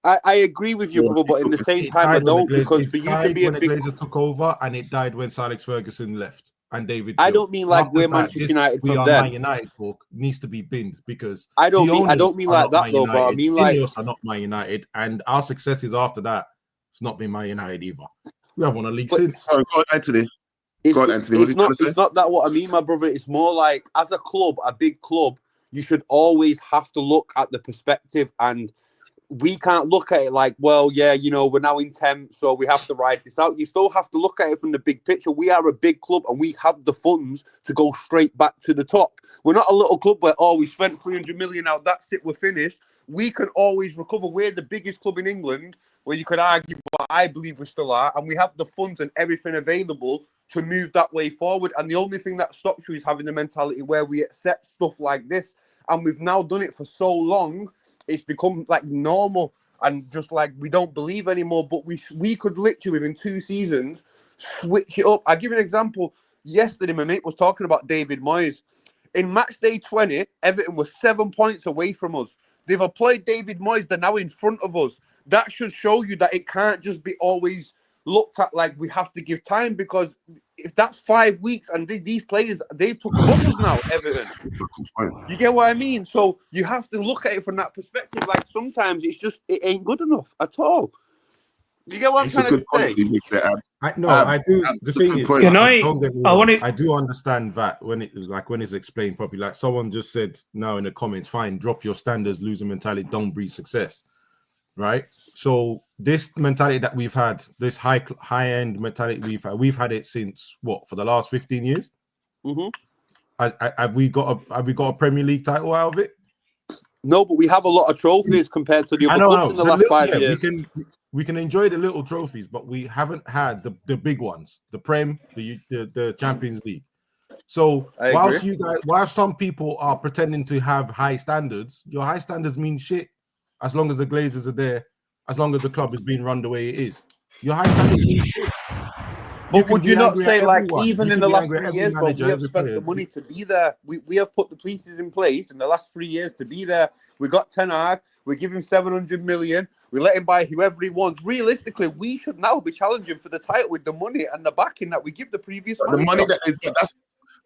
I agree with you, bro, but in the same time, I don't, because for you to be a big... Glazers took over, and it died when Alex Ferguson left and David. I don't mean like we're Manchester United from them. Man United talk needs to be binned, because I don't mean like that though, but I mean like Ineos are not Man United, and our successes after that, it's not been Man United either. We have won a league since. Sorry, go on, Anthony. It's not that what I mean, my brother. It's more like, as a club, a big club, you should always have to look at the perspective, and we can't look at it like, well, yeah, you know, we're now in 10th, so we have to ride this out. You still have to look at it from the big picture. We are a big club, and we have the funds to go straight back to the top. We're not a little club where, we spent 300 million out, that's it, we're finished. We can always recover. We're the biggest club in England, where you could argue, but I believe we still are, and we have the funds and everything available to move that way forward. And the only thing that stops you is having the mentality where we accept stuff like this. And we've now done it for so long, it's become like normal, and just like we don't believe anymore. But we could literally within 2 seasons switch it up. I'll give you an example. Yesterday, my mate was talking about David Moyes. In match day 20, Everton was 7 points away from us. They've applied David Moyes, they're now in front of us. That should show you that it can't just be always looked at like we have to give time, because if that's 5 weeks and these players, they've took others now, Everton. You get what I mean? So you have to look at it from that perspective. Like, sometimes it ain't good enough at all. You get what I'm trying to say? I do. The thing is, I do understand that when it's explained properly. Like someone just said now in the comments, fine, drop your standards, loser mentality, don't breed success. Right. So this mentality that we've had, this high end mentality we've had it since for the last 15 years. Mm-hmm. Have we got a Premier League title out of it? No, but we have a lot of trophies compared to the other clubs in the last 5 years. We can enjoy the little trophies, but we haven't had the big ones, the Prem, the Champions League. So I whilst agree. you guys, while some people are pretending to have high standards, your high standards mean shit as long as the Glazers are there, as long as the club is being run the way it is. Your high standards mean shit. But would you not say, like, everyone. even You in can the be last angry at 3 every years, bro, manager, we have every spent player. the money to be there. We have put the pieces in place in the last 3 years to be there. We got Ten Hag. We give him 700 million. We let him buy whoever he wants. Realistically, we should now be challenging for the title with the money and the backing that we give the previous But manager. the money that is,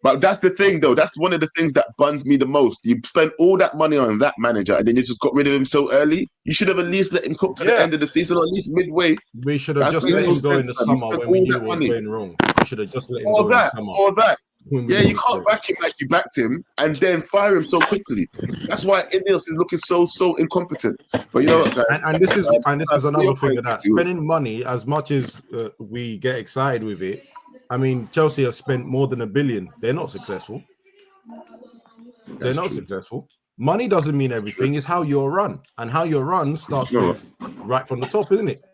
but that's the thing, though. That's one of the things that buns me the most. You spent all that money on that manager, and then you just got rid of him so early. You should have at least let him cook to the end of the season, or at least midway. We should have That just makes let no him go in sense, the man. You summer spent when we all knew that it was money. going wrong. We should have just let him All go in the that, summer. all that. when we Yeah, knew you it can't was back him like you backed him and then fire him so quickly. That's why Ineos is looking so incompetent. But you know what, guys? And this is I see another your thing point of of that. view. Spending money, as much as we get excited with it, I mean, Chelsea have spent more than $1 billion. They're not successful. They're not successful. Money doesn't mean everything. It's how you're run, and how you're run starts with right from the top, isn't it?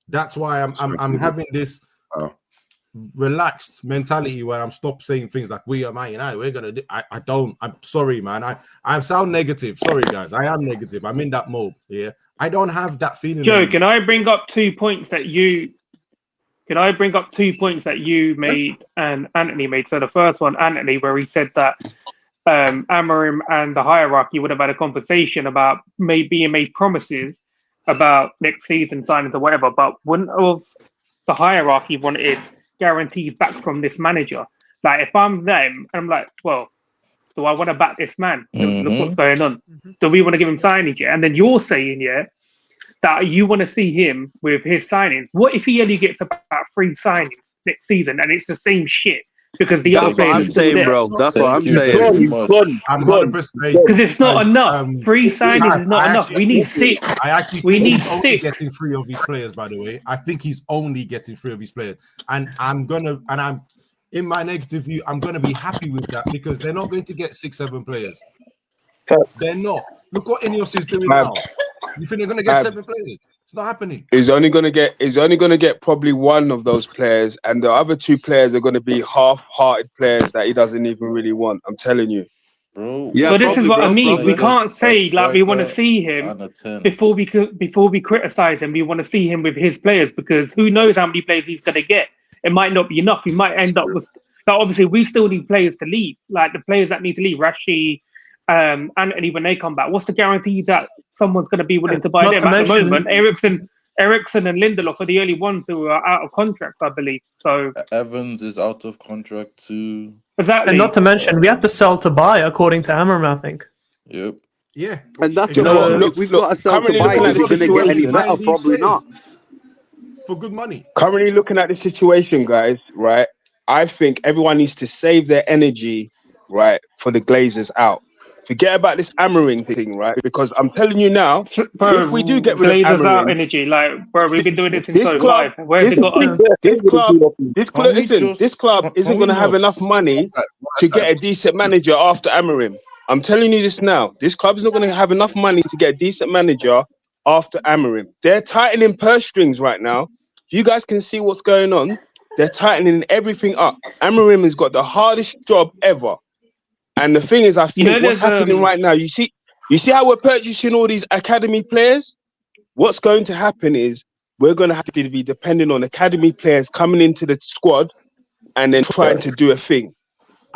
That's why I'm having this relaxed mentality where I'm stop saying things like we are Man United. We're gonna do. I don't. I'm sorry, man. I sound negative. Sorry, guys. I am negative. I'm in that mode. Yeah. I don't have that feeling. Joe, anymore. can I bring up 2 points that you? Can I bring up 2 points that you made and Anthony made? So the first one, Anthony, where he said that Amorim and the hierarchy would have had a conversation about being made promises about next season signings or whatever, but wouldn't have the hierarchy wanted guarantees back from this manager? Like, if I'm them, I'm like, well, do I want to back this man? Look what's going on. Do we want to give him signage? Yeah? And then you're saying, yeah, that you want to see him with his signings. What if he only gets about 3 signings next season and it's the same shit because the other That's what players I'm are still saying, there? bro. That's what I'm Thank you saying. very much. I'm 100%. Because it's not enough. 3 signings is not enough. We need 6. I actually We think need he's only 6. getting 3 of his players, by the way. I think he's only getting 3 of his players. And I'm in my negative view, I'm gonna be happy with that because they're not going to get 6-7 players. They're not. Look what Ineos is doing now. You think they're gonna get 7 players? It's not happening. He's only gonna get probably 1 of those players, and the other 2 players are gonna be half-hearted players that he doesn't even really want. I'm telling you. Bro, Yeah, So this is what I mean. We get can't say a like we want to striker see him and a 10. before we criticize him. We want to see him with his players because who knows how many players he's going to get. It might not be enough. We might end up with. But obviously, we still need players to leave. Like the players that need to leave, Rashi, Anthony, when they come back. What's the guarantee that someone's going to be willing to buy Not them to at mention- the moment? Ericsson and Lindelof are the only ones who are out of contract, I believe. So Evans is out of contract too. exactly. And not to mention, we have to sell to buy, according to Amorim, I think. Yep. Yeah. And that's You the know what? problem. If we've got to sell to currently buy, looking is at it going the to get any situation- better? Probably not. For good money. Currently looking at the situation, guys, right? I think everyone needs to save their energy, right, for the Glazers out. Forget about this Amorim thing, right? Because I'm telling you now, Bro, if we do get rid of Glazers out Amorim, energy. Like, bro, we've been doing this since this so club, live. Where's it got us? this club Can isn't we going to have not- enough money to get a decent manager after Amorim. I'm telling you this now. This club is not going to have enough money to get a decent manager after Amorim. They're tightening purse strings right now. If you guys can see what's going on, they're tightening everything up. Amorim has got the hardest job ever. And the thing is, I think what's happening right now, you see how we're purchasing all these academy players? What's going to happen is we're going to have to be depending on academy players coming into the squad and then trying to do a thing.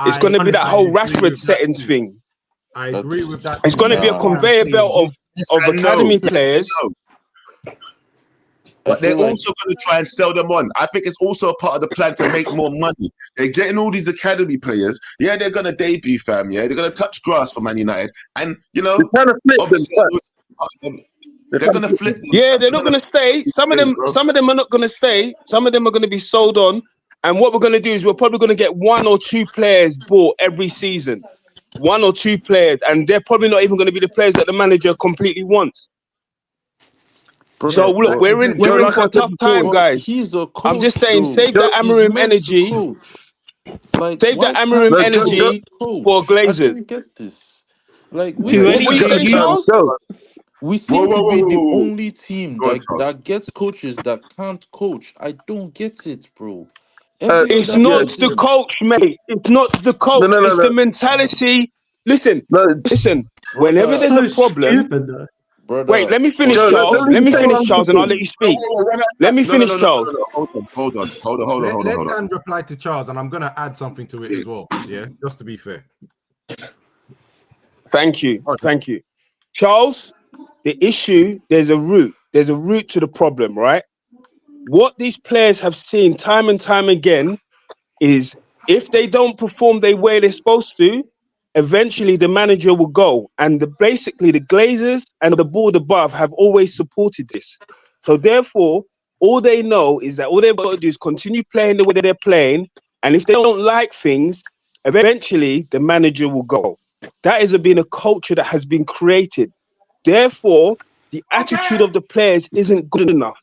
It's going to be that whole Rashford settings thing. I agree with that. It's going to be a conveyor belt of academy players. But they're also going to try and sell them on. I think it's also a part of the plan to make more money. They're getting all these academy players. Yeah, they're going to debut, fam. Yeah, they're going to touch grass for Man United. And, you know, obviously, they're going to flip them. Yeah, they're not going to stay. Some of them are not going to stay. Some of them are going to be sold on. And what we're going to do is we're probably going to get 1 or 2 players bought every season. 1 or 2 players. And they're probably not even going to be the players that the manager completely wants. So look, we're in for a tough time, guys. He's a coach, I'm just saying, though. save that He's Amorim meant to energy. coach. Like, Save that Amorim energy for I Glazers. don't get this. Like, What were you saying, Charles? We seem to be the whoa. only team Go on, that gets coaches that can't coach. I don't get it, bro. Every It's other not the person. coach, mate. It's not the coach. No. It's the mentality. Listen, No, listen. Whenever Brother, there's a So problem, stupid, though. wait. brother, Let me finish, Joe, forget let Charles. me Let me say finish, one Charles, and I'll let thing. you speak. No, Let me finish, Charles. Hold on. Let Dan reply to Charles, and I'm gonna add something to it as well. Yeah, just to be fair. Thank you. Okay. Thank you. Charles, the issue, there's a root. There's a root to the problem, right? What these players have seen time and time again is if they don't perform the way they're supposed to, eventually the manager will go. And basically the Glazers and the board above have always supported this. So therefore, all they know is that all they've got to do is continue playing the way they're playing. And if they don't like things, eventually the manager will go. That has been a culture that has been created. Therefore, the attitude of the players isn't good enough.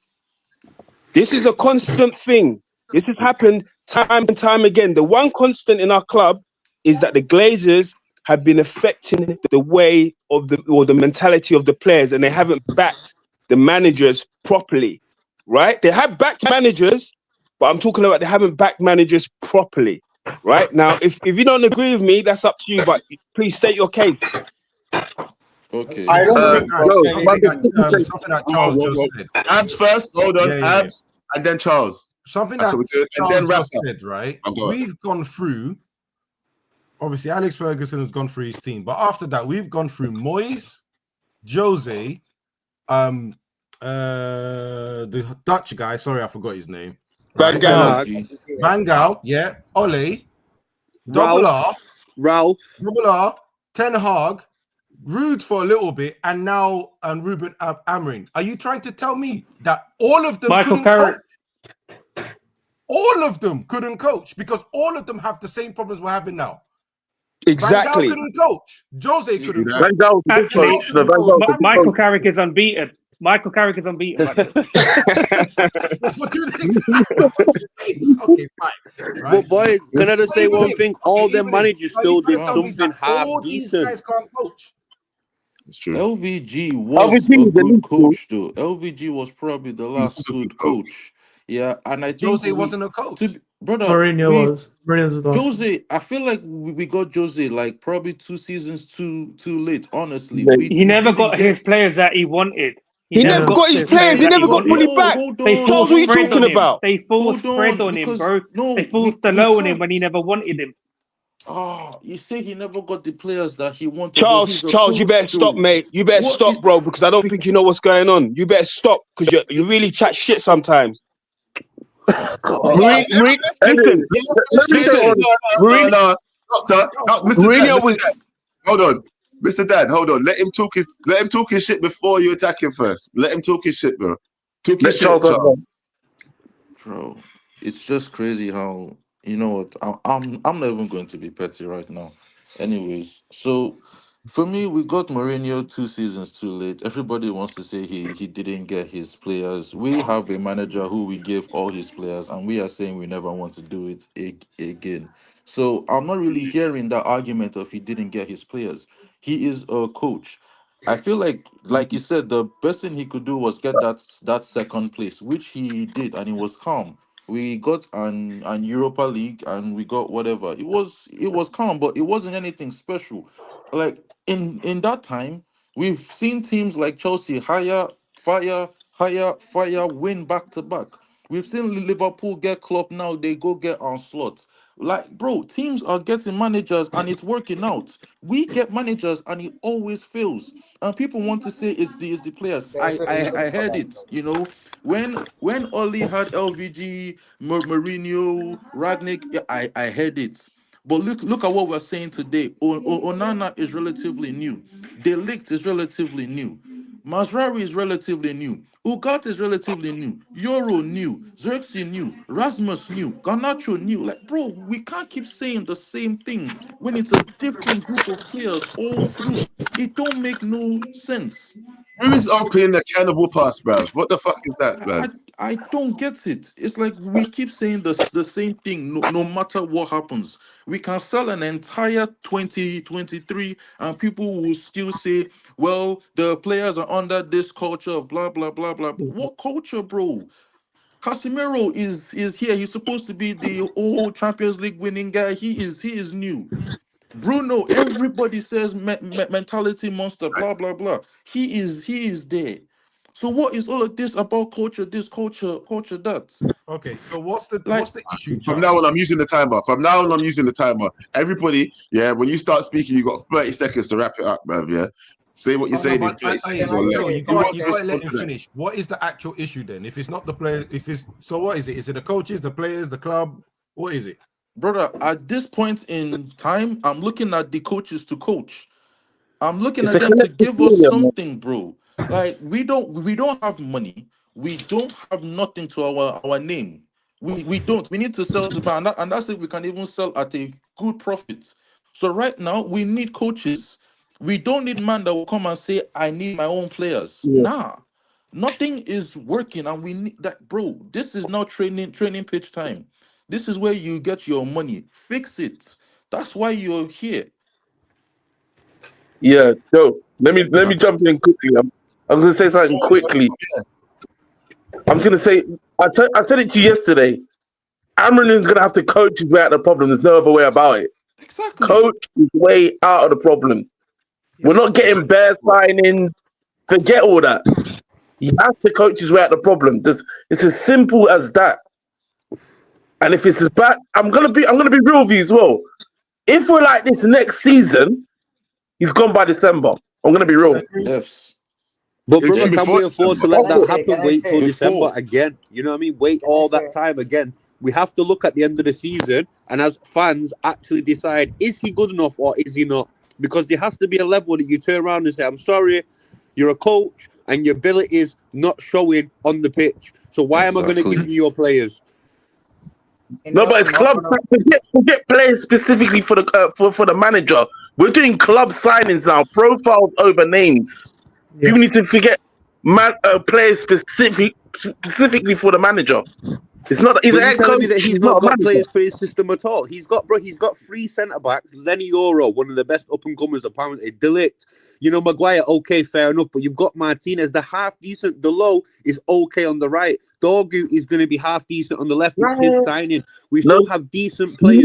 This is a constant thing. This has happened time and time again. The one constant in our club is that the Glazers have been affecting the way of the mentality of the players, and they haven't backed the managers properly. Right? They have backed managers, but I'm talking about they haven't backed managers properly. Right? Now, if you don't agree with me, that's up to you, but please state your case. okay. I don't Something think that, you're something saying. something that Charles just said. Abs first. Hold on. Yeah. Abs, and then Charles. Something That's that what we do. And Charles then wrap just up. said, right? I'll go. We've gone through. Obviously, Alex Ferguson has gone through his team, but after that, we've gone through Moyes, Jose, the Dutch guy. Sorry, I forgot his name. Van Right? Gaal. Van Gaal, yeah. Ole, Ralph. Double R, Ten Hag, Rude for a little bit, and now Ruben Amorim. Are you trying to tell me that all of them Michael couldn't Carrick. coach? All of them couldn't coach because all of them have the same problems we're having now. Exactly. Van Gaal couldn't coach. Jose couldn't coach. Van Gaal's a good Actually, coach. No, Van Gaal's a good Michael coach. Carrick is unbeaten. Michael Carrick is unbeaten. By the way. For 2 days. Okay, fine. Right? But boys, can I just say one thing? All the the managers still did something half all these decent. guys can't coach. It's true. LVG was a good coach, though. LVG was probably the last good coach. Yeah, and I think Jose wasn't a coach. Brother, Mourinho was. Mourinho was the last. Jose, I feel like we got Jose like probably 2 seasons too late. Honestly, He never got his players that he wanted. He never got his players. He never got fully back. Charles, what are you talking about? They forced Fred on him, bro. They forced the low on him when he never wanted him. Oh, you say he never got the players that he wanted. But he's a Charles, you better coach, stop, though. mate. You better What stop, is- bro, because I don't think you know what's going on. You better stop because you really chat shit sometimes. Listen, Doctor, Mr. Dad, hold on. Mr. Dad, hold on. Let him talk his shit before you attack him first. Let him talk his shit, bro. Talk his shit, Charles. Bro, it's just crazy how, you know what, I'm not even going to be petty right now. Anyways, so for me, we got Mourinho 2 seasons too late. Everybody wants to say he didn't get his players. We have a manager who we gave all his players, and we are saying we never want to do it again. So I'm not really hearing that argument of he didn't get his players. He is a coach. I feel like you said, the best thing he could do was get that second place, which he did, and it was calm. We got an Europa League, and we got whatever. It was calm, but it wasn't anything special. Like in that time, we've seen teams like Chelsea fire, win back to back. We've seen Liverpool get Klopp now. They go get Slot. Like, bro, teams are getting managers and it's working out. We get managers and it always fails. And people want to say it's the players. I heard it, when Oli had LVG, Mourinho, Ragnick, yeah, I heard it. But look at what we're saying today. Onana is relatively new. De Ligt is relatively new. Masrari is relatively new. Ugarte is relatively new. Euro new. Xerxes new. Rasmus new. Garnacho new. Like, bro, we can't keep saying the same thing when it's a different group of players all through. It don't make no sense. Who is opening the can of whoop-ass, bruv? What the fuck is that, man? I don't get it. It's like we keep saying the same thing no matter what happens. We can sell an entire 2023 and people will still say, well, the players are under this culture of blah, blah, blah, blah. What culture, bro? Casemiro is here. He's supposed to be the old Champions League winning guy. He is new. Bruno, everybody says mentality monster, blah blah blah. He is there. So what is all of this about culture? This culture that? Okay, so what's the issue, From Charles? now on, I'm using the timer. From now on, I'm using the timer. Everybody, yeah, when you start speaking, you got 30 seconds to wrap it up, bruv, yeah? Say what you're saying in 30 seconds or less. You got to let him finish. What is the actual issue then? If it's not the player, so what is it? Is it the coaches, the players, the club? What is it? Brother, at this point in time, I'm looking at the coaches to coach. I'm looking at them to give us something, bro. Like we don't have money. We don't have nothing to our name. We don't. We need to sell the band, and that's if we can even sell at a good profit. So right now we need coaches. We don't need man that will come and say, "I need my own players." Nah, nothing is working, and we need that, bro. This is now training pitch time. This is where you get your money. Fix it. That's why you're here. Yeah, so let me jump in quickly. I'm going to say something quickly. I'm going to say, I said it to you yesterday. Amorim's going to have to coach his way out of the problem. There's no other way about it. Exactly. Coach his way out of the problem. We're not getting bare signings. Forget all that. He has to coach his way out of the problem. It's as simple as that. And if it's bad, I'm gonna be real with you as well. If we're like this next season, he's gone by December. I'm gonna be real. Yes. But brother, can we afford to let that happen? Wait till December again. You know what I mean? Wait all that time again. We have to look at the end of the season and as fans actually decide, is he good enough or is he not? Because there has to be a level that you turn around and say, I'm sorry, you're a coach and your ability is not showing on the pitch. So why am I going to give you your players? No, but it's club. Forget players specifically for the manager. We're doing club signings now, profiles over names. Yeah. People need to forget players specifically for the manager. It's not. He's telling me that he's not got players for his system at all. He's got 3 centre backs. Lenny Euro, one of the best up and comers apparently. Delict, Maguire, okay, fair enough. But you've got Martinez, the half decent. Delo is okay on the right. Dorgu is going to be half decent on the left. It's his signing. We still have decent players. He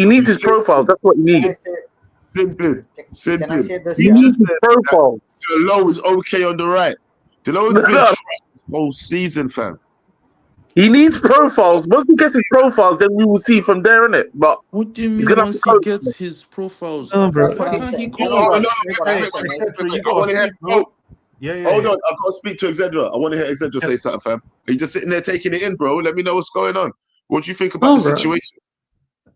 needs his profiles. That's what he needs. Simple. He needs his profiles. Delo is okay on the right. Delo's been trapped whole season, fam. He needs profiles. Once he gets his profiles, then we will see from there, innit? But what do you mean once he gets his profiles? Oh, bro. Hold on, I've got to speak to Exedra. I want to hear Exedra say something, fam. Are you just sitting there taking it in, bro? Let me know what's going on. What do you think about the situation?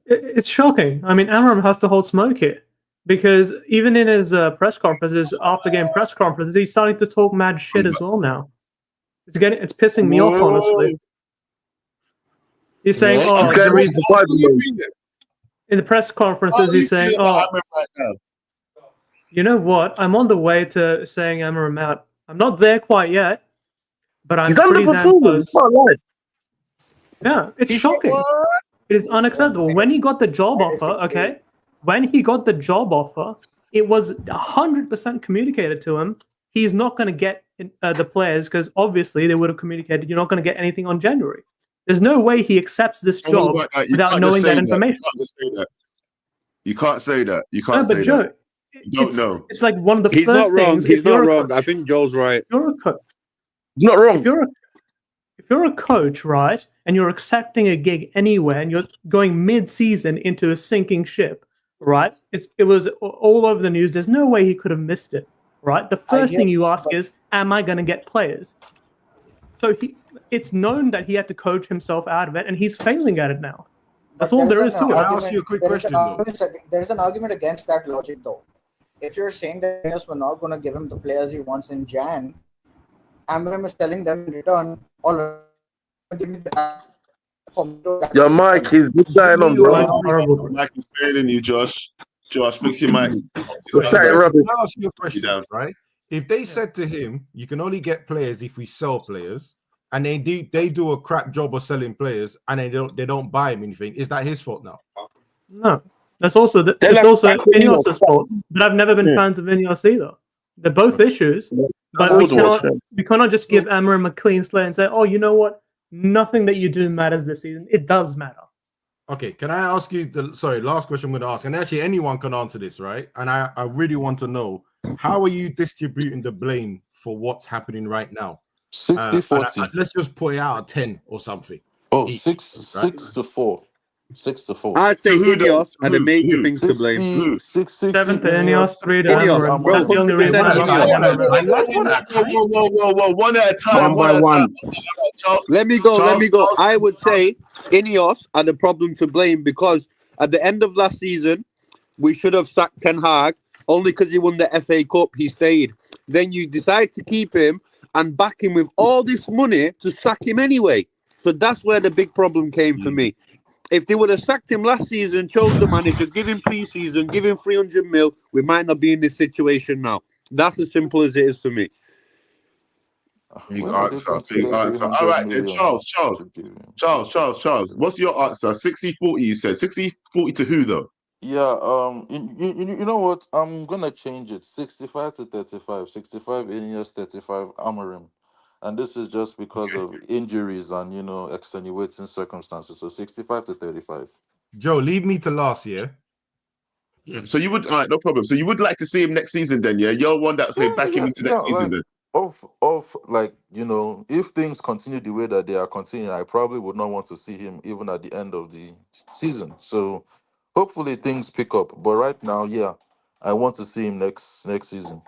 It's shocking. I mean, Amorim has to hold smoke here. Because even in his press conferences, after game press conferences, he's starting to talk mad shit as well now. It's pissing me off, honestly. He's saying, in the press conferences, he's saying, you know what? I'm on the way to saying Amorim out. I'm not there quite yet, but I'm pretty damn close. Yeah, it's shocking. It is unacceptable. When he got the job offer, when he got the job offer, it was 100% communicated to him. He's not going to get the players because obviously they would have communicated, you're not going to get anything on January. There's no way he accepts this job without knowing that information. You can't say that. You can't say Joe, that. You don't know. It's like one of the first things. He's not wrong. I think Joe's right. You're a coach. He's not wrong. If you're a coach, right, and you're accepting a gig anywhere and you're going mid-season into a sinking ship, right? It was all over the news. There's no way he could have missed it, right? The first thing you ask is, am I going to get players? So it's known that he had to coach himself out of it, and he's failing at it now. That's all there is to it. I'll ask you a quick question, though. There's an argument against that logic, though. If you're saying that players were not going to give him the players he wants in Jan, Amorim is telling them in return, your mic is dying on, bro. Mic is failing you, Josh. Josh, fix your mic. I'll ask you a question, right? If they said to him, you can only get players if we sell players, and they do a crap job of selling players, and they don't buy him anything, is that his fault now? No, that's also Ineos's fault. But I've never been fans of Ineos either. They're both issues, but we cannot just give Amorim a clean slate and say, oh, you know what? nothing that you do matters this season. It does matter. Okay, can I ask you last question I'm going to ask, and actually anyone can answer this, right? And I really want to know, how are you distributing the blame for what's happening right now? 60-40. Let's just put it out of 10 or something. Oh, Each, 6-4. 6-4. I'd say Ineos are the major things to blame. 7 to Ineos, 3 to Ineos, Amorim. bro, That's the only reason I 100% lost Ineos. One at a time. One by one. Charles, Let me go. Charles, I would say Ineos are the problem to blame because at the end of last season, we should have sacked Ten Hag only because he won the FA Cup. He stayed. Then you decide to keep him and back him with all this money to sack him anyway. So that's where the big problem came for me. If they would have sacked him last season, chose the manager, give him pre-season, give him 300 mil, we might not be in this situation now. That's as simple as it is for me. Big answer. All right, then, Charles. What's your answer? 60-40, you said. 60-40 to who, though? Yeah, you know what? I'm gonna change it. 65 to 35. 65 Ineos, 35 Amorim. And this is just because of injuries and extenuating circumstances. So 65 to 35. Joe, leave me to last year. So you would, all right, no problem. So you would like to see him next season, then? Yeah, you're one that say back him into next season, then. If things continue the way that they are continuing, I probably would not want to see him even at the end of the season. So hopefully things pick up. But right now, yeah, I want to see him next season.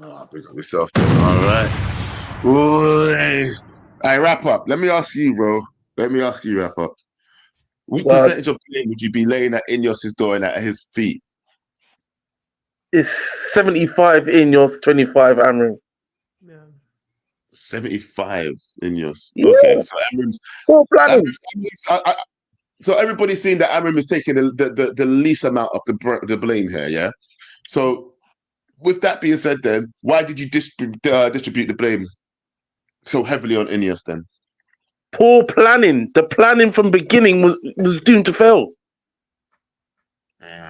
Oh, big up yourself, then. All right. All right, wrap up. Let me ask you, bro. Wrap up. What percentage of blame would you be laying at Ineos' door and at his feet? It's 75 Ineos, 25 Amorim. Yeah. 75 Ineos. Yeah. Okay, so so everybody's saying that Amorim is taking the least amount of the blame here, yeah? So with that being said, then, why did you distribute the blame so heavily on Ineos then? Poor planning. The planning from beginning was doomed to fail.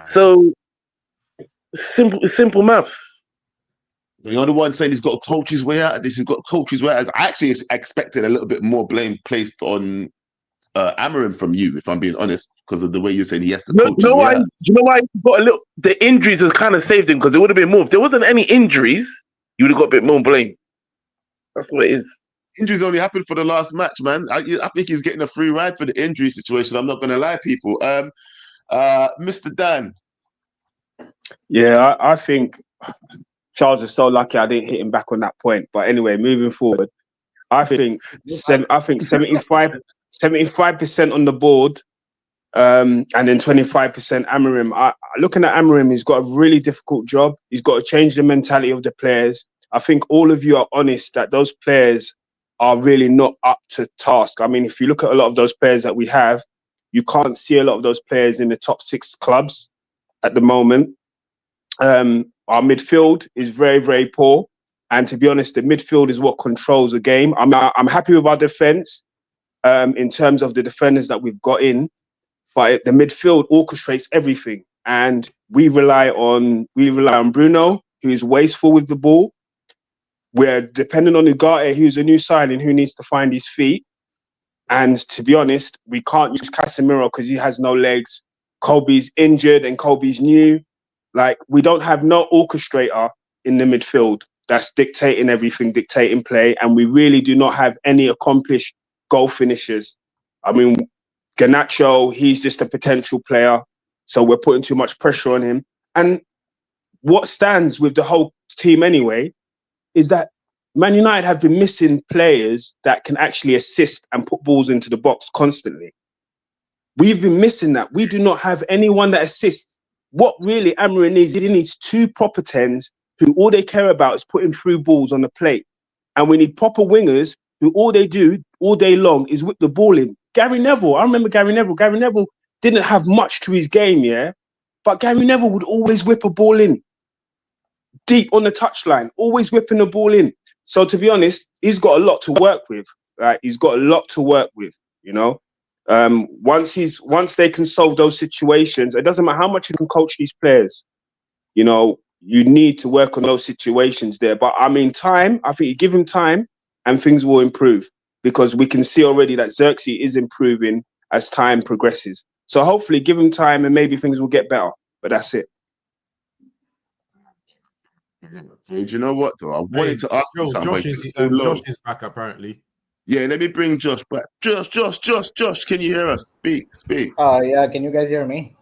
So simple maths. You're the one saying he's got to coach his way out of this. He's got to coach his way out. I actually expected a little bit more blame placed on Amorim from you, if I'm being honest, because of the way you're saying he has to coach his way out. You know why he got a little? The injuries has kind of saved him, because it would have been more. If there wasn't any injuries, you would have got a bit more blame. That's what it is. Injuries only happened for the last match, man. I think he's getting a free ride for the injury situation. I'm not going to lie, people. Mr. Dan. Yeah, I think Charles is so lucky I didn't hit him back on that point. But anyway, moving forward, I think 75% on the board, and then 25% Amorim. Looking at Amorim, he's got a really difficult job. He's got to change the mentality of the players. I think all of you are honest that those players are really not up to task. I mean, if you look at a lot of those players that we have, you can't see a lot of those players in the top 6 clubs at the moment. Our midfield is very, very poor. And to be honest, the midfield is what controls the game. I'm happy with our defense in terms of the defenders that we've got in, but the midfield orchestrates everything. And we rely on Bruno, who is wasteful with the ball. We're dependent on Ugarte, who's a new signing, who needs to find his feet. And to be honest, we can't use Casemiro because he has no legs. Kobe's injured and Kobe's new. Like, we don't have no orchestrator in the midfield that's dictating everything, dictating play. And we really do not have any accomplished goal finishers. I mean, Garnacho, he's just a potential player. So we're putting too much pressure on him. And what stands with the whole team anyway is that Man United have been missing players that can actually assist and put balls into the box constantly. We've been missing that. We do not have anyone that assists. What really Amorim needs, he needs 2 proper 10s who all they care about is putting through balls on the plate. And we need proper wingers who all they do all day long is whip the ball in. Gary Neville, I remember Gary Neville. Gary Neville didn't have much to his game, yeah? But Gary Neville would always whip a ball in. Deep on the touchline, always whipping the ball in. So to be honest, he's got a lot to work with. Right? He's got a lot to work with, you know. Once they can solve those situations, it doesn't matter how much you can coach these players. You know, you need to work on those situations there. But I mean, I think you give him time and things will improve. because we can see already that Xerxes is improving as time progresses. So hopefully give him time and maybe things will get better. But that's it. Hey, do you know what though? I wanted to ask you something, but it's too low. Josh is back apparently. Yeah, let me bring Josh back. Josh, can you hear us? Speak. Yeah, can you guys hear me?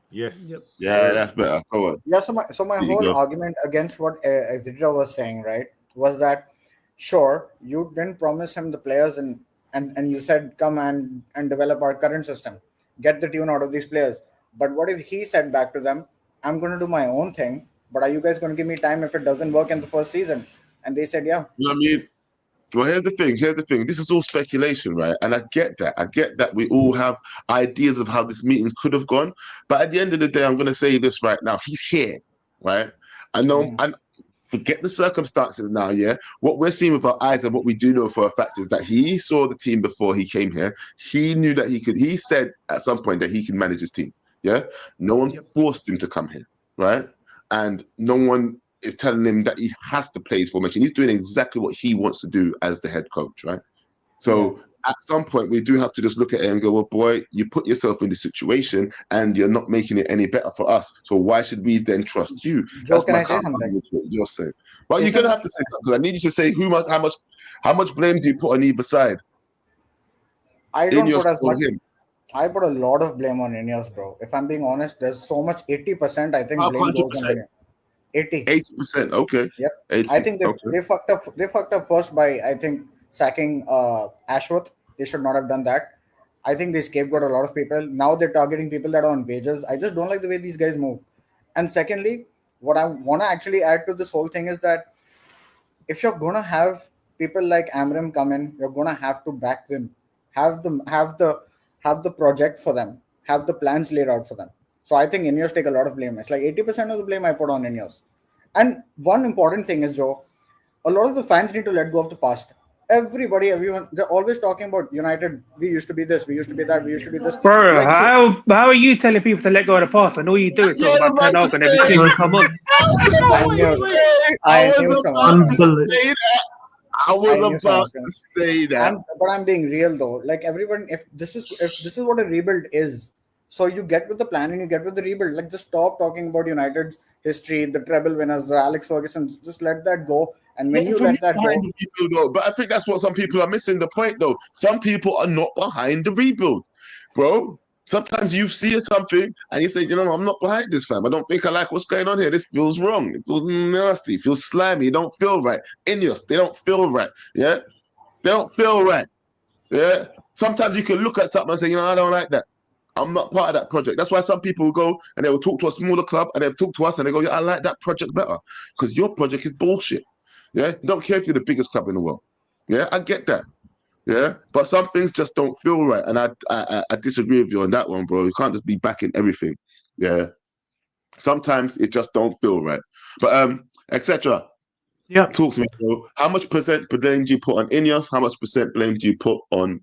Yes. Yep. Yeah, that's better. Go on. Yeah, so my There you whole go. argument against what Zidra was saying, right, was that sure, you didn't promise him the players and you said come and develop our current system, get the tune out of these players. But what if he said back to them, I'm going to do my own thing, but are you guys going to give me time if it doesn't work in the first season? And they said, yeah. You know what I mean? Well, here's the thing. This is all speculation, right? And I get that. We all have ideas of how this meeting could have gone. But at the end of the day, I'm going to say this right now. He's here, right? I know, and forget the circumstances now, yeah? What we're seeing with our eyes and what we do know for a fact is that he saw the team before he came here. He knew that he said at some point that he can manage his team, yeah? No one forced him to come here, right? And no one is telling him that he has to play his formation. He's doing exactly what he wants to do as the head coach, right? So at some point, we do have to just look at it and go, well, boy, you put yourself in this situation and you're not making it any better for us. So why should we then trust you? Joe, That's can my I say something? you're saying. Well, you're going to have to say something. I need you to say how much blame do you put on either side? I don't put as much. Him? I put a lot of blame on Ineos, bro. If I'm being honest, there's so much 80%. I think blame goes on Ineos. 80%. Okay. Yep. 80, I think they fucked up. They fucked up first by sacking Ashworth. They should not have done that. I think they scapegoat a lot of people. Now they're targeting people that are on wages. I just don't like the way these guys move. And secondly, what I want to actually add to this whole thing is that if you're gonna have people like Amorim come in, you're gonna have to back them, have the project for them, have the plans laid out for them. So I think Ineos take a lot of blame. It's like 80% of the blame I put on Ineos. And one important thing is, Joe, a lot of the fans need to let go of the past. Everyone, they're always talking about United. We used to be this, we used to be that, we used to be this. Bro, Like, how are you telling people to let go of the past and all you do is talk about Ten Hag and every team you come on? I was about to say that. But I'm being real though. Like everyone, if this is what a rebuild is, so you get with the plan and you get with the rebuild. Like just stop talking about United's history, the treble winners, the Alex Ferguson's. Just let that go. And when you let that go, people, though, but I think that's what some people are missing the point though. Some people are not behind the rebuild, bro. Sometimes you see something and you say, you know, I'm not behind this, fam. I don't think I like what's going on here. This feels wrong. It feels nasty. It feels slimy. It don't feel right. Ineos, they don't feel right. Yeah? They don't feel right. Yeah? Sometimes you can look at something and say, you know, I don't like that. I'm not part of that project. That's why some people will go and they will talk to a smaller club and they'll talk to us and they go, yeah, I like that project better. Because your project is bullshit. Yeah? You don't care if you're the biggest club in the world. Yeah? I get that. Yeah, but some things just don't feel right, and I disagree with you on that one, bro. You can't just be backing everything. Yeah, sometimes it just don't feel right. But etc. Yeah, talk to me, bro. How much percent blame do you put on Ineos? How much percent blame do you put on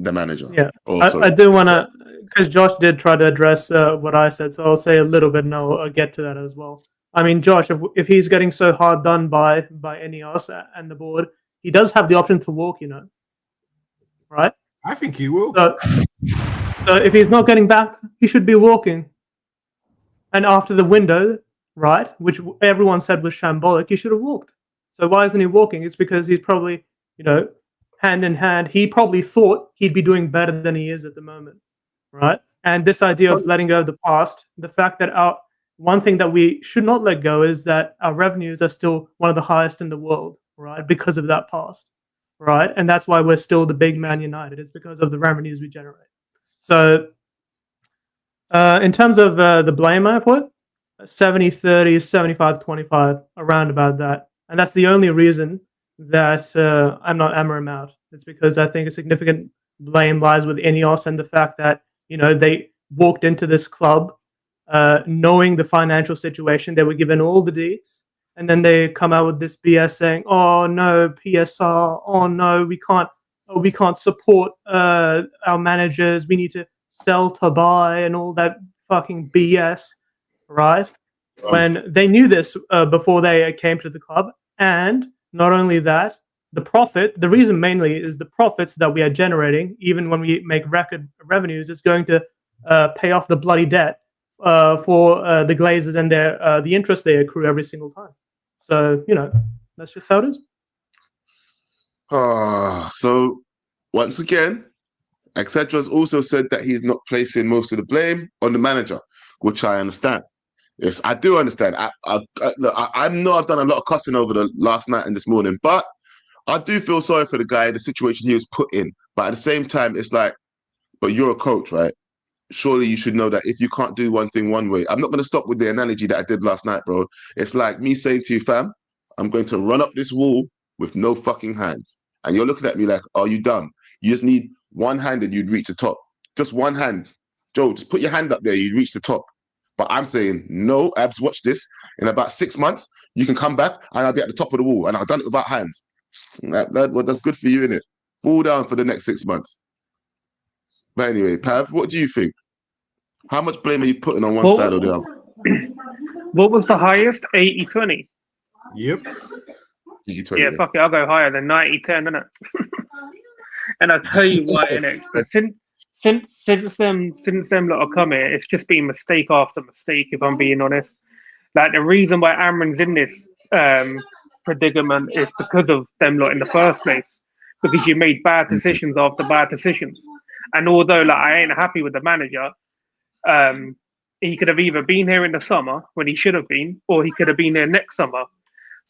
the manager? Yeah, I do want to, because Josh did try to address what I said, so I'll say a little bit, and I'll get to that as well. I mean, Josh, if he's getting so hard done by Ineos and the board, he does have the option to walk, you know, right? I think he will. So if he's not getting back, he should be walking. And after the window, right, which everyone said was shambolic, he should have walked. So why isn't he walking? It's because he's probably, you know, hand in hand. He probably thought he'd be doing better than he is at the moment, right? And this idea of letting go of the past, the fact that one thing that we should not let go is that our revenues are still one of the highest in the world, right? Because of that past, right? And that's why we're still the big Man United. It's because of the revenues we generate. So in terms of the blame, I put 70-30, 75-25, around about that. And that's the only reason that I'm not Amorim out. It's because I think a significant blame lies with Ineos and the fact that, you know, they walked into this club knowing the financial situation. They were given all the deets, and then they come out with this BS saying, "Oh no, PSR. Oh no, we can't support our managers. We need to sell to buy," and all that fucking BS, right? When they knew this before they came to the club, and not only that, the profit, the reason mainly is the profits that we are generating, even when we make record revenues, is going to pay off the bloody debt for the Glazers and the interest they accrue every single time. So, that's just how it is. So, once again, etc. has also said that he's not placing most of the blame on the manager, which I understand. Yes, I do understand. I know I've done a lot of cussing over the last night and this morning, but I do feel sorry for the guy, the situation he was put in. But at the same time, it's like, but you're a coach, right? Surely you should know that if you can't do one thing one way, I'm not going to stop with the analogy that I did last night, bro. It's like me saying to you, fam, I'm going to run up this wall with no fucking hands. And you're looking at me like, are you dumb? You just need one hand and you'd reach the top. Just one hand. Joe, just put your hand up there, you'd reach the top. But I'm saying, no, Abs, watch this. In about 6 months, you can come back and I'll be at the top of the wall. And I've done it without hands. Well, that's good for you, innit? Fall down for the next 6 months. But anyway, Pav, what do you think? How much blame are you putting on one side or the other? What was the highest? 80-20? Yep. 80-20, yeah, fuck it, I'll go higher than 90-10, innit? And I'll tell you why, innit? Since them lot have come here, it's just been mistake after mistake, if I'm being honest. Like, the reason why Amorim's in this predicament is because of them lot in the first place. Because you made bad decisions after bad decisions. And although I ain't happy with the manager, he could have either been here in the summer when he should have been, or he could have been here next summer.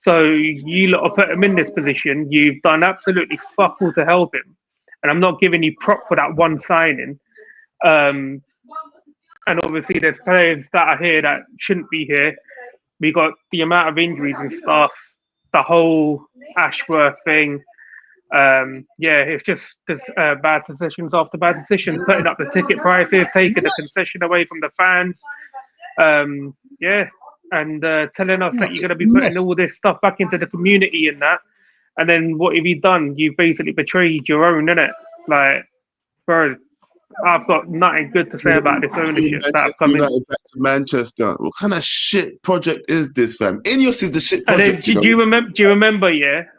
So you lot have put him in this position. You've done absolutely fuck all to help him. And I'm not giving you prop for that one signing. And obviously there's players that are here that shouldn't be here. We got the amount of injuries and stuff, the whole Ashworth thing. It's just bad decisions after bad decisions, putting up the ticket prices, taking the concession away from the fans. And telling us that you're going to be putting all this stuff back into the community and that. And then what have you done? You've basically betrayed your own, innit? Like, bro, I've got nothing good to say about this ownership that have come in. United back to Manchester. What kind of shit project is this, fam? Ineos is the shit And project. then, do you remember,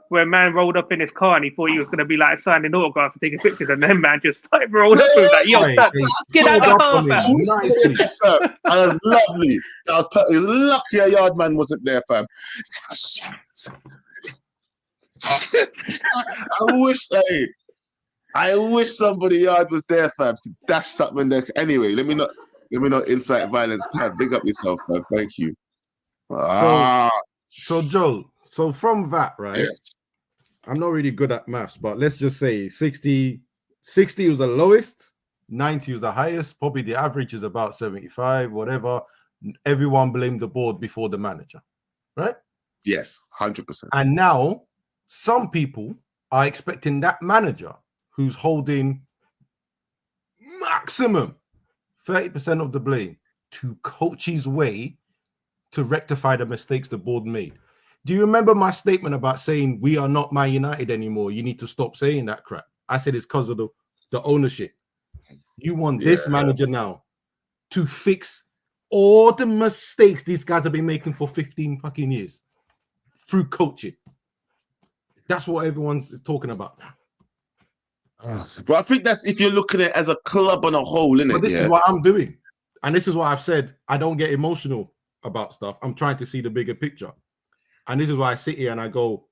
where man rolled up in his car and he thought he was going to be signing autographs and taking pictures, and then man just rolled up and was like, "Yo, get out of the car, man." That was lovely. That was lucky a yard man wasn't there, fam. I wish somebody yard was there, fam, to dash something there. Anyway, let me not incite violence. Pat, big up yourself, man. Thank you. So Joe, from that, right? Yes. I'm not really good at maths, but let's just say 60 was the lowest, 90 was the highest, probably the average is about 75, whatever. Everyone blamed the board before the manager, right? Yes, 100%. And now some people are expecting that manager who's holding maximum 30% of the blame to coach his way to rectify the mistakes the board made. Do you remember my statement about saying we are not Man United anymore? You need to stop saying that crap. I said it's because of the ownership. You want this manager now to fix all the mistakes these guys have been making for 15 fucking years through coaching. That's what everyone's talking about now. But I think that's if you're looking at it as a club on a whole, innit? But this is what I'm doing. And this is why I've said I don't get emotional about stuff. I'm trying to see the bigger picture. And this is why I sit here and I go,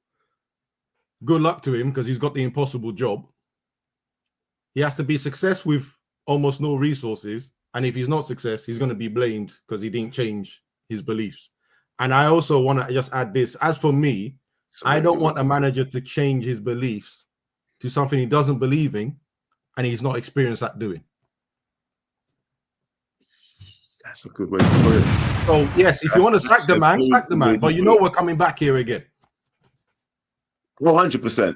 good luck to him because he's got the impossible job. He has to be successful with almost no resources. And if he's not success, he's going to be blamed because he didn't change his beliefs. And I also want to just add this. As for me, I don't want a manager to change his beliefs to something he doesn't believe in and he's not experienced at doing. That's a good way to put it. So, yes, if you want to sack the man, sack the man. But you know we're coming back here again. 100%.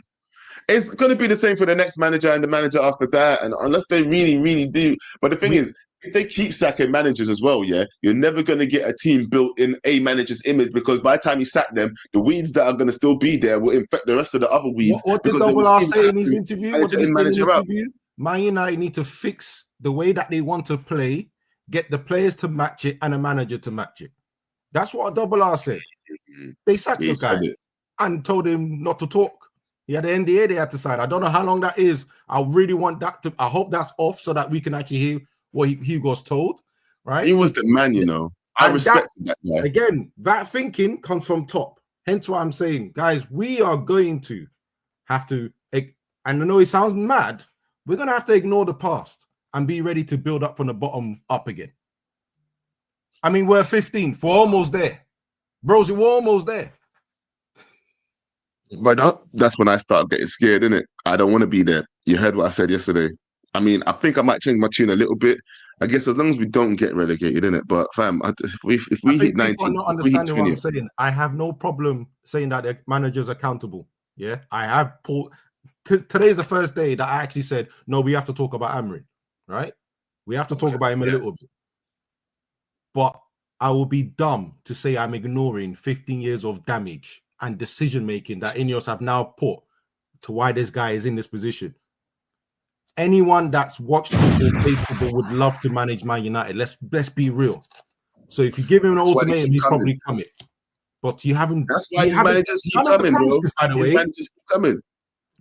It's going to be the same for the next manager and the manager after that. And unless they really, really do. But the thing is, if they keep sacking managers as well, you're never going to get a team built in a manager's image because by the time you sack them, the weeds that are going to still be there will infect the rest of the other weeds. What did Double R say in his interview? What did he say in his interview? Man United need to fix the way that they want to play, get the players to match it and a manager to match it. That's what Double R said. They sacked the guy and told him not to talk. He had an NDA they had to sign. I don't know how long that is. I really want that to. I hope that's off so that we can actually hear what he was told. Right? He was the man, you know. I respected that guy. Again, that thinking comes from top. Hence why I'm saying, guys, we are going to have to. And I know it sounds mad. We're gonna have to ignore the past and be ready to build up from the bottom up again. I mean, we're 15th. We're almost there, bros. We're almost there. But that's when I start getting scared, innit? I don't want to be there. You heard what I said yesterday. I mean, I think I might change my tune a little bit. I guess as long as we don't get relegated, innit? But fam, if we hit 19, people are not understanding what I'm saying. I have no problem saying that the manager's accountable. Yeah, I have pulled. Today's the first day that I actually said, no, we have to talk about Amorim, right? We have to talk about him a little bit. But I will be dumb to say I'm ignoring 15 years of damage and decision-making that Ineos have now put to why this guy is in this position. Anyone that's watched football, played football, would love to manage Man United. Let's be real. So if you give him an ultimatum, he's probably coming. But you haven't. That's why these managers keep coming, bro. By the way, managers keep coming.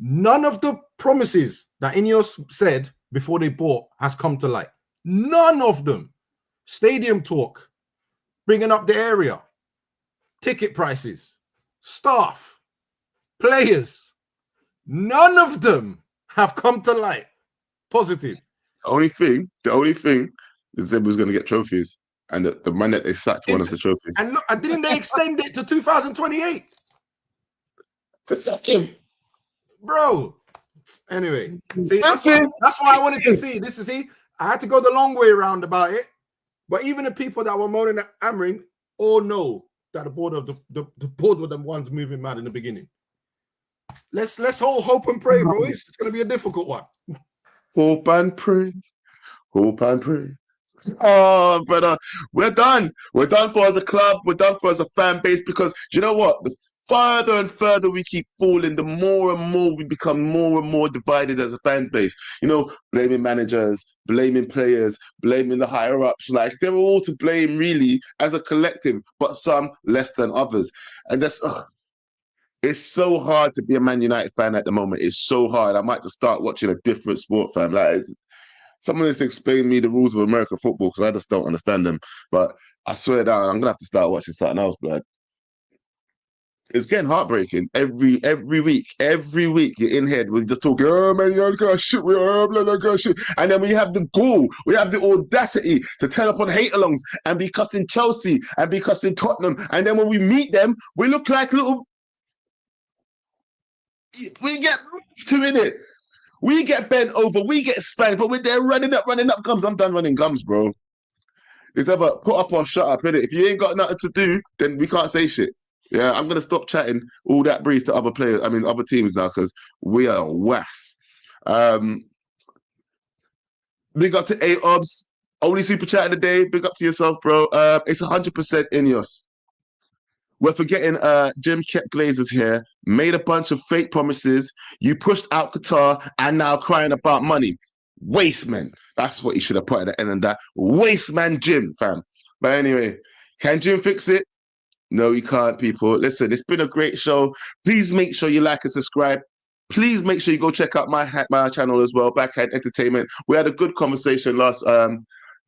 None of the promises that Ineos said before they bought has come to light. None of them. Stadium talk, bringing up the area, ticket prices, staff, players. None of them have come to light. Positive. The only thing is they was going to get trophies, and the man that they sacked won us the trophies. And look, didn't they extend it to 2028 to sack him, bro? Anyway, see, that's why I wanted to see. I had to go the long way around about it, but even the people that were moaning at Amorim all know that the board were the ones moving mad in the beginning. Let's all hope and pray, bro. It's going to be a difficult one. Hope and pray. Hope and pray. Oh, brother, we're done. We're done for as a club. We're done for as a fan base because you know what? The further and further we keep falling, the more and more we become more and more divided as a fan base. You know, blaming managers, blaming players, blaming the higher ups. Like they're all to blame, really, as a collective, but some less than others. And that's. It's so hard to be a Man United fan at the moment. It's so hard. I might just start watching a different sport, fam. Like, someone has explained me the rules of American football because I just don't understand them. But I swear down, I'm gonna have to start watching something else, blood. It's getting heartbreaking every week. Every week you're in here, we're just talking, oh man, you got shit, shit. And then we have the gall, we have the audacity to turn up on hate-alongs and be cussing Chelsea and be cussing Tottenham. And then when we meet them, we look like little. We get to in it. We get bent over. We get spanked, but we're there running up gums. I'm done running gums, bro. It's either put up or shut up, innit? If you ain't got nothing to do, then we can't say shit. Yeah, I'm gonna stop chatting all that breeze to other players. I mean, other teams now because we are wass. Big up to A-Obs. Only super chat of the day. Big up to yourself, bro. It's 100% Ineos. We're forgetting Jim kept Glazers here, made a bunch of fake promises. You pushed out Qatar and now crying about money. Waste man. That's what he should have put at the end of that. Waste man Jim, fam. But anyway, can Jim fix it? No, he can't, people. Listen, it's been a great show. Please make sure you like and subscribe. Please make sure you go check out my channel as well, Backhand Entertainment. We had a good conversation last,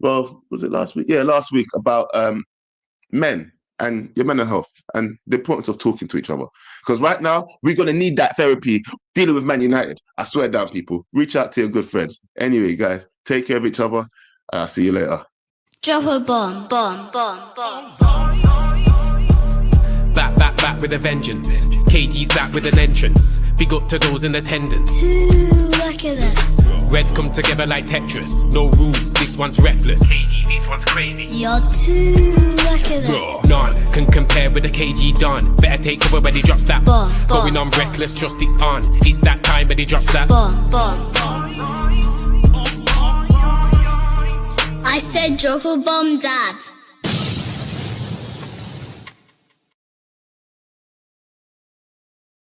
was it last week? Yeah, last week about men and your mental health and the importance of talking to each other. Because right now, we're going to need that therapy dealing with Man United. I swear down, people. Reach out to your good friends. Anyway, guys, take care of each other. And I'll see you later. Drop a bomb, bomb, bomb, bomb. Back with a vengeance. KG's back with an entrance. Big up to those in attendance. Look at that. Reds come together like Tetris. No rules, this one's reckless. KG, this one's crazy. You're too lucky that. None can compare with the KG Don. Better take cover when he drops that. Bomb, Going on reckless, just it's on. It's that time when he drops that. Bomb, bomb. I said drop a bomb, Dad.